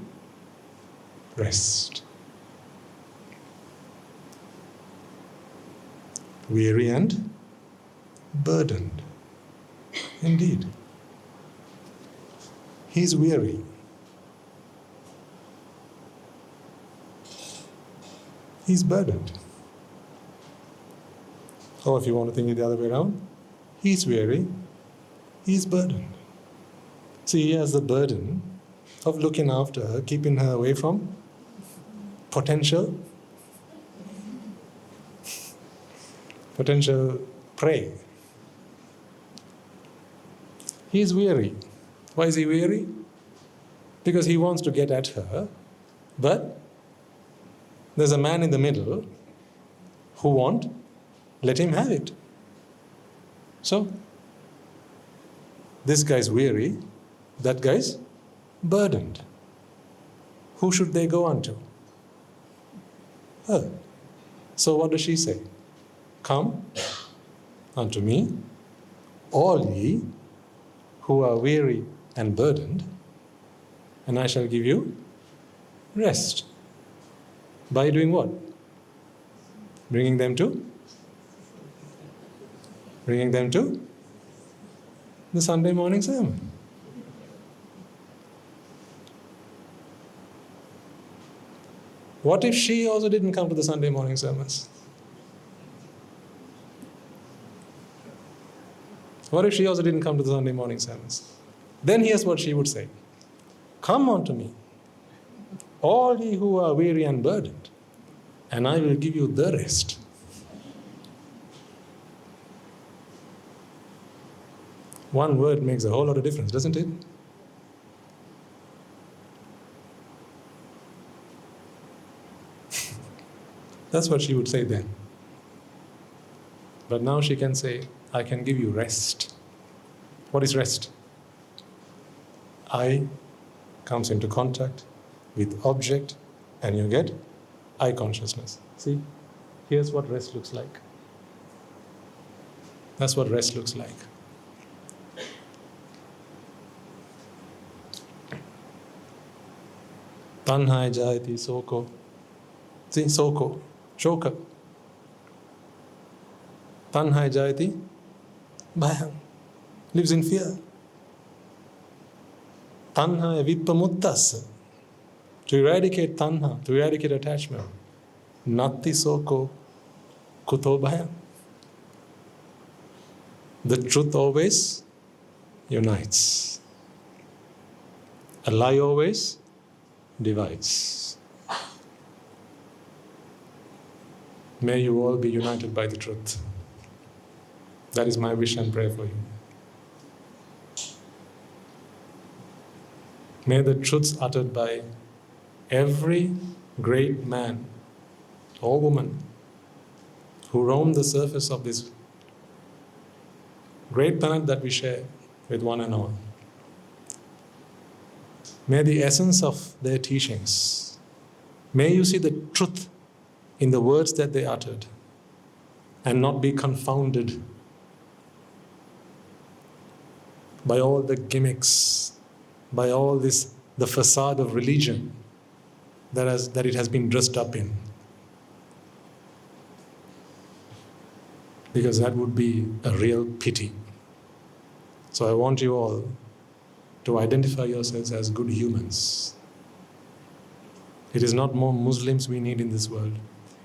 rest." Weary and burdened. Indeed. He's weary. He's burdened. Or if you want to think it the other way around, he's weary, he's burdened. See, he has the burden of looking after her, keeping her away from potential prey. He's weary. Why is he weary? Because he wants to get at her, but there's a man in the middle who won't let him have it. So, this guy's weary, that guy's burdened. Who should they go unto? Her. So what does she say? Come unto me, all ye who are weary and burdened, and I shall give you rest. By doing what? Bringing them to the Sunday morning sermon. What if she also didn't come to the Sunday morning sermons? What if she also didn't come to the Sunday morning sermons? Then here's what she would say. Come unto me, all ye who are weary and burdened, and I will give you the rest. One word makes a whole lot of difference, doesn't it? That's what she would say then. But now she can say, I can give you rest. What is rest? I comes into contact with object and you get eye consciousness. See, here's what rest looks like. That's what rest looks like. Tanhai jayati soko. See, soko, shoka. Tanhai jayati bhayam. Lives in fear. Tanha vipamuttas. To eradicate tanha, to eradicate attachment. Natti soko kuto bhayam. The truth always unites. A lie always divides. May you all be united by the truth. That is my wish and prayer for you. May the truths uttered by every great man or woman who roam the surface of this great planet that we share with one and all, may the essence of their teachings, may you see the truth in the words that they uttered and not be confounded by all the gimmicks, by all this, the facade of religion that it has been dressed up in. Because that would be a real pity. So I want you all to identify yourselves as good humans. It is not more Muslims we need in this world.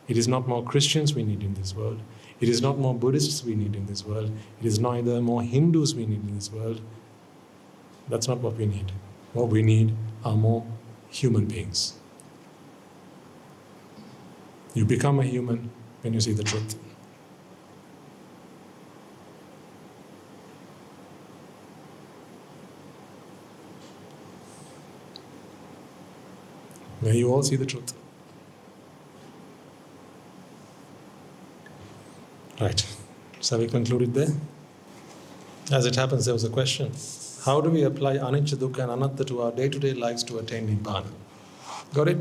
It is not more Christians we need in this world. It is not more Buddhists we need in this world. It is neither more Hindus we need in this world. That's not what we need. What we need are more human beings. You become a human when you see the truth. May you all see the truth. Right. So we concluded there. As it happens, there was a question. How do we apply anicca, dukkha and anatta to our day-to-day lives to attain Nibbana? Got it?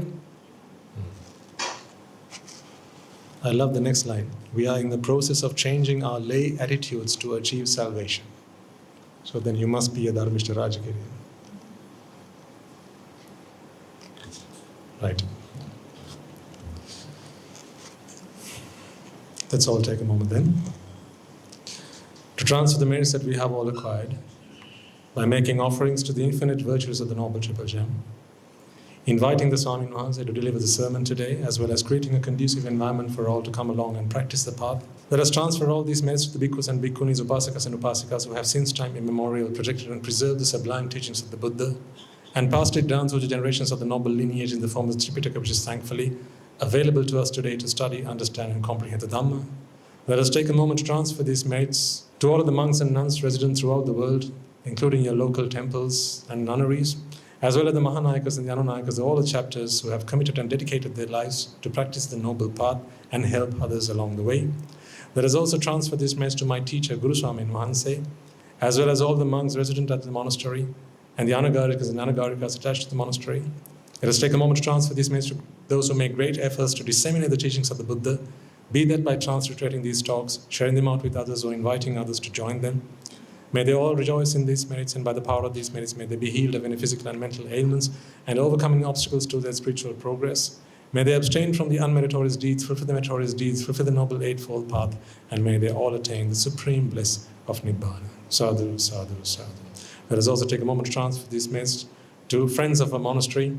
I love the next line. We are in the process of changing our lay attitudes to achieve salvation. So then you must be a Dharmishta Rajagiriya. Right. Let's all take a moment then to transfer the merits that we have all acquired by making offerings to the infinite virtues of the Noble Triple Gem, inviting the Swami Maharaj to deliver the sermon today, as well as creating a conducive environment for all to come along and practice the path. Let us transfer all these merits to the bhikkhus and bhikkhunis, upasakas and upasikas who have since time immemorial protected and preserved the sublime teachings of the Buddha and passed it down through the generations of the noble lineage in the form of the Tripitaka, which is thankfully available to us today to study, understand and comprehend the Dhamma. Let us take a moment to transfer these merits to all of the monks and nuns resident throughout the world, including your local temples and nunneries, as well as the Mahanayakas and the Anunayakas, all the chapters who have committed and dedicated their lives to practice the noble path and help others along the way. Let us also transfer this message to my teacher, Guru Swami Mahanse, as well as all the monks resident at the monastery and the Anagarikas and Anagarikas attached to the monastery. Let us take a moment to transfer this message to those who make great efforts to disseminate the teachings of the Buddha, be that by transliterating these talks, sharing them out with others, or inviting others to join them. May they all rejoice in these merits, and by the power of these merits, may they be healed of any physical and mental ailments and overcoming obstacles to their spiritual progress. May they abstain from the unmeritorious deeds, fulfill the meritorious deeds, fulfill the noble eightfold path, and may they all attain the supreme bliss of Nibbana. Sadhu, sadhu, sadhu. Let us also take a moment to transfer this message to friends of our monastery,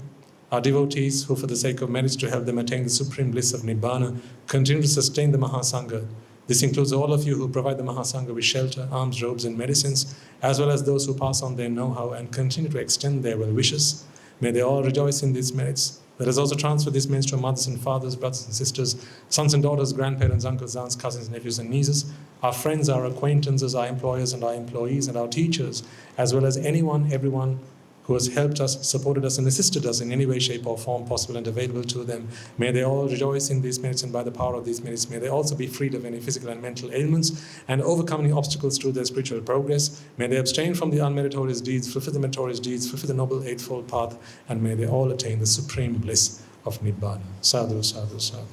our devotees who, for the sake of merits to help them attain the supreme bliss of Nibbana, continue to sustain the Mahasangha. This includes all of you who provide the Mahasangha with shelter, alms, robes, and medicines, as well as those who pass on their know-how and continue to extend their well wishes. May they all rejoice in these merits. Let us also transfer these merits to our mothers and fathers, brothers and sisters, sons and daughters, grandparents, uncles, aunts, cousins, nephews, and nieces, our friends, our acquaintances, our employers and our employees, and our teachers, as well as anyone, everyone who has helped us, supported us, and assisted us in any way, shape, or form possible and available to them. May they all rejoice in these merits, and by the power of these merits, may they also be freed of any physical and mental ailments and overcome any obstacles to their spiritual progress. May they abstain from the unmeritorious deeds, fulfill the meritorious deeds, fulfill the noble eightfold path, and may they all attain the supreme bliss of Nibbana. Sadhu, sadhu, sadhu.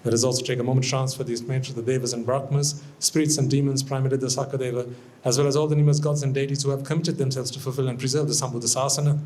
Let us also take a moment to transfer these merits to the Devas and Brahmas, spirits and demons, primarily the Sakadeva, as well as all the numerous gods and deities who have committed themselves to fulfill and preserve the Sambuddha Sasana.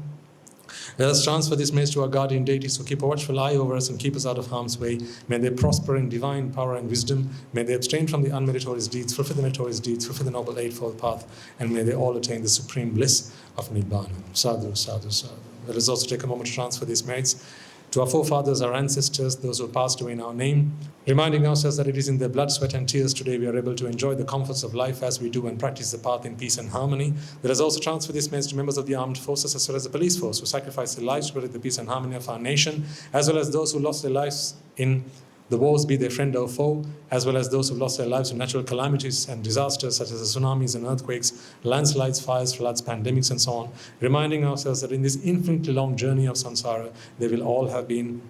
Let us transfer this message to our guardian deities who keep a watchful eye over us and keep us out of harm's way. May they prosper in divine power and wisdom. May they abstain from the unmeritorious deeds, fulfill the meritorious deeds, fulfill the noble eightfold path, and may they all attain the supreme bliss of Nibbana. Sadhu, sadhu, sadhu. Let us also take a moment to transfer these merits to our forefathers, our ancestors, those who passed away in our name, reminding ourselves that it is in their blood, sweat, and tears today we are able to enjoy the comforts of life as we do and practice the path in peace and harmony. Let us also transfer this message to members of the armed forces as well as the police force who sacrificed their lives to protect the peace and harmony of our nation, as well as those who lost their lives in the wars, be they friend or foe, as well as those who lost their lives in natural calamities and disasters such as the tsunamis and earthquakes, landslides, fires, floods, pandemics, and so on, reminding ourselves that in this infinitely long journey of samsara, they will all have been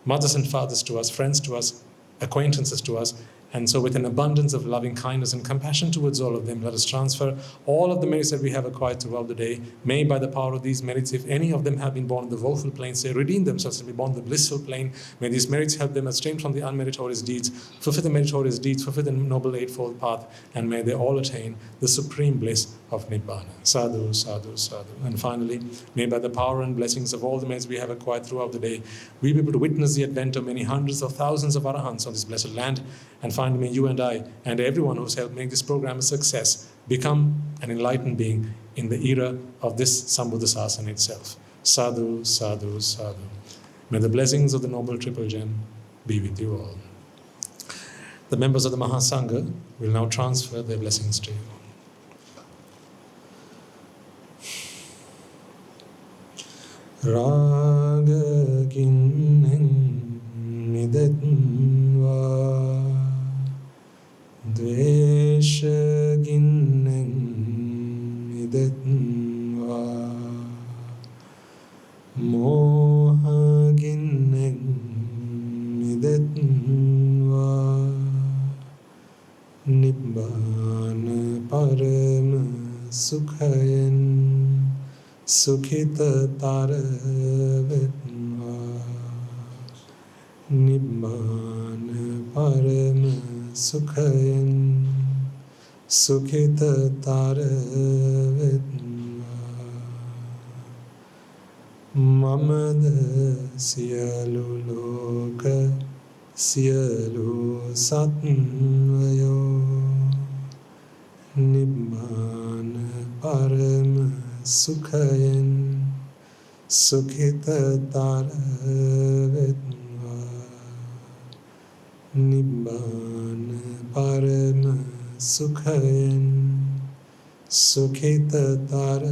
mothers and fathers to us, friends to us, acquaintances to us. And so with an abundance of loving kindness and compassion towards all of them, let us transfer all of the merits that we have acquired throughout the day. May by the power of these merits, if any of them have been born in the woeful planes, they redeem themselves and be born in the blissful plane. May these merits help them abstain from the unmeritorious deeds, fulfill the meritorious deeds, fulfill the noble eightfold path, and may they all attain the supreme bliss of Nibbana. Sadhu, sadhu, sadhu. And finally, may by the power and blessings of all the merits we have acquired throughout the day, we be able to witness the advent of many hundreds of thousands of arahants on this blessed land. And finally, may you and I and everyone who's helped make this program a success become an enlightened being in the era of this Sambuddha Sasana itself. Sadhu, sadhu, sadhu. May the blessings of the Noble Triple Gem be with you all. The members of the Mahasangha will now transfer their blessings to you. Raga kinnen midetva Dvesha ginnen midetva Moha ginnen midetva Nibbana parama sukhayen sukhitatar vedva Nibbāna parama sukhayen sukhitatar vedva mamada siyalu loka siyalu satvayo Nibbāna parama sukhayen sukhitatar vedva Nibbāna parama sukhayen sukhitatar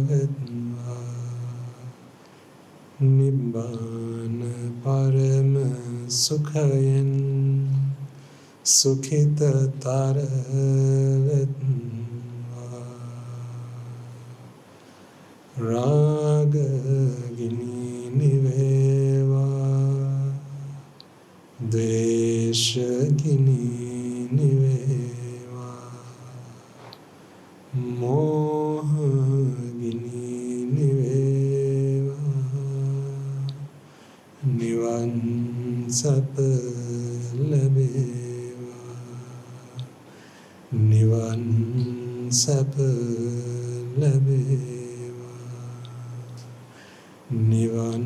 vedva Nibbāna parama sukhayen sukhitatar vedva Rajagiriya niveva dveshagini niveva mohagini niveva nivan sapa labeva nivan sapa labeva nivan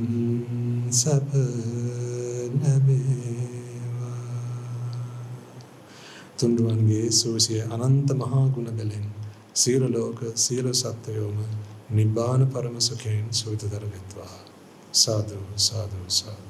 sapa labeva තුන්රුවන්ගේ සූසිය අනන්ත මහා ගුණ බලෙන් සියලු ලෝක සියලු සත්වයෝම නිබ්බාන පරම සුඛයෙන් සුවිතතර වෙත්වා සාදු සාදු සාදු